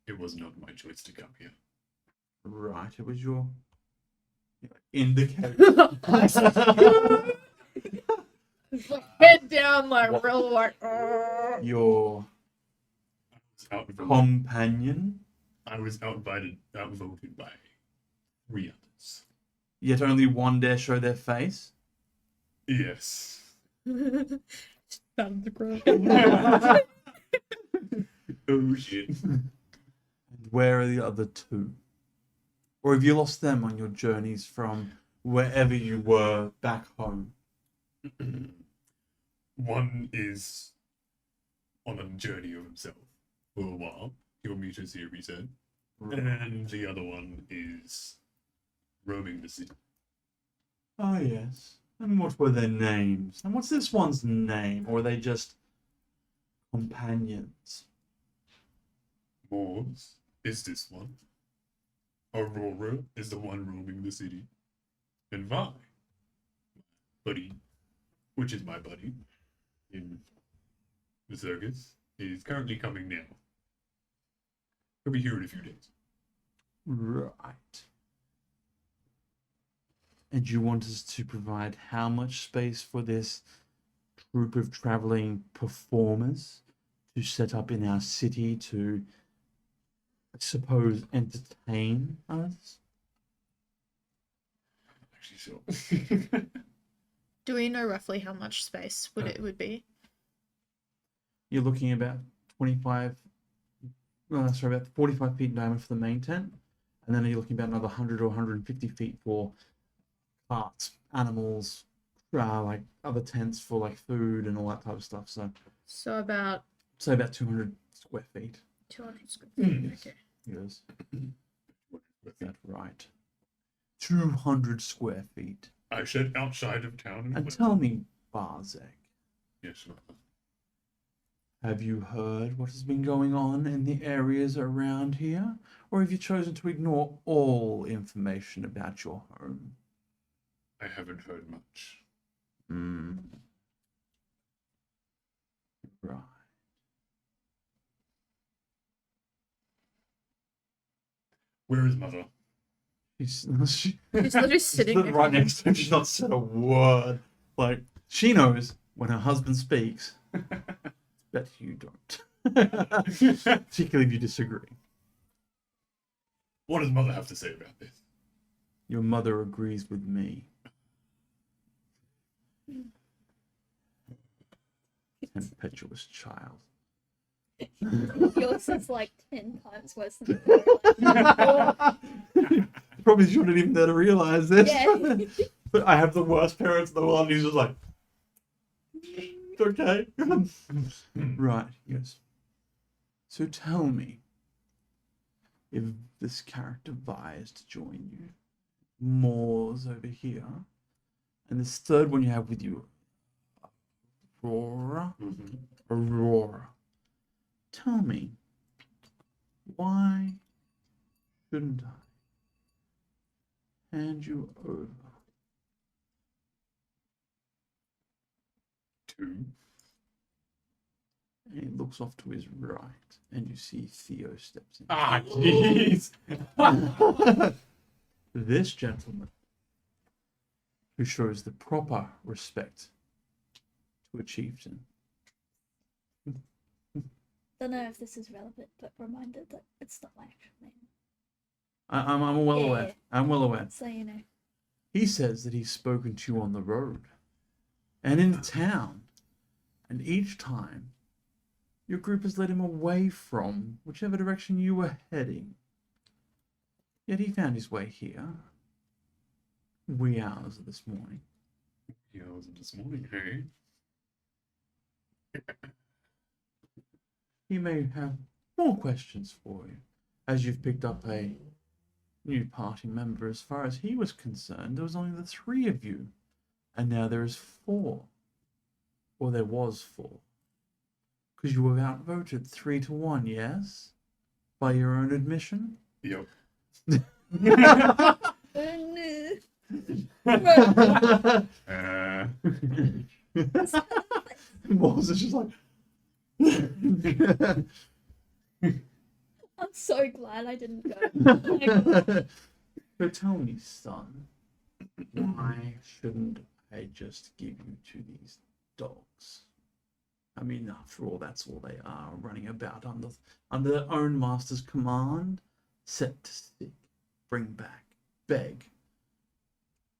it was not my choice to come here. Right, it was your indicator. Head down, like real like. Your I was outvoted. companion, I was outvoted by 3 others. yet only one dare show their face. Yes. Found the grove. Oh shit. And where are the other two? Or have you lost them on your journeys from wherever you were back home? One is on a journey of himself for a while. He'll meet us here, he said. And the other one is roaming the city. Oh, yes. And what were their names? And what's this one's name? Or are they just companions? Mors is this one. Aurora is the one roaming the city. And Vi, buddy, which is my buddy in the circus, is currently coming now. He'll be here in a few days. Right. And you want us to provide how much space for this group of traveling performers to set up in our city to, I suppose, entertain us? Actually, so. Do we know roughly how much space it would be? You're looking about 25, about 45 feet in diameter for the main tent, and then you're looking about another 100 or 150 feet for carts, animals, like other tents for like food and all that type of stuff. So about So about 200 square feet. 200 square feet. Okay. Yes. That's right. 200 square feet. I said outside of town. And tell me, Barzek, Yes, ma'am. have you heard what has been going on in the areas around here? Or have you chosen to ignore all information about your home? I haven't heard much. Hmm. Right. Where is mother? She's She's literally sitting stood right next to him. She's not said a word. Like, she knows when her husband speaks, bet you don't. Particularly if you disagree. What does mother have to say about this? Your mother agrees with me. Impetuous child. Yours is like 10 times worse than Probably shouldn't even there to realize this. Yeah. But I have the worst parents in the world, and he's just like, okay. Right, yes. So tell me, if this character vies to join you, Moore's over here, and this third one you have with you, Aurora. Tell me, why shouldn't I hand you over? 2. And he looks off to his right, and you see Theo steps in. Ah, jeez. This gentleman, who shows the proper respect to a chieftain. Don't know if this is relevant, but reminded that it's not my actual name. I'm well aware. Yeah. I'm well aware. So you know. He says that he's spoken to you on the road and in town, and each time your group has led him away from whichever direction you were heading. Yet he found his way here. Wee hours of this morning. Yeah, I was this morning, hey? He may have more questions for you, as you've picked up a new party member. As far as he was concerned, there was only the three of you, and now there is four. Or there was four. Because you were outvoted 3-1, yes? By your own admission? Yep. Moles is just like. I'm so glad I didn't go. Oh my God. But tell me, son, why shouldn't I just give you to these dogs? I mean, after all, that's all they are, running about under their own master's command, set to seek, bring back, beg.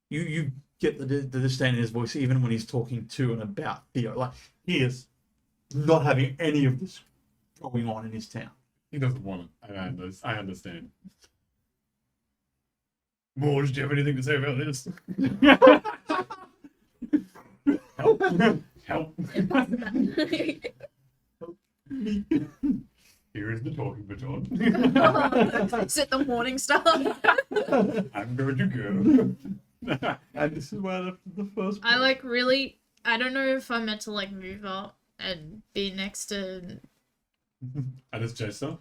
You get the disdain in his voice even when he's talking to and about Theo. Like, he is not having any of this going on in his town. He doesn't want it. I understand. Morge, do you have anything to say about this? Help. Help. Here is the talking baton. Is it the Morning Star? I'm going to go. And this is where the first. I I don't know if I'm meant to like move up and be next to I just gesture.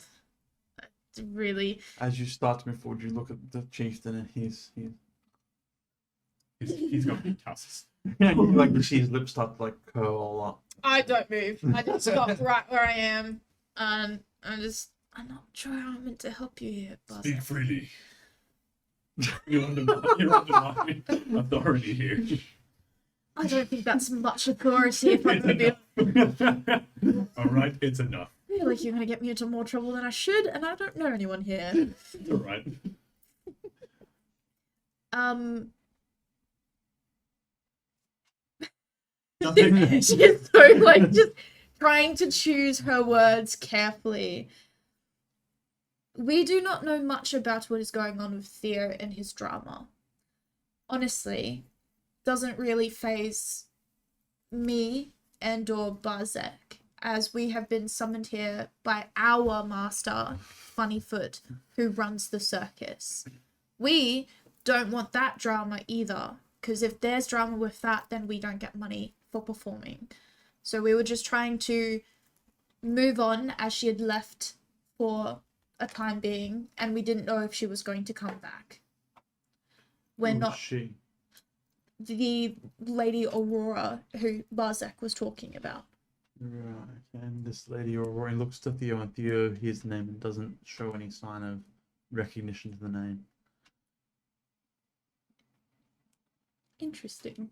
really. As you start to move forward, you look at the chieftain, and he's He's got big tusks. like you see his lips start to like curl up. I don't move. I just stop right where I am. I'm not sure how I'm meant to help you here, but Speak freely. You're under my authority here. I don't think that's much authority if I'm gonna be Alright, it's enough. I feel like you're gonna get me into more trouble than I should, and I don't know anyone here. It's alright. She is so like just trying to choose her words carefully. We do not know much about what is going on with Theo and his drama. Honestly, doesn't really faze me and or Barzek, as we have been summoned here by our master, Funnyfoot, who runs the circus. We don't want that drama either, because if there's drama with that, then we don't get money for performing. So we were just trying to move on, as she had left for a time being, and we didn't know if she was going to come back. We're not She. the Lady Aurora who Barzek was talking about. Right, and this lady Aurora looks to Theo, and Theo hears the name and doesn't show any sign of recognition to the name. Interesting.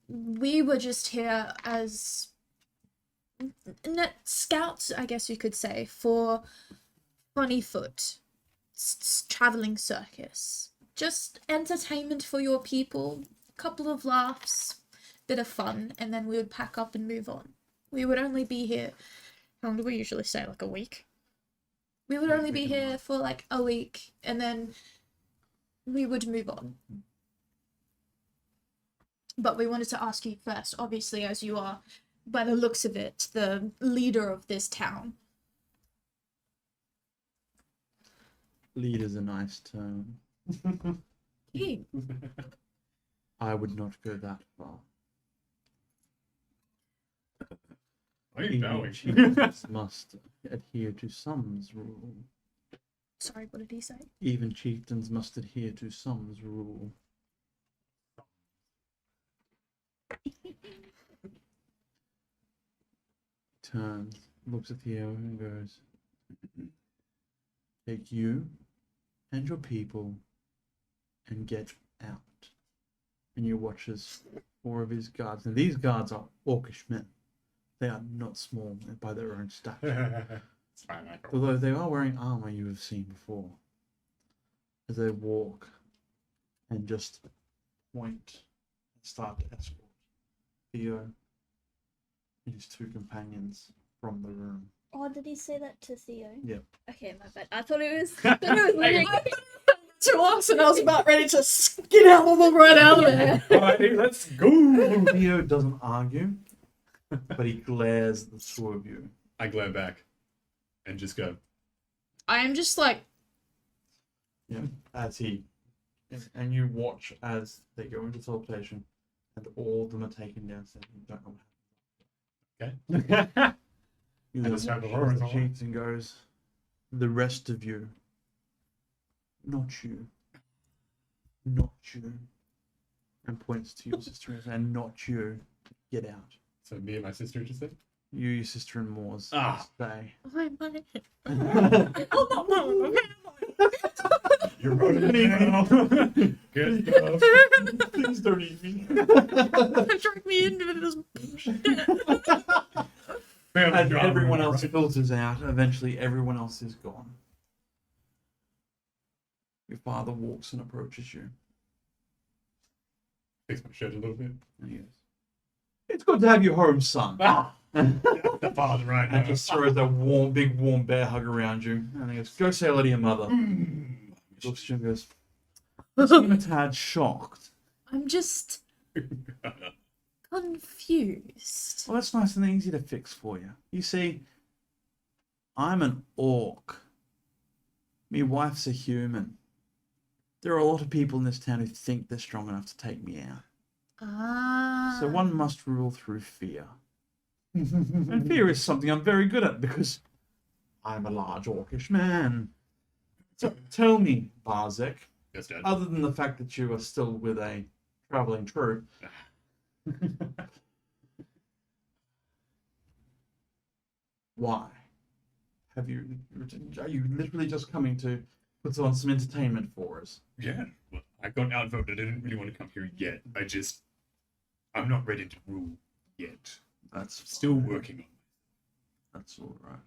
We were just here as scouts, I guess you could say, for Funnyfoot traveling circus. Just entertainment for your people, couple of laughs, bit of fun, and then we would pack up and move on. We would only be here, how long do we usually stay, like a week? We would only be here for like a week, and then we would move on. But we wanted to ask you first, obviously, as you are, by the looks of it, the leader of this town. Leader's a nice term. King. I would not go that far. Why are you Even bowing? chieftains must adhere to some's rule. Sorry, what did he say? Even chieftains must adhere to some's rule. Turns, looks at Theo and goes, take you and your people and get out. And you watch as 4 of his guards, and these guards are orcish men. They are not small by their own stature. It's fine, I go. Although they are wearing armor you have seen before. As they walk and just point and start to escort Theo and his 2 companions from the room. Oh, did he say that to Theo? Yep. Okay, my bad. I thought it was. I thought it was literally. to us, and I was about ready to skedaddle right out of there. Alrighty, let's go. Theo doesn't argue, but he glares at the two of you. I glare back and just go, I am just like, Yeah, as he, and you watch as they go into teleportation, and all of them are taken down. So you don't know what happened. okay. He And looks it's at not the horror, the is it? cheeks and goes, "The rest of you, not you, not you," and points to your sister and not you. Get out. So me and my sister just said, You, your sister-in-laws, Ah. stay. you're running now. Good stuff. Please don't eat me. drag me into this bullshit. As everyone else filters out, eventually everyone else is gone. Your father walks and approaches you. Fix my shirt a little bit. And he goes, "It's good to have you home, son." Ah! The father right now. And just throws a big warm bear hug around you. And he goes, "Go say hello to your mother." He looks at you and goes, "You seem a tad shocked." I'm just confused. Well, that's nice and easy to fix for you. You see, I'm an orc. Me wife's a human. There are a lot of people in this town who think they're strong enough to take me out. Ah. So one must rule through fear. And fear is something I'm very good at because I'm a large orcish man. So tell me, Barzek, Yes, Dad. other than the fact that you are still with a traveling troupe, why? Are you literally just coming to put on some entertainment for us? Yeah, well, I got outvoted. I didn't really want to come here yet. I'm not ready to rule yet. That's Still fine. working on it. That's all right.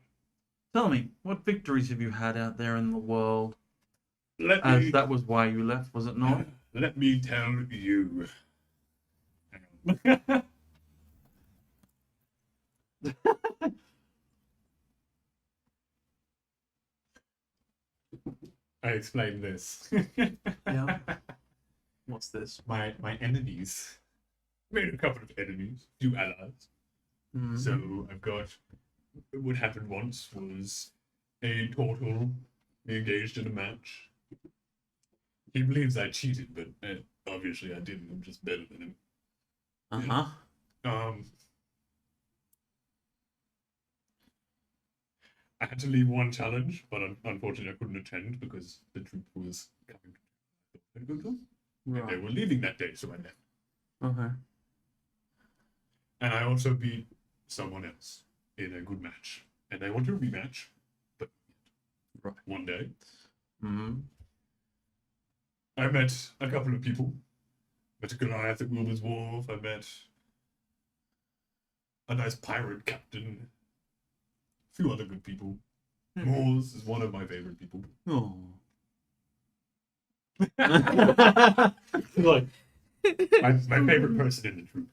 Tell me, what victories have you had out there in the world? Let As me that was why you left, was it not? let me tell you. Hang on. I explained this. Yeah. What's this? My enemies. Made a couple of enemies, few allies. Mhm. So I've got. What happened once was a turtle engaged in a match. He believes I cheated, but obviously I didn't. I'm just better than him. Uh-huh. I had to leave one challenge, but unfortunately I couldn't attend because the troop was coming to go. They Right. were leaving that day, so I left. Okay. And I also beat someone else in a good match. And they want to rematch, but Right. one day. Mm-hmm. I met a couple of people. Met a Goliath at Wilbur's Wharf. I met a nice pirate captain. A few other good people. Moors is one of my favorite people. Oh. Like, my favorite person in the troop.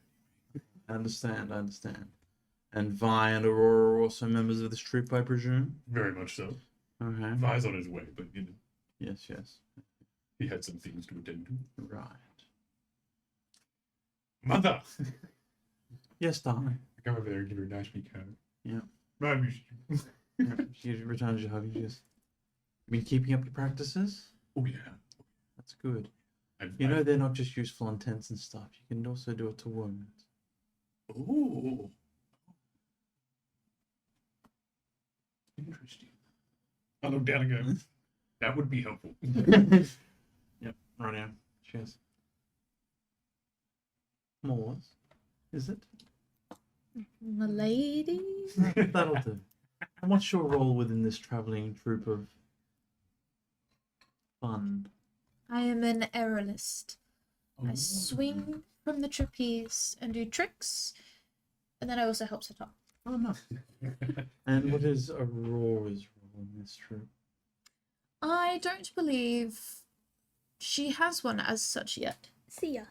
I understand. And Vi and Aurora are also members of this troop, I presume? Very much so. Okay. Vi's on his way, but Yes. he had some things to attend to. Right. Mother! Yes, darling. I come over there and give her a nice big hug. Yeah. I miss you. She returns your hug and she goes, "You been keeping up your practices? Oh, yeah. That's good. I've, You know I've- they're not just useful on tents and stuff. You can also do it to wounds." Oh. Interesting. I look down and go, that would be helpful. Yep, right now. Cheers. Moors, is it? Milady? That'll do. And what's your role within this travelling troupe of fun? I am an aerialist. I swing from the trapeze and do tricks, and then I also help set up. Oh, no. And what is Aurora's role in this troupe? I don't believe she has one as such yet. Sia,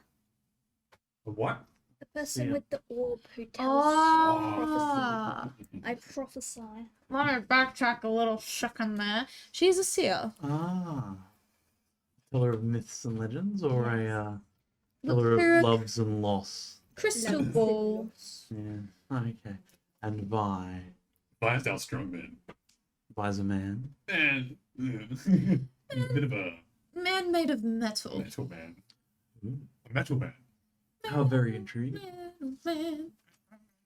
What? the person Sia. with the orb who tells Ah, prophecy. I prophesy. let me backtrack a little second there. She's a seer. Ah. teller of myths and legends, or a Look teller through of a loves and loss? crystal ball. Yeah. Okay. And Vi. Vi's our strong man. Vi's a man. And a bit of a Man made of metal. metal man. Ooh. A metal man. How very intriguing. Metal man.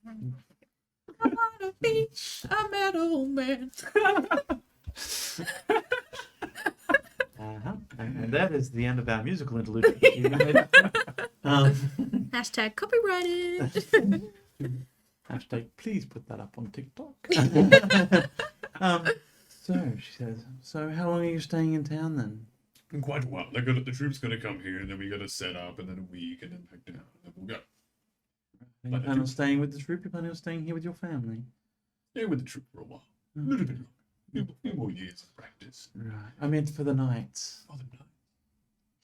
I wanna be a metal man. And that is the end of our musical interlude. Hashtag copyrighted. Hashtag please put that up on TikTok. So she says, so how long are you staying in town then? In quite a while. The troops gonna come here, and then we gotta set up, and then a week, and then back down, and then we'll go. Are you planning on staying with the troop? You're planning on staying here with your family? Stay with the troop for a while. A little bit longer. A few more years of practice. Right. I meant for the night Oh, the night.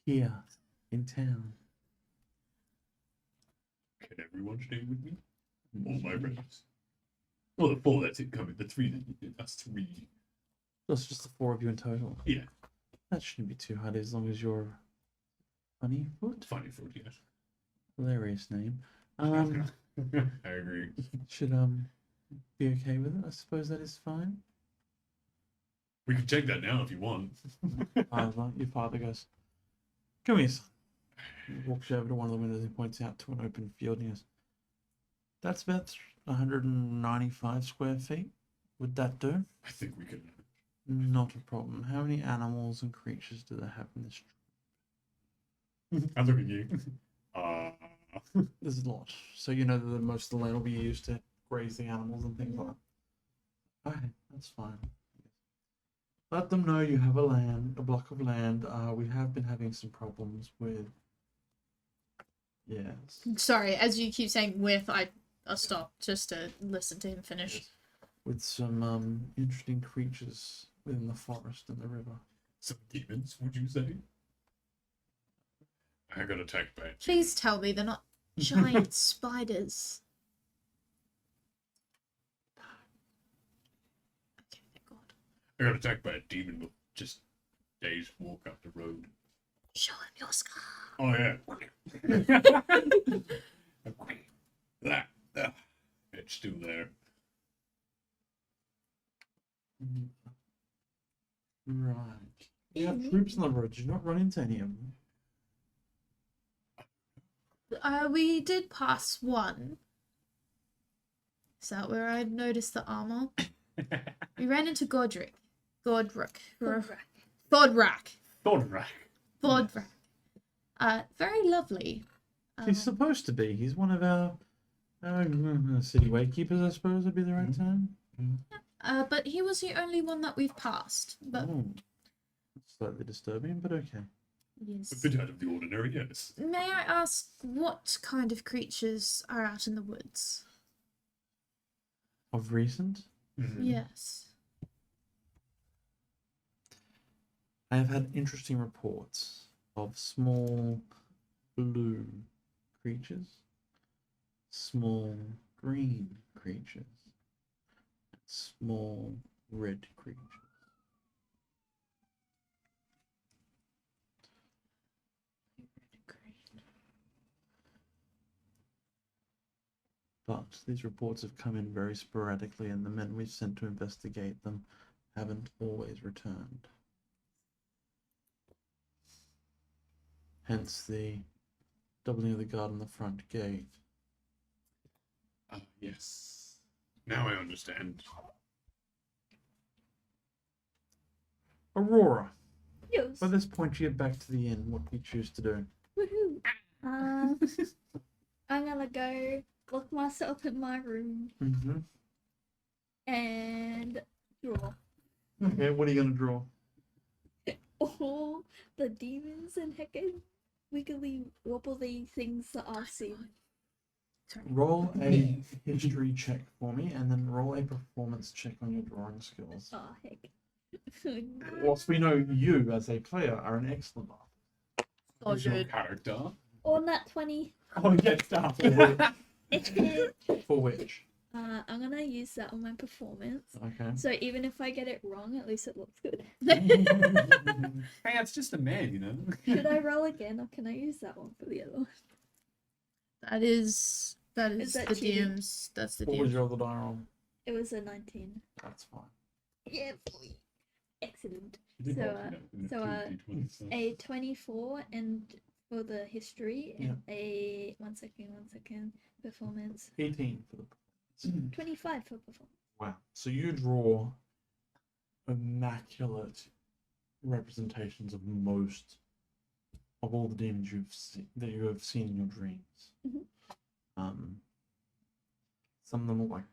here in town. Can everyone stay with me? All my friends. Well, the four that's it coming. The three that you did. That's three. That's just the four of you in total. Yeah. That shouldn't be too hard as long as you're Funnyfoot. Funny food, yes. Hilarious name. I agree. Should be okay with it. I suppose that is fine. We can check that now if you want. Your father goes, come here, son. He walks over to one of the windows and points out to an open field and he goes, that's about 195 square feet. Would that do? I think we can. Not a problem. How many animals and creatures do they have in this? I look at you. There's a lot. So you know that most of the land will be used to graze the animals and things like that. Okay, that's fine. Let them know you have a block of land. We have been having some problems with. Yes. Sorry, as you keep saying with, I'll stop just to listen to him finish. With some interesting creatures within the forest and the river. Some demons, would you say? I got attacked by it. Please tell me they're not giant spiders. Okay, thank God. I got attacked by a demon with just days walk up the road. Show him your scar. Oh yeah. It's still there. Right. You have troops on the road. Did you not run into any of them? We did pass one. Is that where I noticed the armor? We ran into Godric. Godric. Thordrak. Very lovely. He's supposed to be. He's one of our city wakekeepers, I suppose would be the right term. But he was the only one that we've passed. But Slightly disturbing, but okay. yes. A bit out of the ordinary, yes. May I ask what kind of creatures are out in the woods? Of recent, Yes. I have had interesting reports of small blue creatures, small green creatures, and small red creatures. But these reports have come in very sporadically, and the men we've sent to investigate them haven't always returned. Hence the doubling of the guard on the front gate. Yes. Now I understand. Aurora, Yes. by this point you get back to the inn. What do you choose to do? Woohoo. I'm gonna go lock myself in my room Mm-hmm. and draw Okay, what are you going to draw? all the demons and heckin' wiggly wobbly things that I've seen. Roll a history check for me, and then roll a performance check on your drawing skills. Oh, heck. Whilst we know you, as a player, are an excellent artist. So Who's your good. character? On that 20. Oh, yes, stop. It's good. For which? I'm gonna use that on my performance. Okay. So even if I get it wrong, at least it looks good. Hey, it's just a man, you know. Should I roll again, or can I use that one for the other one? That is that the cheating? DM's. That's the What was DM's. your other die roll? It was a 19. That's fine. Yeah, boy. Excellent. You did So, roll two, so, two D20s, so- A 24 and for the history, Yeah. and a one second performance. 18 for the. 25 for performance. Wow. So you draw immaculate representations of most of all the demons that you have seen in your dreams. Mhm. Some of them look like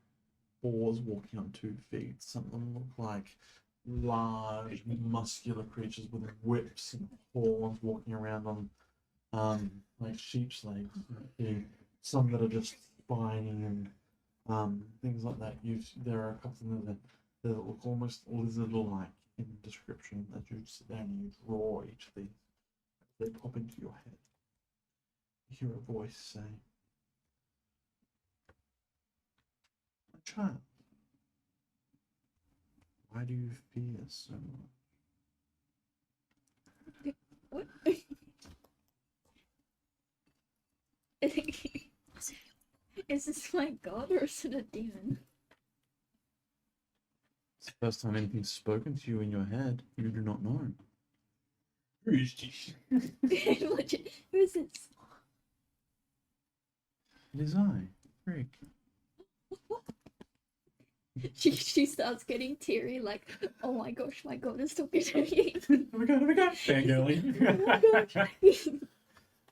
boars walking on 2 feet. Some of them look like large, muscular creatures with whips and horns walking around on like sheep's legs. Some that are just spiny and things like that. There are a couple of them that look almost lizard-like in description as you sit down and you draw each of these. They pop into your head. You hear a voice say, "My child, why do you fear so much?" What? Is this my god or is it a demon? It's the first time anything's spoken to you in your head. You do not know. Who is she? Who is this? It is I, Freak. She starts getting teary, like, oh my gosh, my god is talking to me. Oh my god, fangirling. Oh my gosh.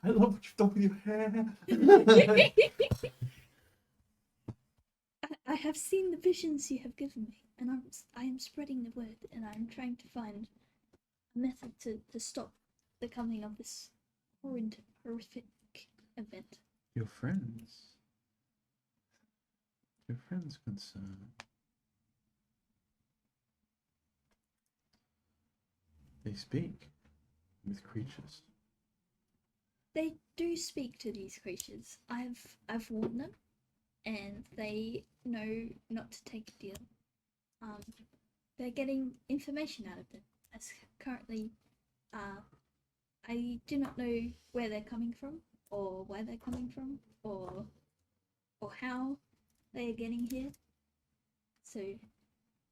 I love what you've done with your hair. I have seen the visions you have given me, and I am spreading the word, and I'm trying to find a method to stop the coming of this horrific event. Your friends. Your friends concern. They speak with creatures. They do speak to these creatures. I've warned them, and they know not to take a deal. They're getting information out of them. As currently, I do not know where they're coming from, or where they're coming from, or how they are getting here. So,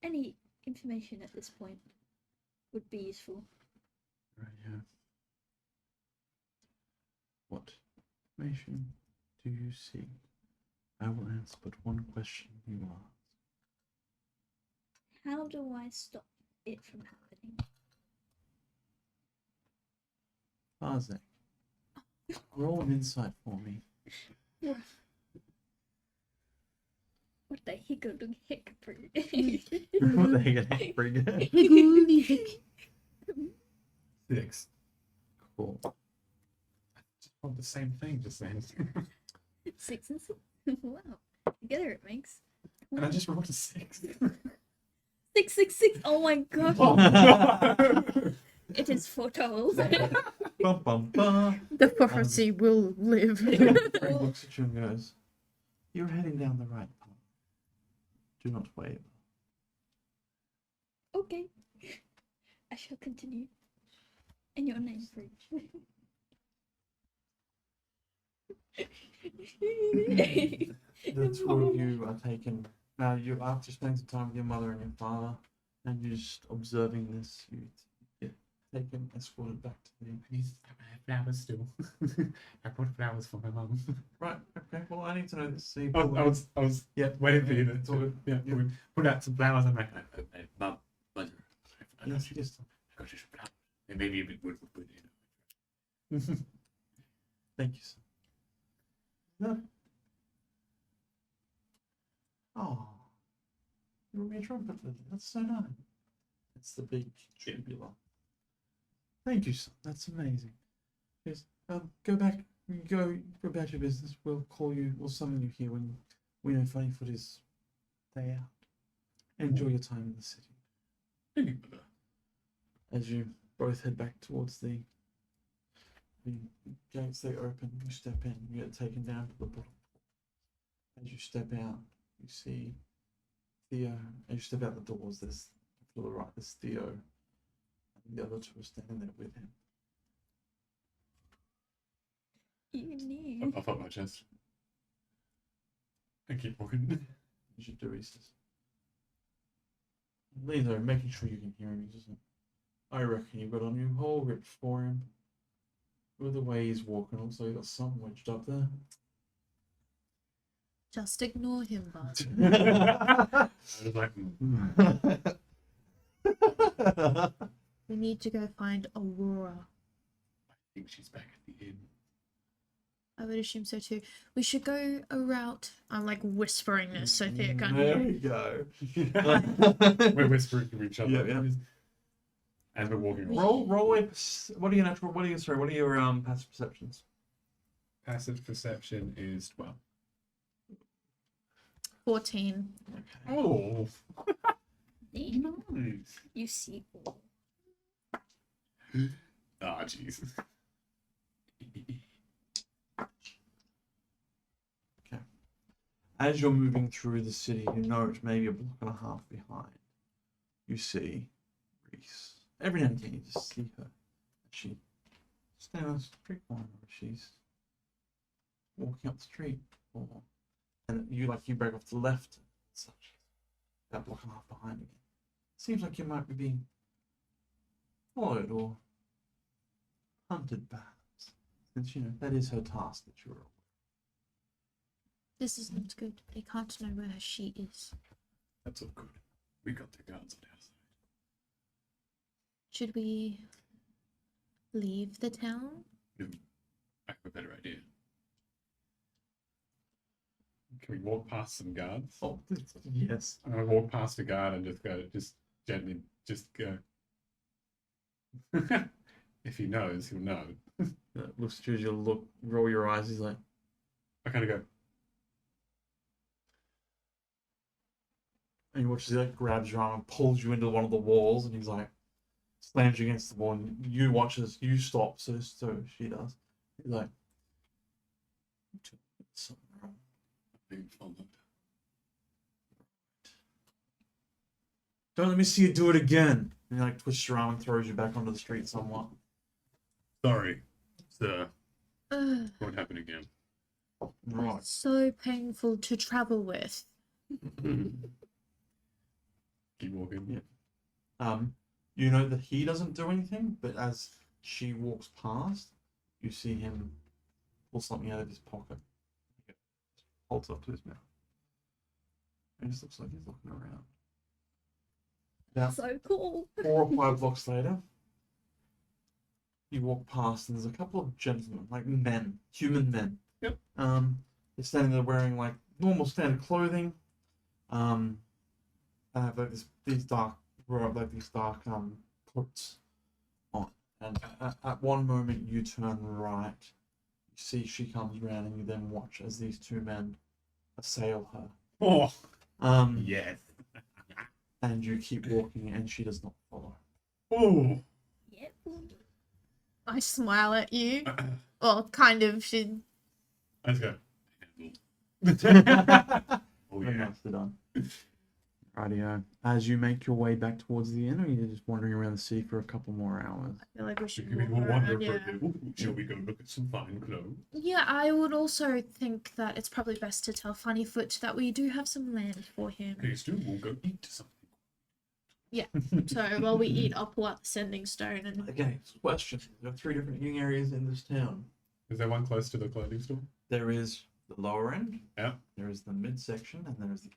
any information at this point would be useful. Right here. What information do you seek? I will answer but one question you ask. How do I stop it from happening? Barzek, roll an insight for me. What the hiccup? What the heck? Pretty good. 6. Cool. Oh, the same thing just then. 6 and 6. Wow. Together it makes. And I just rolled a 6. 6, 6, 6. Oh my god. Oh. It is foretold. Bum, bum, bum. The prophecy will live. Frank looks at you and goes, "You're heading down the right path. Do not waver." Okay. I shall continue. In your name, Fridge. The two of you are taken. Now, you after spending some time with your mother and your father, and you're just observing this, you get taken, escorted back to the. I have flowers still. I brought flowers for my mum. Right. Okay. Well, I need to know this. So you I pull out- was Yeah. waiting for you It's to all good. yeah, Yeah. we put out some flowers. I'm like, Mum, mother, I got Yes, you. yes. I got you some flowers. They may be a bit wood, but you know. Thank you, sir. No. Oh, you were a trumpet lily. That's so nice. It's the big tubular. Thank you, sir. That's amazing. Yes. Go back. Go about your business. We'll call you. We'll summon you here when we know Funnyfoot is day out. Enjoy your time in the city. Thank you, mother. As you both head back towards the gates, they open. You step in. You get taken down to the bottom. As you step out, You see Theo, as you step out the doors, there's to the right, there's Theo, and the other two are standing there with him. You knew. I'll pop my chest. And keep walking. As you do, he says, leans over, making sure you can hear him. He says, I reckon you've got a new hole ripped for him. With the way he's walking, also you got some wedged up there. Just ignore him, Barzek. I was like, We need to go find Aurora. I think she's back at the inn. I would assume so too. We should go around. I'm like whispering this so Thea can't There hear. we go. We're whispering to each other. Yeah. As we're walking away. Roll a what are your natural? What are your passive perceptions? Passive perception is 12. 14. Oh, Dain, nice. you see all. Ah, jeez. As you're moving through the city, you note maybe a block and a half behind. You see Reese. Every now and again, you just see her. She stands on the street corner. She's walking up the street, and you break off to the left, such that block and a half behind again. Seems like you might be being followed or hunted, perhaps, since that is her task that you're. This is not good. They can't know where she is. That's all good. We got the guards on our side. Should we leave the town? No, I have a better idea. Can we walk past some guards? Oh, yes. I'm gonna walk past a guard and just gently go. If he knows, he'll know. Looks at you as you roll your eyes. He's like, I kind of go, and you watch as he grabs your arm and pulls you into one of the walls, and he's slams you against the wall, and you watch as you stop, so she does. He's like, something wrong. being followed. Don't let me see you do it again. And he twists your arm and throws you back onto the street somewhat. Sorry, sir. Ugh, Won't happen again. Right. so painful to travel with. Keep walking. Yeah. You know that he doesn't do anything, but as she walks past, you see him pull something out of his pocket. Holds it up to his mouth. And it just looks like he's looking around. About So cool. 4 or 5 blocks later, you walk past and there's a couple of gentlemen, men, human men. Yep. They're standing there wearing normal standard clothing. And have these dark coats on. And at one moment you turn right, you see she comes around, and you then watch as these 2 men assail her. Oh, Yes. And you keep walking, and she does not follow. oh. Yep. I smile at you. Well, kind of. She. Let's go. Oh Very yeah. nicely done. Rightio. As you make your way back towards the inn, or you're just wandering around the city for a couple more hours? I feel like we should We walk will wander around, for yeah. a bit. Shall we go look at some fine clothes? Yeah, I would also think that it's probably best to tell Funnyfoot that we do have some land for him. Please do. We'll go eat something. So while we eat, I'll pull out the sending stone and Okay, question. There are 3 different eating areas in this town. Is there one close to the clothing store? There is the lower end. Yeah. There is the midsection, and there is the.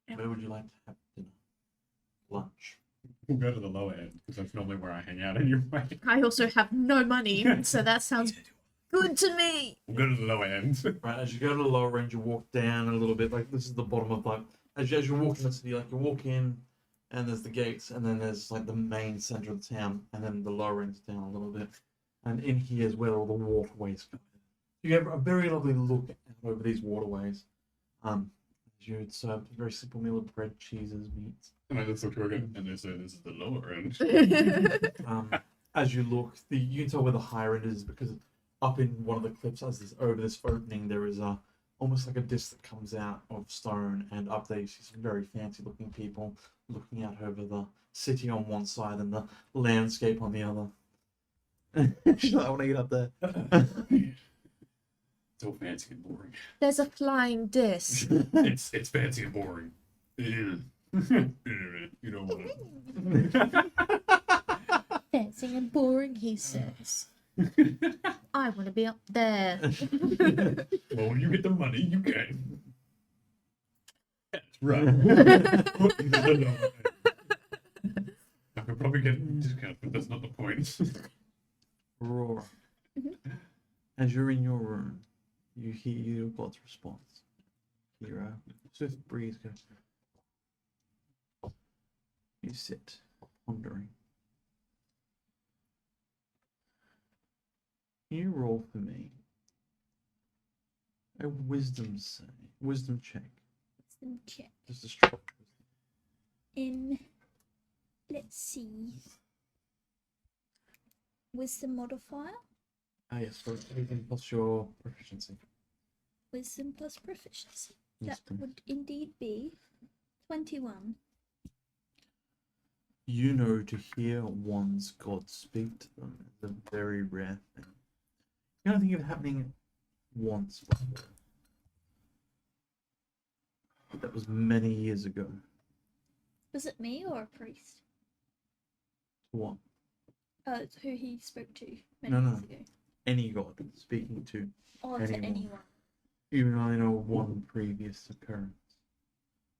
Yeah. Where would you like to have dinner? Lunch. We'll go to the lower end because that's normally where I hang out anyway. I also have no money, so that sounds good to me. We'll go to the lower end. Right, as you go to the lower end, you walk down a little bit. This is the bottom of as you walk in the city, you walk in, and there's the gates, and then there's the main center of the town, and then the lower end's down a little bit, and in here is where all the waterways go. You have a very lovely look out over these waterways. As you had served a very simple meal of bread, cheeses, meats. And I just look to her again, and they say this is the lower end. As you look, you can tell where the higher end is because up in one of the cliffs, over this opening, there is a almost like a disc that comes out of stone, and up there you see some very fancy looking people looking out over the city on one side and the landscape on the other. She's like, I want to get up there. It's all fancy and boring. There's a flying disc. It's fancy and boring. You don't want to. Fancy and boring, he says. I want to be up there. Well, when you get the money, you can. That's right. I could probably get a discount, but that's not the point. Aurora. As you're in your room, you hear your god's response. Hear a swift breeze go. You sit, pondering. You roll for me a wisdom check. Wisdom check. Just a straight In, let's see, wisdom modifier, yes, for everything plus your proficiency. wisdom plus proficiency. Yes, That please. would indeed be 21. You know, to hear one's god speak to them is a very rare thing. You don't think of it happening once before. That was many years ago. Was it me or a priest? What? Who he spoke to No, many no. years ago. Any god speaking to, Or to Anyone. anyone. even though I know one previous occurrence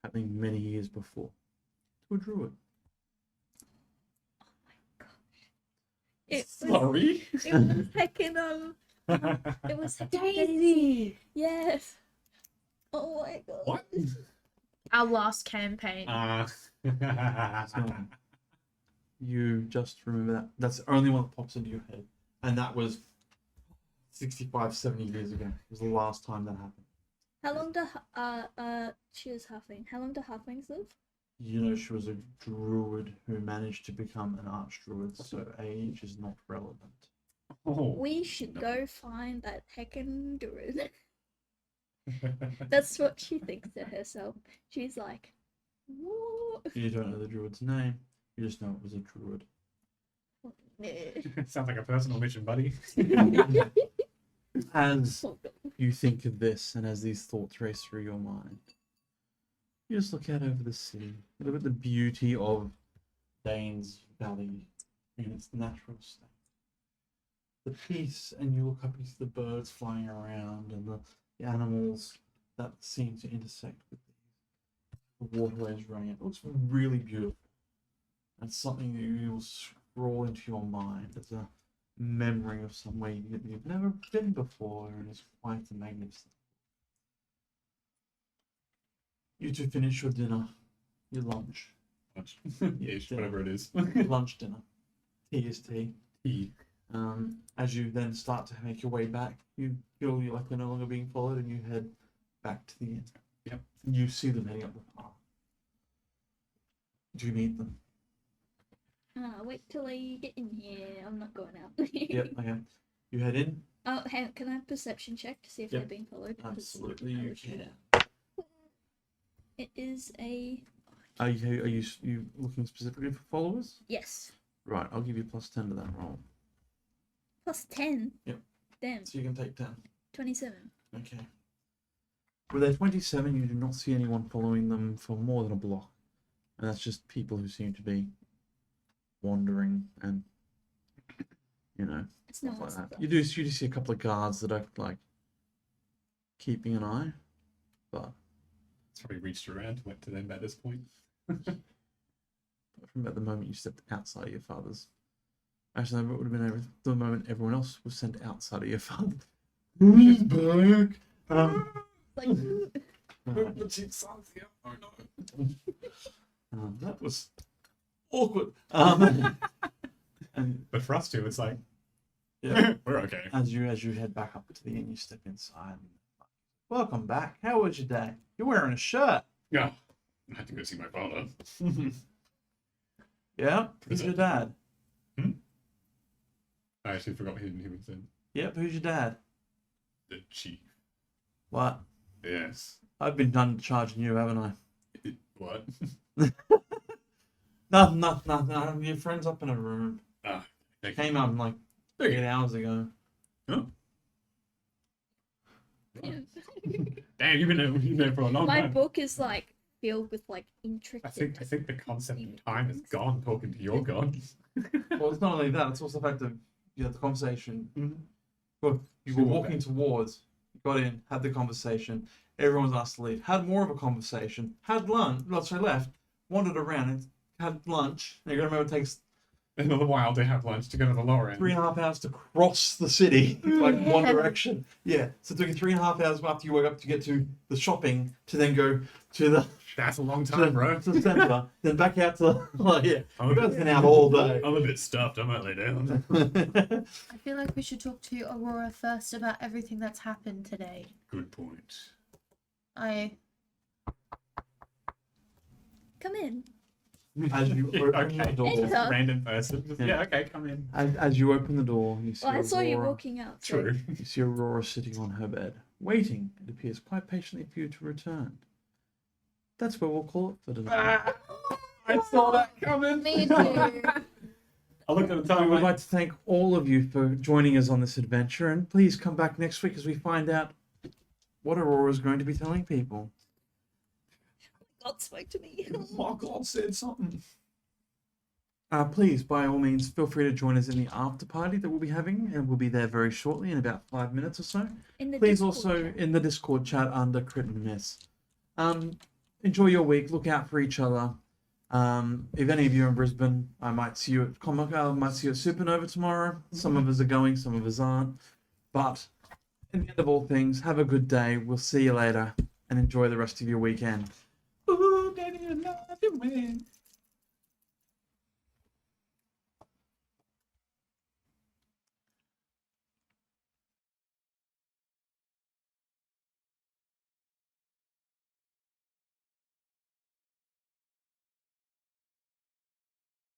happening many years before, to a druid. It was, Sorry. it was heckin' it was heckin' Daisy. Yes. Oh my god. What? Our last campaign. So, you just remember that. That's the only one that pops into your head. And that was 65, 70 years ago. It was the last time that happened. How long do she was halfling? How long do halflings live? You know, she was a druid who managed to become an archdruid, so age is not relevant. Oh. We should go find that heckin' druid. That's what she thinks to herself. She's like, what? You don't know the druid's name, you just know it was a druid. Sounds like a personal mission, buddy. As you think of this, and as these thoughts race through your mind, you just look out over the city, look at the beauty of Dain's Valley in its natural state. The peace, and you look up, you see the birds flying around, and the animals that seem to intersect with the waterways running. It looks really beautiful. And something that you will scroll into your mind as a memory of somewhere you've never been before, and it's quite magnificent. You two finish your dinner, your lunch, Yes, whatever it is. lunch dinner. Tea is tea. Tea. As you then start to make your way back, you feel like you're no longer being followed, and you head back to the inn. Yep. You see them heading up the path. Do you meet them? Wait till I get in here. I'm not going out. Yep. Okay. You head in. Oh, hey, can I have a perception check to see if Yep. they're being followed? 'Cause Absolutely, I you wish- can. It is a Are you looking specifically for followers? yes. Right. I'll give you +10 to that roll, Plus 10. Yep. Damn. so you can take 10. 27. Okay. With their 27, you do not see anyone following them for more than a block, and that's just people who seem to be wandering and, you know, It's no stuff like one's that. You do see a couple of guards that are like keeping an eye, but It's probably reached around, went to them at this point. from about the moment you stepped outside of your father's. Actually, no, it would have been the moment everyone else was sent outside of your father. Who's back? Like, That was awkward. And But for us two, it's like, yeah, we're okay. as you head back up to the inn, you step inside. Welcome back. How was your day? You're wearing a shirt. Yeah. I had to go see my father. Yeah. Who's your dad? I actually forgot he was in. Yep. Who's your dad? The chief. What? Yes. I've been done charging you, haven't I? What? Nothing. Your friend's up in a room. Ah, thank you. Came out like 8 hours ago. Oh, damn, you've been there for a long My time. book is like filled with like intricate. I think the concept of time is gone talking to your god. Well, it's not only that, it's also the fact that you had the conversation. Mhm. Well, you were walking towards, got in, had the conversation, everyone was asked to leave, had more of a conversation, had lunch, left, wandered around and had lunch. And you're going to remember it takes Another while to have lunch to go to the lower end. 3.5 hours to cross the city, like one direction. Yeah, so it took you 3.5 hours after you woke up to get to the shopping to then go to the That's a long time, bro. to the centre, then back out to the. Oh, yeah, I'm we've a been bit, out all day. I'm a bit stuffed. I might lay down. I feel like we should talk to Aurora first about everything that's happened today. Good point. I Come in. As you open the Okay, door, Enter. random person. Just, Yeah. yeah, okay, come in. as you open the door, you see Well, I saw you Aurora. walking out. so- True. You see Aurora sitting on her bed, waiting, it appears, quite patiently for you to return. That's where we'll call it for tonight. I saw that coming. me too. I looked at the time. We would Like, like to thank all of you for joining us on this adventure, and please come back next week as we find out what Aurora is going to be telling people. God spoke to me. my god said something. Please, by all means, feel free to join us in the after party that we'll be having, and we'll be there very shortly in about 5 minutes or so. In the Please Discord also chat. in the Discord chat under Crit and Miss. Enjoy your week. Look out for each other. If any of you are in Brisbane, I might see you at I might see you at Supernova tomorrow. Some of us are going, some of us aren't. But in the end of all things, have a good day. We'll see you later, and enjoy the rest of your weekend. Ooh, Daddy, I love you, man.